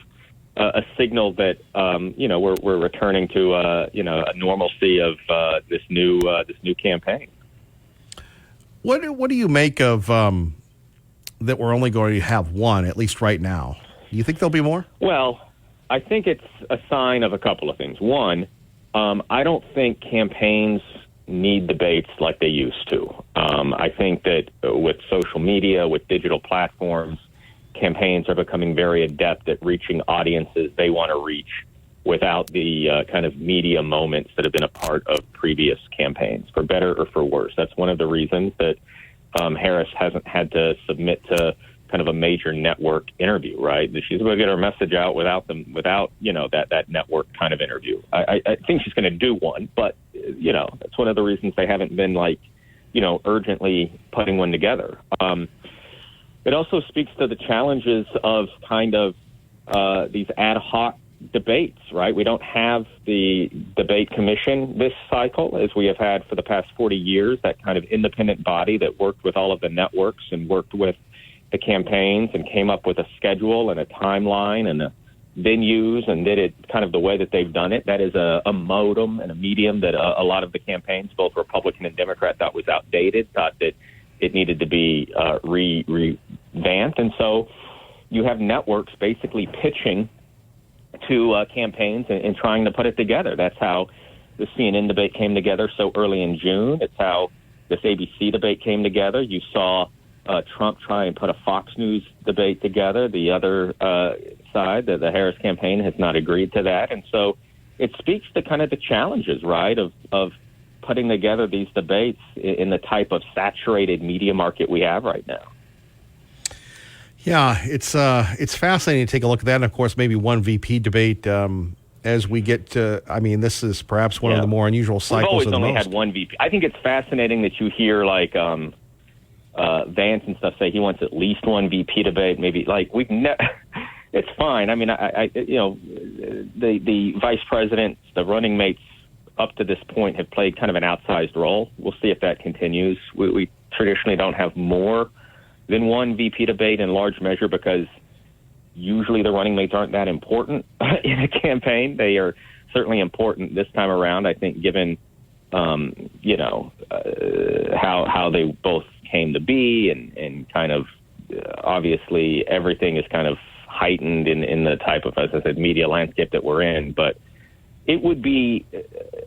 a signal that we're returning to a normalcy of this new campaign. What do you make of that we're only going to have one, at least right now? Do you think there'll be more? Well, I think it's a sign of a couple of things. One, I don't think campaigns need debates like they used to. I think that with social media, with digital platforms, campaigns are becoming very adept at reaching audiences they want to reach without the kind of media moments that have been a part of previous campaigns, for better or for worse. That's one of the reasons that Harris hasn't had to submit to kind of a major network interview, right? She's going to get her message out without that network kind of interview. I think she's going to do one, but that's one of the reasons they haven't been urgently putting one together. It also speaks to the challenges of kind of these ad hoc debates, right? We don't have the debate commission this cycle as we have had for the past 40 years, that kind of independent body that worked with all of the networks and worked with the campaigns and came up with a schedule and a timeline and venues and did it kind of the way that they've done it. That is a modem and a medium that a lot of the campaigns, both Republican and Democrat, thought was outdated, thought that it needed to be revamped. And so you have networks basically pitching to campaigns and trying to put it together. That's how the CNN debate came together so early in June. It's how this ABC debate came together. You saw Trump try and put a Fox News debate together. The other side, the Harris campaign, has not agreed to that. And so it speaks to kind of the challenges, right, of putting together these debates in the type of saturated media market we have right now. Yeah, it's fascinating to take a look at that. And, of course, maybe one VP debate as we get to, I mean, this is perhaps one of the more unusual cycles We've always of the only most. had one VP. I think it's fascinating that you hear like Vance and stuff say he wants at least one VP debate. Maybe like it's fine. I mean, I the vice president, the running mates up to this point have played kind of an outsized role. We'll see if that continues. We traditionally don't have more than one VP debate in large measure because usually the running mates aren't that important in a campaign. They are certainly important this time around, I think, given, how they both came to be and kind of obviously everything is kind of heightened in the type of, as I said, media landscape that we're in. But it would be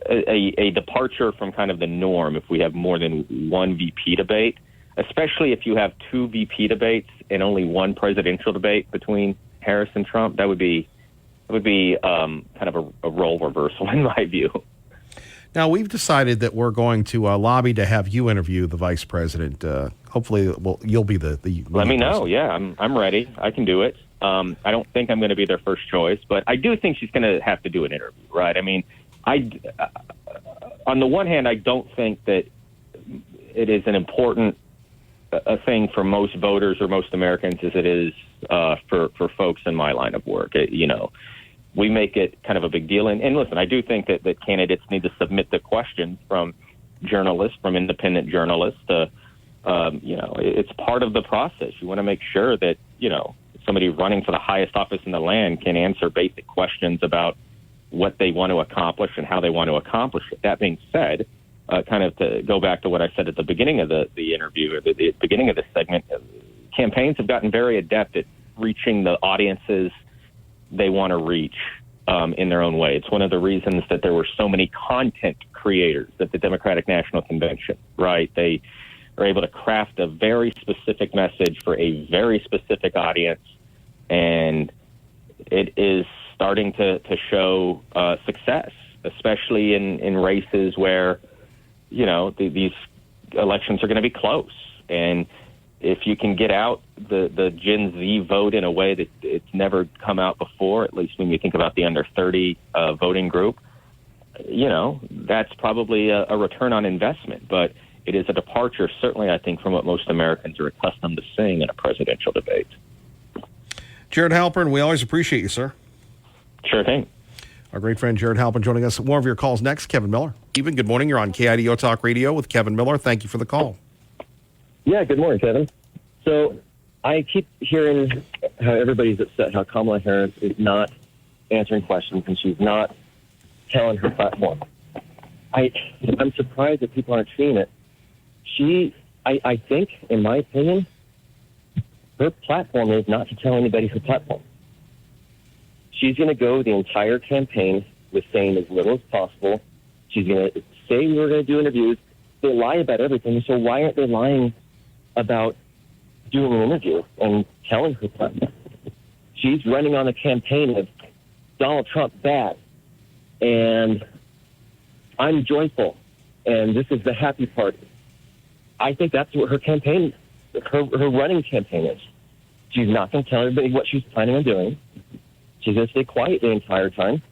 a departure from kind of the norm if we have more than one VP debate, especially if you have two VP debates and only one presidential debate between Harris and Trump. That would be kind of a role reversal in my view. Now, we've decided that we're going to lobby to have you interview the vice president. Hopefully, you'll be the Let me know. Yeah, I'm ready. I can do it. I don't think I'm going to be their first choice, but I do think she's going to have to do an interview, right? I mean, on the one hand, I don't think that it is an important a thing for most voters or most Americans as it is for folks in my line of work. We make it kind of a big deal. And listen, I do think that candidates need to submit the questions from journalists, from independent journalists. It's part of the process. You want to make sure that, somebody running for the highest office in the land can answer basic questions about what they want to accomplish and how they want to accomplish it. That being said, kind of to go back to what I said at the beginning of the interview, or the beginning of this segment, campaigns have gotten very adept at reaching the audiences they want to reach in their own way. It's one of the reasons that there were so many content creators at the Democratic National Convention, right? They are able to craft a very specific message for a very specific audience, and it is starting to show success, especially in races where, these elections are going to be close. And if you can get out the Gen Z vote in a way that it's never come out before, at least when you think about the under 30 voting group, that's probably a return on investment. But it is a departure, certainly, I think, from what most Americans are accustomed to seeing in a presidential debate. Jared Halpern, we always appreciate you, sir. Sure thing. Our great friend Jared Halpern joining us. More of your calls next. Kevin Miller. Even, good morning. You're on KIDO Talk Radio with Kevin Miller. Thank you for the call. Yeah, good morning, Kevin. So I keep hearing how everybody's upset, how Kamala Harris is not answering questions and she's not telling her platform. I'm surprised that people aren't seeing it. I think, in my opinion, her platform is not to tell anybody her platform. She's going to go the entire campaign with saying as little as possible. She's going to say we're going to do interviews. They lie about everything, so why aren't they lying about doing an interview and telling her platform? She's running on a campaign of Donald Trump bad, and I'm joyful, and this is the happy part. I think that's what her campaign, her running campaign is. She's not going to tell everybody what she's planning on doing. She's going to stay quiet the entire time,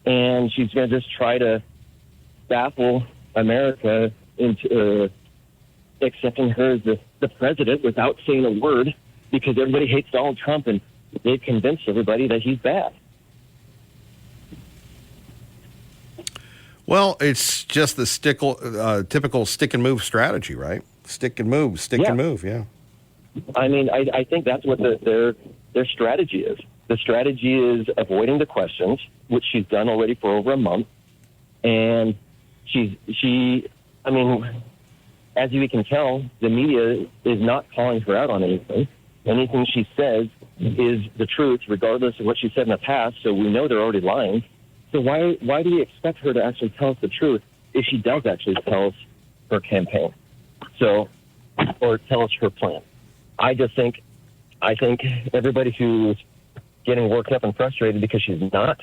and she's going to just try to baffle America into accepting her as the president without saying a word, because everybody hates Donald Trump and they've convinced everybody that he's bad. Well, it's just the typical stick and move strategy, right? Stick and move, and move, yeah. I mean, I think that's what their strategy is. The strategy is avoiding the questions, which she's done already for over a month. And I mean, as you can tell, the media is not calling her out on anything. Anything she says is the truth, regardless of what she said in the past, so we know they're already lying. So why do we expect her to actually tell us the truth if she does actually tell us her campaign? Or tell us her plan? I think everybody who's getting worked up and frustrated because she's not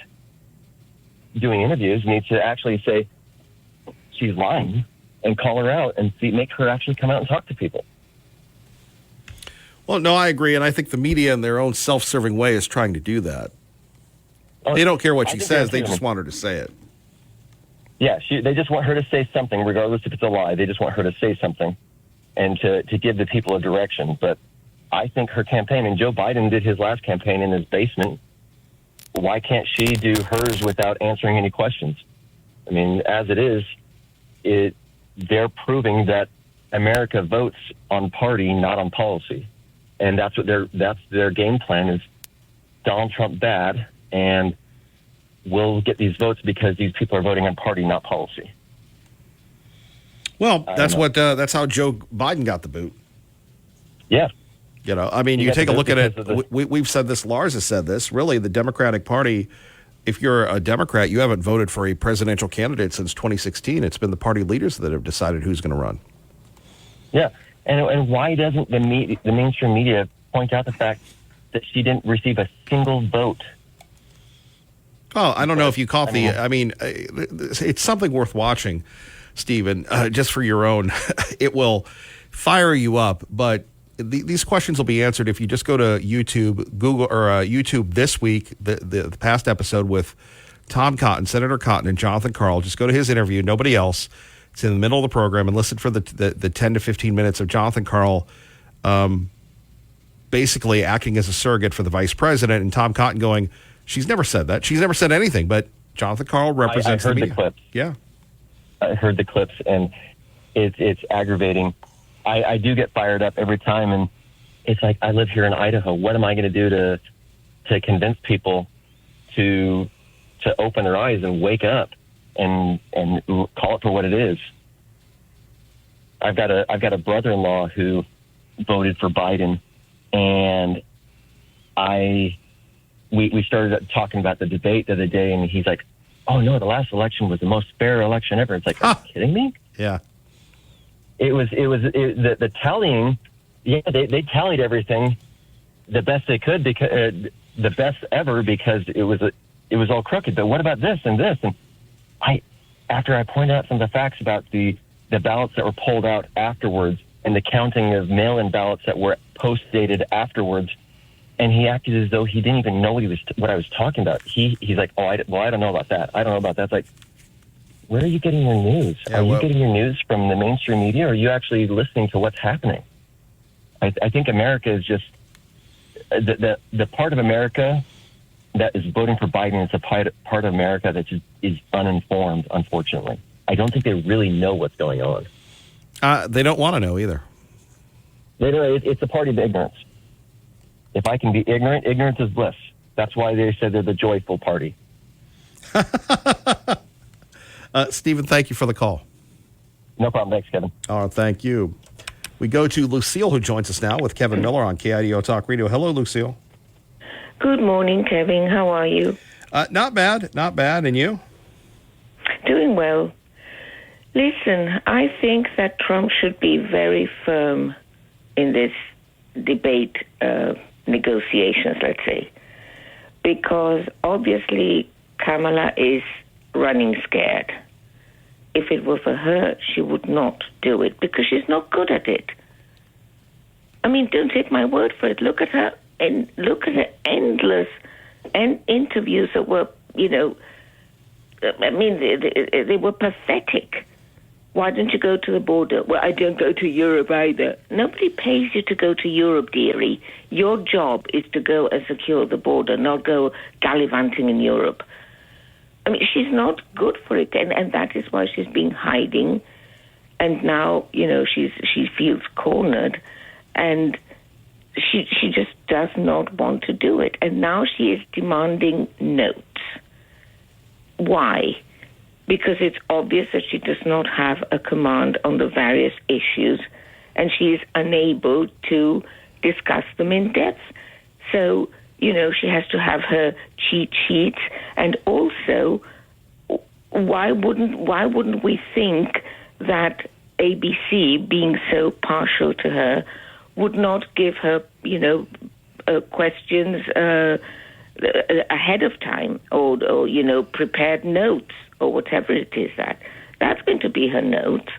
doing interviews needs to actually say she's lying and call her out and make her actually come out and talk to people. Well, no, I agree, and I think the media in their own self-serving way is trying to do that. They don't care what she think says. they're They just human. want her to say it. Yeah, they just want her to say something, regardless if it's a lie. They just want her to say something and to give the people a direction. But I think her campaign, and Joe Biden did his last campaign in his basement. Why can't she do hers without answering any questions? I mean, as it is, they're proving that America votes on party, not on policy. And that's their game plan is Donald Trump bad, and we'll get these votes because these people are voting on party, not policy. Well, that's how Joe Biden got the boot. Yeah. You know, I mean, He you got take a the look boot at because it. We've said this. Lars has said this. Really, the Democratic Party, if you're a Democrat, you haven't voted for a presidential candidate since 2016. It's been the party leaders that have decided who's going to run. Yeah. And why doesn't the mainstream media point out the fact that she didn't receive a single vote? Oh, I don't know if you caught I mean, it's something worth watching, Stephen, just for your own. It will fire you up, but these questions will be answered if you just go to YouTube, Google, or YouTube this week, the past episode with Tom Cotton, Senator Cotton, and Jonathan Karl. Just go to his interview, nobody else. It's in the middle of the program, and listen for the 10 to 15 minutes of Jonathan Karl basically acting as a surrogate for the vice president, and Tom Cotton going, she's never said that. She's never said anything, but Jonathan Karl represents I heard the the media. clips. Yeah. I heard the clips, and it's aggravating. I do get fired up every time, and it's like, I live here in Idaho. What am I going to do to convince people to open their eyes and wake up and call it for what it is? I've got a brother-in-law who voted for Biden, and we started talking about the debate the other day, and he's like, "Oh no, the last election was the most fair election ever." It's like, are you kidding me? Yeah. The tallying. Yeah, they tallied everything the best they could, because the best ever, because it was all crooked. But what about this and this? And after I pointed out some of the facts about the ballots that were pulled out afterwards and the counting of mail-in ballots that were post-dated afterwards, and he acted as though he didn't even know what I was talking about. He's like, "Oh, I don't know about that. I don't know about that." It's like, where are you getting your news? Are you getting your news from the mainstream media, or are you actually listening to what's happening? I think America is just the part of America that is voting for Biden. It's a part of America that just is uninformed, unfortunately. I don't think they really know what's going on. They don't want to know either. It's a party of ignorance. If I can be ignorant, ignorance is bliss. That's why they said they're the joyful party. Stephen, thank you for the call. No problem. Thanks, Kevin. Thank you. We go to Lucille, who joins us now with Kevin Miller on KIDO Talk Radio. Hello, Lucille. Good morning, Kevin. How are you? Not bad. Not bad. And you? Doing well. Listen, I think that Trump should be very firm in this debate negotiations, let's say, because obviously Kamala is running scared. If it were for her, she would not do it because she's not good at it. I mean, don't take my word for it. Look at her and look at her endless interviews that were, I mean, they were pathetic. Why don't you go to the border? Well, I don't go to Europe either. Nobody pays you to go to Europe, dearie. Your job is to go and secure the border, not go gallivanting in Europe. I mean, she's not good for it, and that is why she's been hiding. And now, she feels cornered, and she just does not want to do it. And now she is demanding notes. Why? Because it's obvious that she does not have a command on the various issues, and she is unable to discuss them in depth. So, she has to have her cheat sheets, and also, why wouldn't we think that ABC, being so partial to her, would not give her, questions ahead of time, or prepared notes, or whatever it is that's going to be her notes.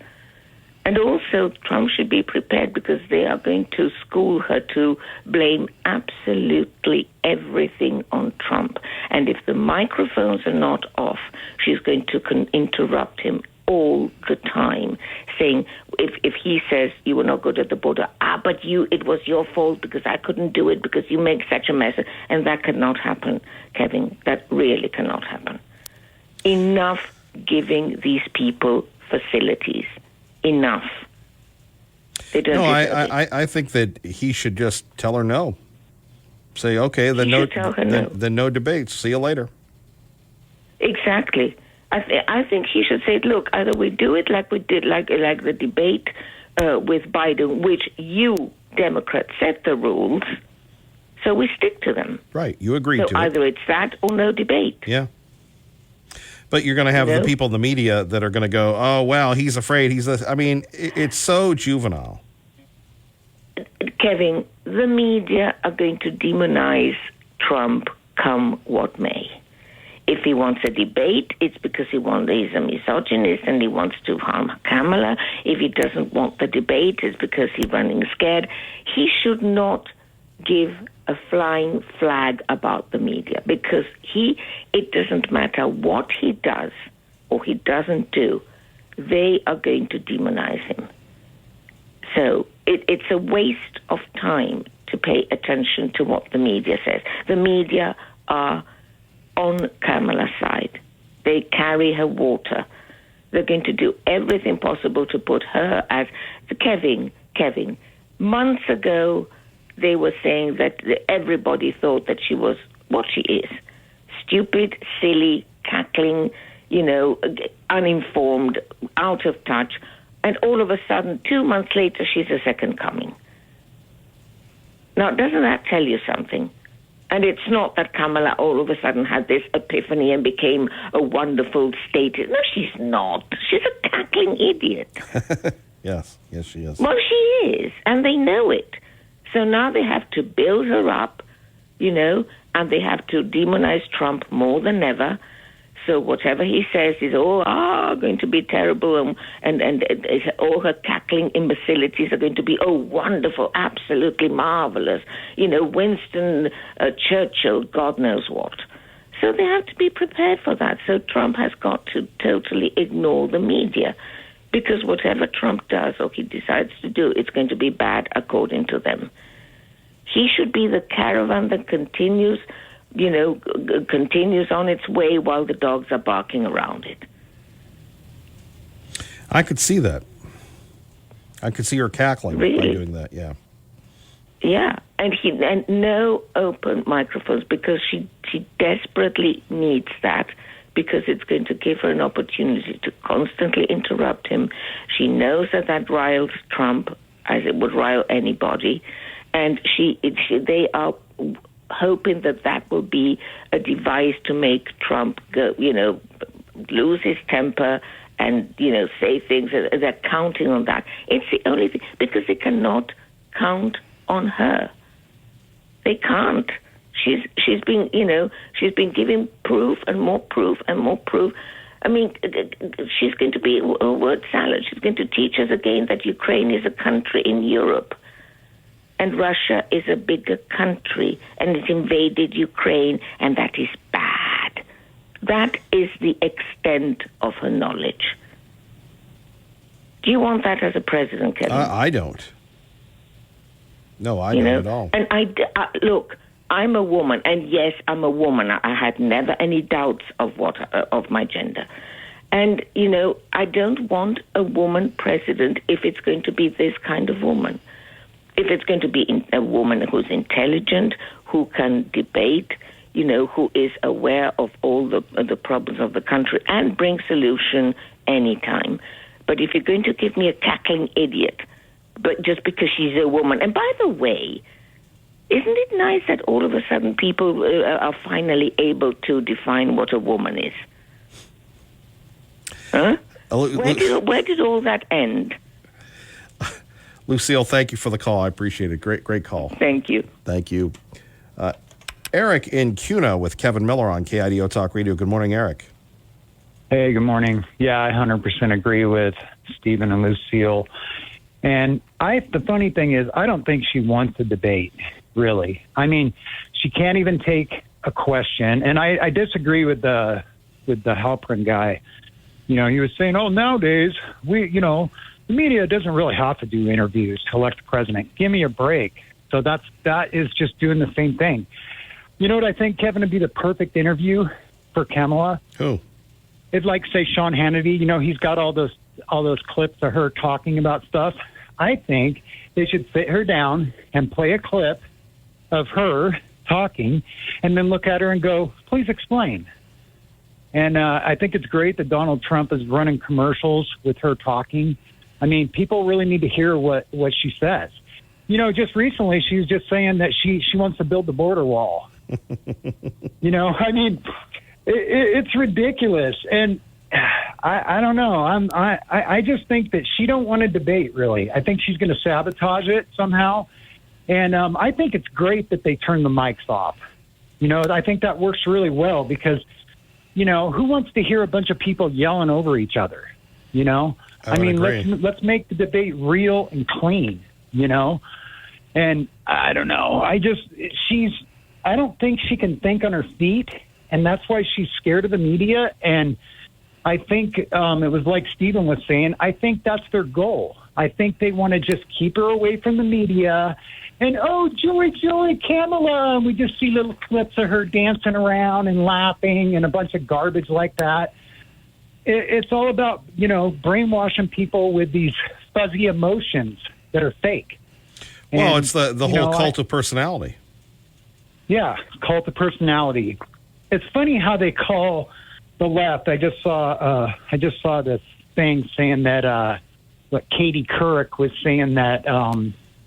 And also, Trump should be prepared because they are going to school her to blame absolutely everything on Trump. And if the microphones are not off, she's going to interrupt him all the time, saying, if he says you were not good at the border, but it was your fault because I couldn't do it because you make such a mess. And that cannot happen, Kevin. That really cannot happen. Enough giving these people facilities. Enough. They don't. No, I think that he should just tell her no. Say, okay, then no debates. See you later. Exactly. I think he should say, look, either we do it like we did, like the debate with Biden, which you Democrats set the rules, so we stick to them. Right. You agreed to it. So either it's that or no debate. Yeah. But you're going to have the people in the media that are going to go, oh, well, he's afraid. He's this. I mean, it's so juvenile. Kevin, the media are going to demonize Trump come what may. If he wants a debate, it's because he's a misogynist and he wants to harm Kamala. If he doesn't want the debate, it's because he's running scared. He should not give a flying flag about the media because it doesn't matter what he does or he doesn't do, they are going to demonize him. So it's a waste of time to pay attention to what the media says. The media are on Kamala's side. They carry her water. They're going to do everything possible to put her as Kevin. Months ago, they were saying that everybody thought that she was what she is. Stupid, silly, cackling, uninformed, out of touch. And all of a sudden, 2 months later, she's a second coming. Now, doesn't that tell you something? And it's not that Kamala all of a sudden had this epiphany and became a wonderful statist. No, she's not. She's a cackling idiot. Yes, she is. Well, she is, and they know it. So now they have to build her up, and they have to demonize Trump more than ever. So whatever he says is going to be terrible, and all her cackling imbecilities are going to be wonderful, absolutely marvelous. Winston Churchill, God knows what. So they have to be prepared for that. So Trump has got to totally ignore the media, because whatever Trump does or he decides to do, it's going to be bad according to them. He should be the caravan that continues on its way while the dogs are barking around it. I could see that. I could see her cackling by doing that, yeah. Yeah, and no open microphones because she desperately needs that, because it's going to give her an opportunity to constantly interrupt him. She knows that riles Trump as it would rile anybody, and they are hoping that will be a device to make Trump go, lose his temper and, say things. They're counting on that. It's the only thing, because they cannot count on her. They can't. She's been giving proof and more proof and more proof. I mean, she's going to be a word salad. She's going to teach us again that Ukraine is a country in Europe. And Russia is a bigger country, and it invaded Ukraine, and that is bad. That is the extent of her knowledge. Do you want that as a president, Kevin? I don't. No, I don't at all. And look, I'm a woman, and yes, I'm a woman. I had never any doubts of my gender. And, I don't want a woman president if it's going to be this kind of woman. If it's going to be a woman who's intelligent, who can debate, who is aware of all the problems of the country and bring solution anytime. But if you're going to give me a cackling idiot, but just because she's a woman, and by the way, isn't it nice that all of a sudden people are finally able to define what a woman is? Huh? Where did all that end? Lucille, thank you for the call. I appreciate it. Great call. Thank you. Thank you. Eric in Cuna with Kevin Miller on KIDO Talk Radio. Good morning, Eric. Hey, good morning. Yeah, I 100% agree with Stephen and Lucille. And the funny thing is, I don't think she wants a debate, really. I mean, she can't even take a question. And I disagree with the Halperin guy. You know, he was saying, oh, nowadays, the media doesn't really have to do interviews to elect a president. Give me a break. So that is just doing the same thing. You know what I think, Kevin, would be the perfect interview for Kamala? Who? It'd like, say, Sean Hannity. You know, he's got all those clips of her talking about stuff. I think they should sit her down and play a clip of her talking and then look at her and go, please explain. And I think it's great that Donald Trump is running commercials with her talking. I mean, people really need to hear what she says. You know, just recently she was just saying that she wants to build the border wall. You know, I mean, it's ridiculous. And I don't know. I just think that she don't want to debate, really. I think she's going to sabotage it somehow. And I think it's great that they turn the mics off. You know, I think that works really well because, you know, who wants to hear a bunch of people yelling over each other? You know, I mean, let's make the debate real and clean, you know? And I don't know. I don't think she can think on her feet. And that's why she's scared of the media. And I think it was like Stephen was saying, I think that's their goal. I think they want to just keep her away from the media. And, oh, Joy, Kamala. And we just see little clips of her dancing around and laughing and a bunch of garbage like that. It's all about, you know, brainwashing people with these fuzzy emotions that are fake. Well, And, it's the whole cult of personality. Yeah, cult of personality. It's funny how they call the left. I just saw this thing saying that what Katie Couric was saying that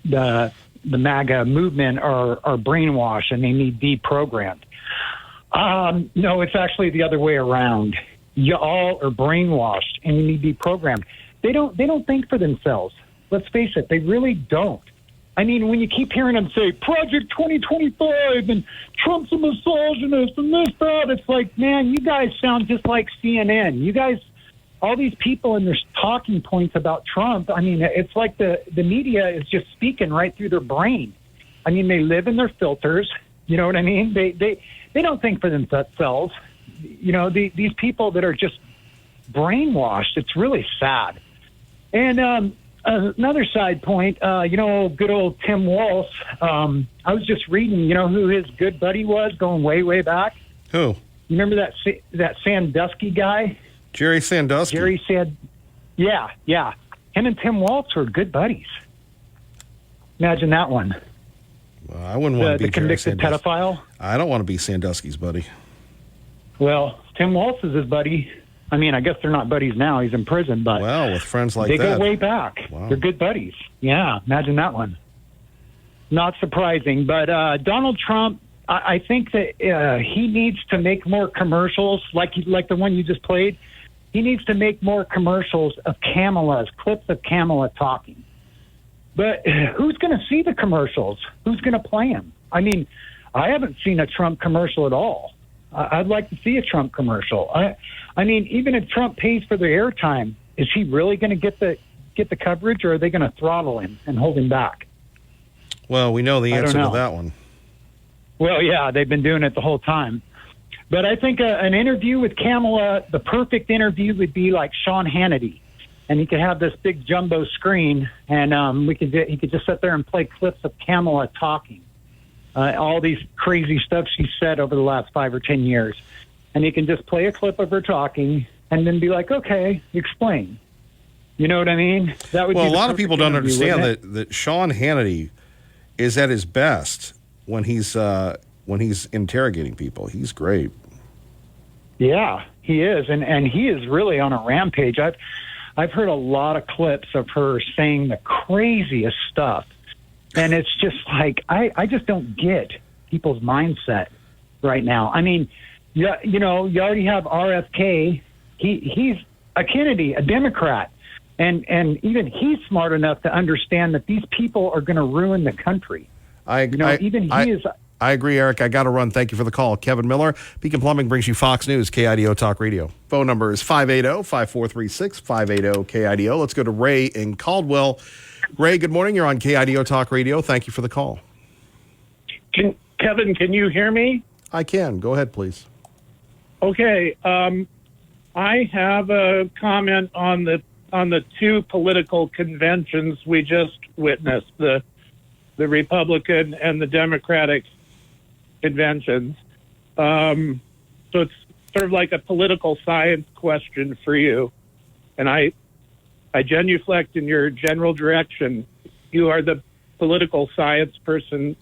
the MAGA movement are brainwashed and they need deprogrammed. No, it's actually the other way around. You all are brainwashed and you need deprogrammed. They don't think for themselves. Let's face it, they really don't. I mean, when you keep hearing them say Project 2025 and Trump's a misogynist and this, that, it's like, man, you guys sound just like CNN. You guys, all these people and their talking points about Trump, I mean, it's like the media is just speaking right through their brain. I mean, they live in their filters. You know what I mean? They don't think for themselves. You know, these people that are just brainwashed, it's really sad. And another side point, you know, good old Tim Walz. I was just reading, you know, who his good buddy was going way, way back. Who? You remember that Sandusky guy? Jerry Sandusky. Yeah. Him and Tim Walz were good buddies. Imagine that one. Well, I wouldn't want to be the convicted pedophile. I don't want to be Sandusky's buddy. Well, Tim Walz is his buddy. I mean, I guess they're not buddies now. He's in prison, but well, with friends like they that, go way back. Wow. They're good buddies. Yeah, imagine that one. Not surprising, but Donald Trump, I think that he needs to make more commercials, like the one you just played. He needs to make more commercials of clips of Kamala talking. But who's going to see the commercials? Who's going to play them? I mean, I haven't seen a Trump commercial at all. I'd like to see a Trump commercial. I mean, even if Trump pays for the airtime, is he really going to get the coverage, or are they going to throttle him and hold him back? Well, we know the answer to that one. Well, yeah, they've been doing it the whole time. But I think an interview with Kamala, the perfect interview would be like Sean Hannity. And he could have this big jumbo screen, and he could just sit there and play clips of Kamala talking. All these crazy stuff she said over the last 5 or 10 years. And he can just play a clip of her talking and then be like, okay, explain. You know what I mean? That would. Well, a lot of people don't understand that Sean Hannity is at his best when he's interrogating people. He's great. Yeah, he is. And he is really on a rampage. I've heard a lot of clips of her saying the craziest stuff. And it's just like, I just don't get people's mindset right now. I mean, you know, you already have RFK. He's a Kennedy, a Democrat. And even he's smart enough to understand that these people are going to ruin the country. He is I agree, Eric. I got to run. Thank you for the call. Kevin Miller, Beacon Plumbing brings you Fox News, KIDO Talk Radio. Phone number is 580-5436, 580-KIDO. Let's go to Ray in Caldwell. Ray, good morning. You're on KIDO Talk Radio. Thank you for the call. Kevin, can you hear me? I can. Go ahead, please. Okay. I have a comment on the two political conventions we just witnessed, the Republican and the Democratic conventions. So it's sort of like a political science question for you. And I genuflect in your general direction. You are the political science person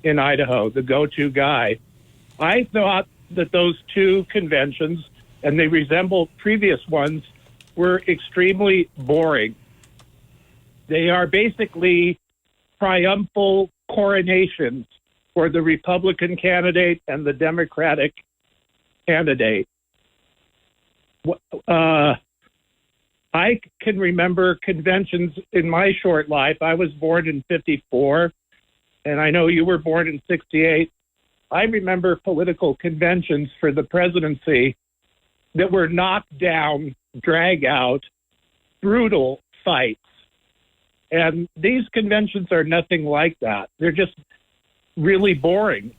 in Idaho, the go-to guy. I thought that those two conventions, and they resemble previous ones, were extremely boring. They are basically triumphal coronations for the Republican candidate and the Democratic candidate. I can remember conventions in my short life. I was born in 1954, and I know you were born in 1968. I remember political conventions for the presidency that were knockdown, drag-out, brutal fights. And these conventions are nothing like that. They're just really boring.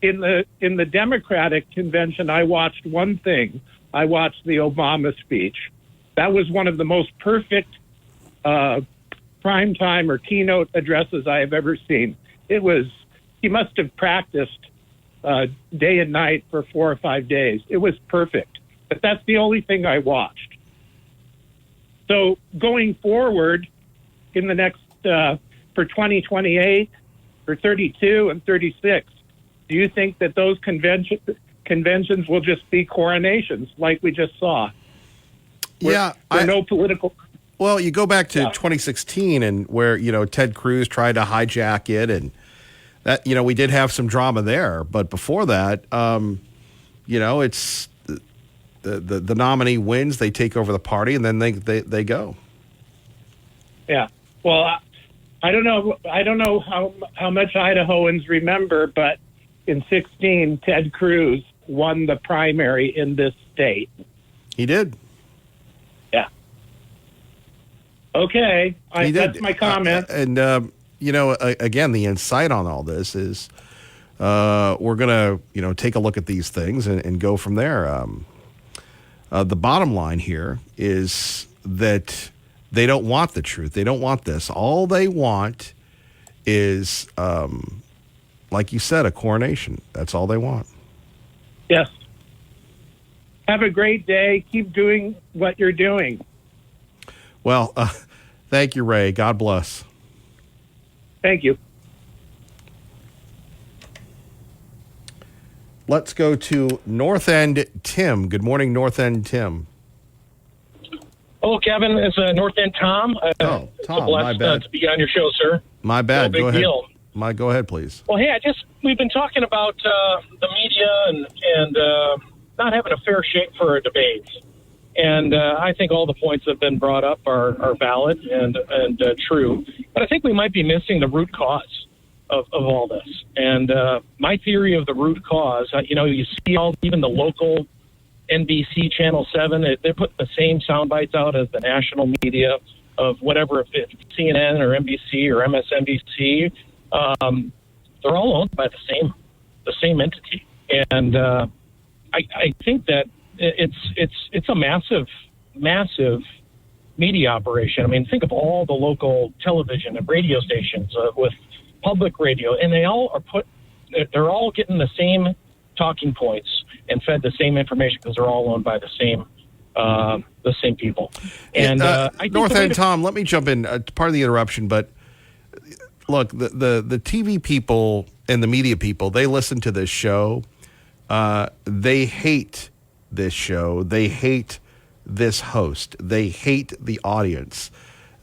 In the Democratic convention, I watched one thing. I watched the Obama speech. That was one of the most perfect primetime or keynote addresses I have ever seen. He must have practiced day and night for 4 or 5 days. It was perfect. But that's the only thing I watched. So going forward in the next, for 2028, for 32 and 36, do you think that those conventions will just be coronations like we just saw? No political. Well, you go back to 2016 and where, Ted Cruz tried to hijack it, and that, we did have some drama there. But before that, it's the nominee wins, they take over the party, and then they go. Yeah. Well, I don't know how much Idahoans remember, but in 2016, Ted Cruz won the primary in this state. He did. Yeah. Okay. That's my comment. Again, the insight on all this is we're going to, take a look at these things and go from there. The bottom line here is that they don't want the truth. They don't want this. All they want is, like you said, a coronation. That's all they want. Yes. Have a great day. Keep doing what you're doing. Well, thank you, Ray. God bless. Thank you. Let's go to North End Tim. Good morning, North End Tim. Hello, Kevin. It's North End Tom. Tom, my bad. To be on your show, sir. My bad. No big go ahead. deal. Go ahead, please. Well, hey, we've been talking about the media and not having a fair shake for our debates. And I think all the points that have been brought up are valid and true. But I think we might be missing the root cause of all this. And my theory of the root cause, you see even the local NBC Channel 7, they're putting the same sound bites out as the national media of whatever, if it's CNN or NBC or MSNBC. They're all owned by the same entity. And I think that it's a massive media operation. I mean, think of all the local television and radio stations with public radio, and they're all getting the same talking points and fed the same information because they're all owned by the same people. And I think North End Tom, let me jump in. Part of the interruption, but look, the TV people and the media people, they listen to this show. They hate this show. They hate this host. They hate the audience.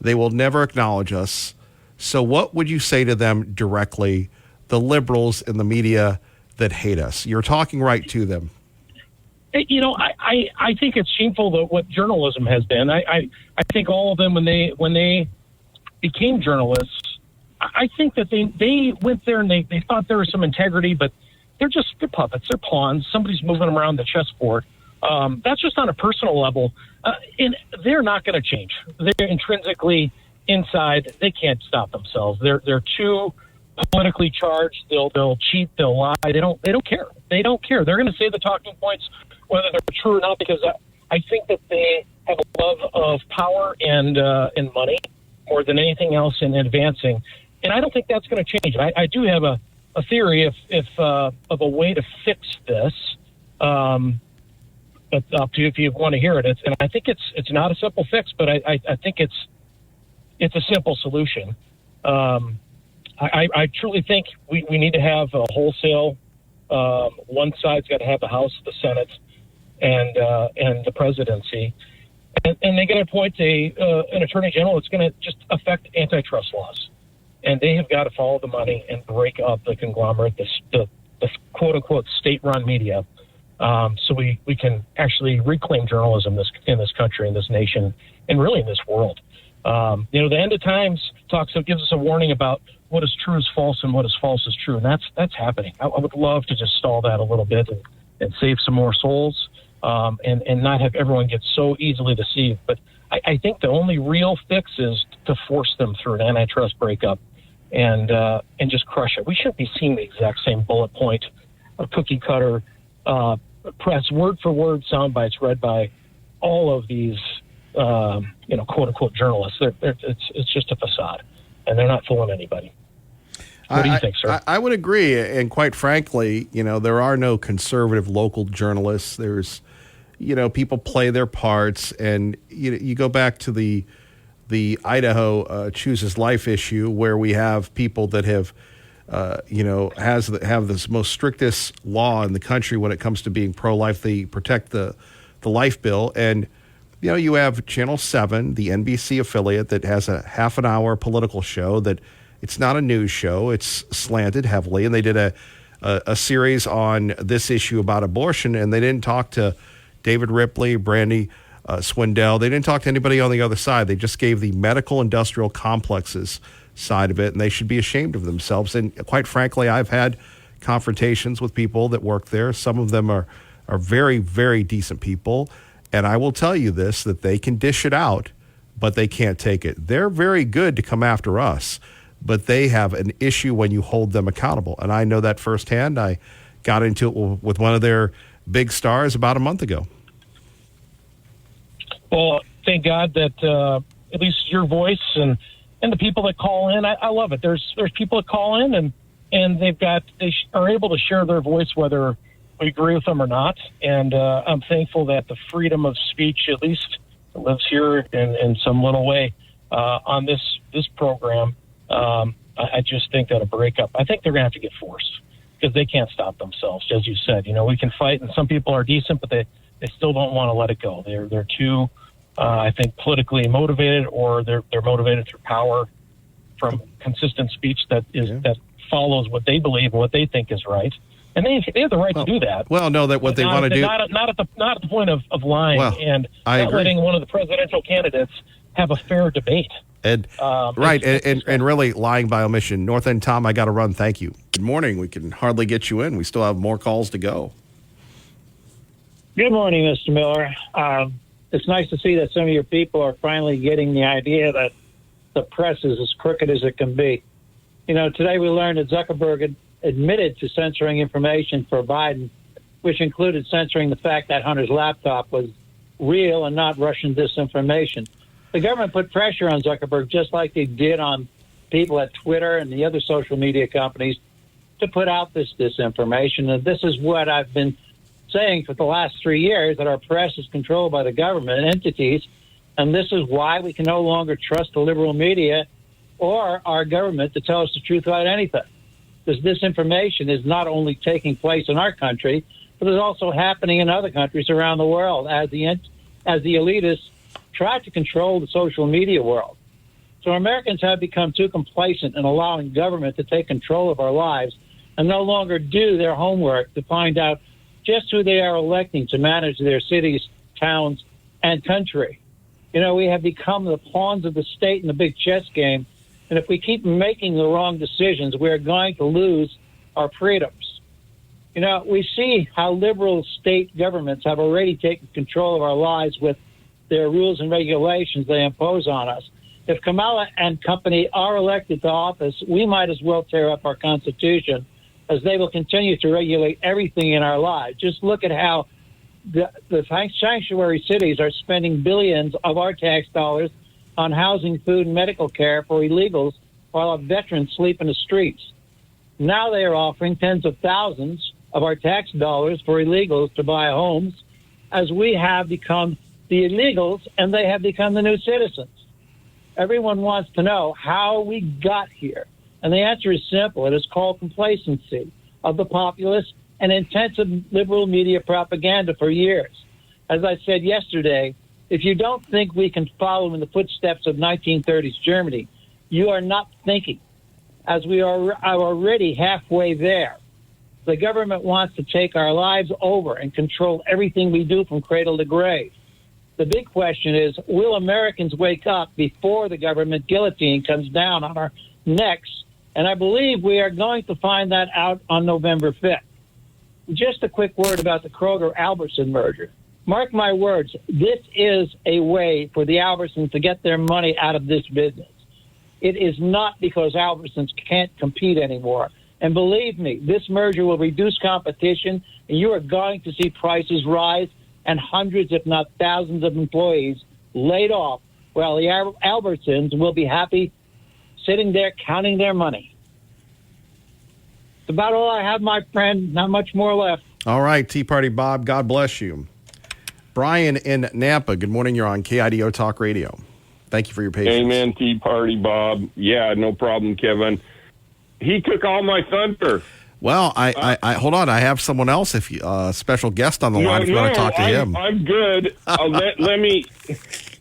They will never acknowledge us. So what would you say to them directly, the liberals in the media that hate us? You're talking right to them. I think it's shameful that what journalism has been. I think all of them, when they became journalists, I think that they went there and they thought there was some integrity, but they're puppets. They're pawns. Somebody's moving them around the chessboard. That's just on a personal level. And they're not going to change. They're intrinsically inside. They can't stop themselves. They're too politically charged. They'll cheat. They'll lie. They don't care. They don't care. They're going to say the talking points, whether they're true or not, because I think that they have a love of power and money more than anything else in advancing. And I don't think that's going to change. I do have a theory of a way to fix this. But up to you if you want to hear it. And I think it's not a simple fix, but I think it's a simple solution. I truly think we need to have a wholesale. One side's got to have the House, the Senate, and the presidency, and they're going to appoint an attorney general that's going to just affect antitrust laws, and they have got to follow the money and break up the conglomerate, the quote unquote state-run media, so we can actually reclaim journalism in this country, in this nation, and really in this world. The end of times gives us a warning about what is true is false and what is false is true, and that's happening. I would love to just stall that a little bit and save some more souls, and not have everyone get so easily deceived. But I think the only real fix is to force them through an antitrust breakup and just crush it. We shouldn't be seeing the exact same bullet point, a cookie cutter, press word for word sound bites read by all of these quote unquote journalists. It's just a facade, and they're not fooling anybody. What do you think, sir? I would agree, and quite frankly, there are no conservative local journalists. There's, people play their parts, and you go back to the Idaho chooses life issue, where we have people that have, have this most strictest law in the country when it comes to being pro-life. They protect the life bill, and you have Channel 7, the NBC affiliate, that has a half an hour political show that it's not a news show. It's slanted heavily. And they did a series on this issue about abortion, and they didn't talk to David Ripley, Brandy Swindell. They didn't talk to anybody on the other side. They just gave the medical industrial complexes side of it, and they should be ashamed of themselves. And quite frankly, I've had confrontations with people that work there. Some of them are very, very decent people. And I will tell you this, that they can dish it out, but they can't take it. They're very good to come after us, but they have an issue when you hold them accountable. And I know that firsthand. I got into it with one of their big stars about a month ago. Well, thank God that at least your voice and the people that call in, I love it. There's people that call in and they are able to share their voice whether we agree with them or not. And I'm thankful that the freedom of speech at least lives here in some little way on this program. I just think that a breakup, I think they're going to have to get forced because they can't stop themselves. As you said, we can fight, and some people are decent, but they still don't want to let it go. They're too, I think, politically motivated, or they're motivated through power from consistent speech that follows what they believe and what they think is right. And they have the right to do that. Well, no, that what they want to do. Not at the point of lying and not letting one of the presidential candidates have a fair debate. And right, and really lying by omission. North End Tom, I got to run. Thank you. Good morning. We can hardly get you in. We still have more calls to go. Good morning, Mr. Miller. It's nice to see that some of your people are finally getting the idea that the press is as crooked as it can be. Today we learned that Zuckerberg admitted to censoring information for Biden, which included censoring the fact that Hunter's laptop was real and not Russian disinformation. The government put pressure on Zuckerberg, just like they did on people at Twitter and the other social media companies, to put out this disinformation. And this is what I've been saying for the last 3 years, that our press is controlled by the government entities, and this is why we can no longer trust the liberal media or our government to tell us the truth about anything. This disinformation is not only taking place in our country, but it's also happening in other countries around the world as the elitists try to control the social media world. So Americans have become too complacent in allowing government to take control of our lives and no longer do their homework to find out just who they are electing to manage their cities, towns, and country. We have become the pawns of the state in the big chess game And if we keep making the wrong decisions, we're going to lose our freedoms. You know, we see how liberal state governments have already taken control of our lives with their rules and regulations they impose on us. If Kamala and company are elected to office, we might as well tear up our Constitution, as they will continue to regulate everything in our lives. Just look at how the sanctuary cities are spending billions of our tax dollars on housing, food, and medical care for illegals while our veterans sleep in the streets. Now they are offering tens of thousands of our tax dollars for illegals to buy homes, as we have become the illegals and they have become the new citizens. Everyone wants to know how we got here. And the answer is simple. It is called complacency of the populace and intensive liberal media propaganda for years. As I said yesterday, if you don't think we can follow in the footsteps of 1930s Germany, you are not thinking, as we are already halfway there. The government wants to take our lives over and control everything we do from cradle to grave. The big question is, will Americans wake up before the government guillotine comes down on our necks? And I believe we are going to find that out on November 5th. Just a quick word about the Kroger-Albertson merger. Mark my words, this is a way for the Albertsons to get their money out of this business. It is not because Albertsons can't compete anymore. And believe me, this merger will reduce competition, and you are going to see prices rise and hundreds, if not thousands, of employees laid off, while the Albertsons will be happy sitting there counting their money. It's about all I have, my friend. Not much more left. All right, Tea Party Bob, God bless you. Brian in Nampa, good morning. You're on KIDO Talk Radio. Thank you for your patience. Amen, Tea Party Bob. Yeah, no problem, Kevin. He took all my thunder. Well, I hold on. I have someone else, if you, special guest on the line, if you want to talk to him. I'm good. Let me.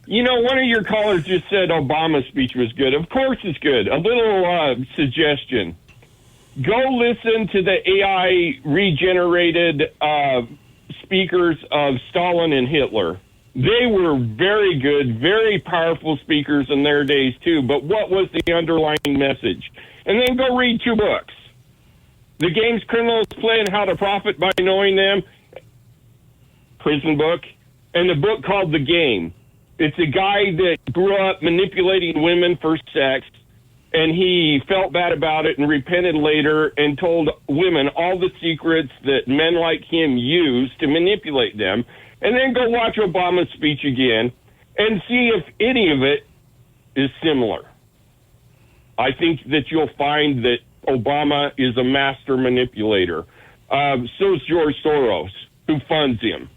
You know, one of your callers just said Obama's speech was good. Of course it's good. A little suggestion. Go listen to the AI regenerated speakers of Stalin and Hitler. They were very good, very powerful speakers in their days, too. But what was the underlying message? And then go read 2 books. The Games Criminals Play and How to Profit by Knowing Them, prison book, and the book called The Game. It's a guy that grew up manipulating women for sex, and he felt bad about it and repented later and told women all the secrets that men like him use to manipulate them. And then go watch Obama's speech again and see if any of it is similar. I think that you'll find that Obama is a master manipulator. So's George Soros, who funds him.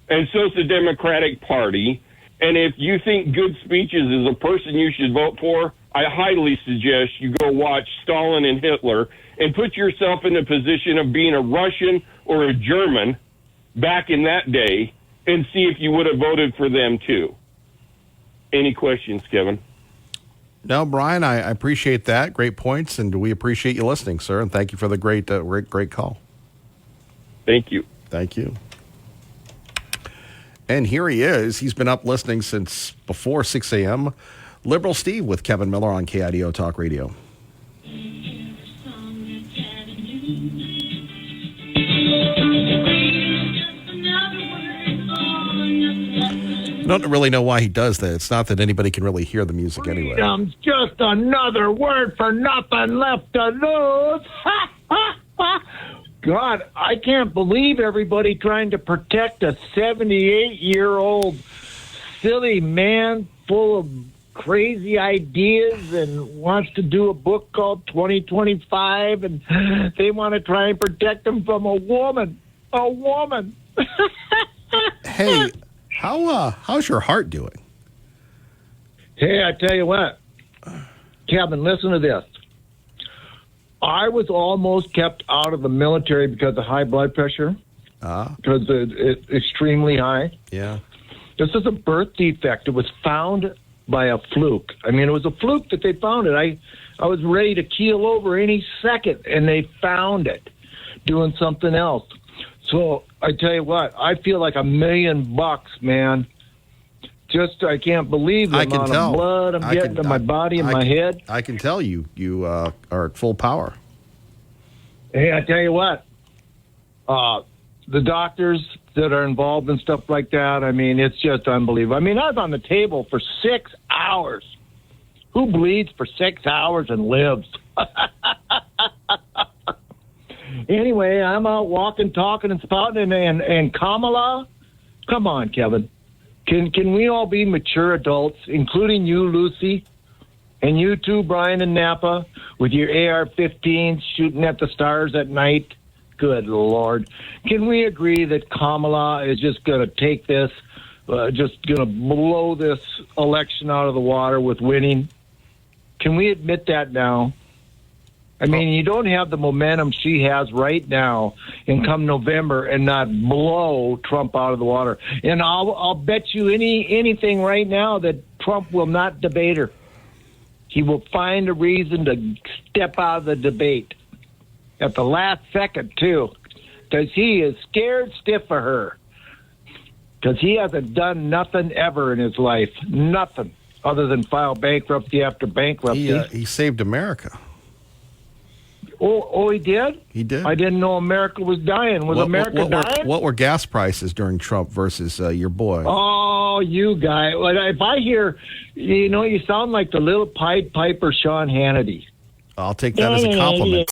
And so's the Democratic Party. And if you think good speeches is a person you should vote for, I highly suggest you go watch Stalin and Hitler and put yourself in the position of being a Russian or a German back in that day and see if you would have voted for them too. Any questions, Kevin? No, Brian, I appreciate that. Great points, and we appreciate you listening, sir, and thank you for the great call. Thank you. Thank you. And here he is. He's been up listening since before 6 a.m. Liberal Steve with Kevin Miller on KIDO Talk Radio. I don't really know why he does that. It's not that anybody can really hear the music anyway. Freedom's just another word for nothing left to lose. God, I can't believe everybody trying to protect a 78-year-old silly man full of crazy ideas and wants to do a book called 2025, and they want to try and protect him from a woman. A woman. Hey, how's your heart doing? Hey, I tell you what, Kevin, listen to this. I was almost kept out of the military because of high blood pressure, because it's extremely high. Yeah. This is a birth defect. It was found by a fluke. I mean, it was a fluke that they found it. I was ready to keel over any second, and they found it doing something else. So I tell you what, I feel like $1 million, man, I can't believe the amount of blood I'm getting in my body and my head. I can tell you are at full power. Hey, I tell you what, the doctors that are involved in stuff like that, I mean, it's just unbelievable. I mean, I was on the table for 6 hours. Who bleeds for 6 hours and lives? Anyway, I'm out walking, talking, and spouting, and Kamala, come on, Kevin. Can we all be mature adults, including you, Lucy, and you too, Brian and Napa, with your AR-15s shooting at the stars at night? Good Lord. Can we agree that Kamala is just going to take this, just going to blow this election out of the water with winning? Can we admit that now? I mean, you don't have the momentum she has right now and come November and not blow Trump out of the water. And I'll bet you anything right now that Trump will not debate her. He will find a reason to step out of the debate at the last second, too, because he is scared stiff of her, because he hasn't done nothing ever in his life, nothing, other than file bankruptcy after bankruptcy. He saved America. Oh, he did? He did. I didn't know America was dying. Was America dying? What were gas prices during Trump versus your boy? Oh, you guy. If I hear, you sound like the little Pied Piper Sean Hannity. I'll take that as a compliment.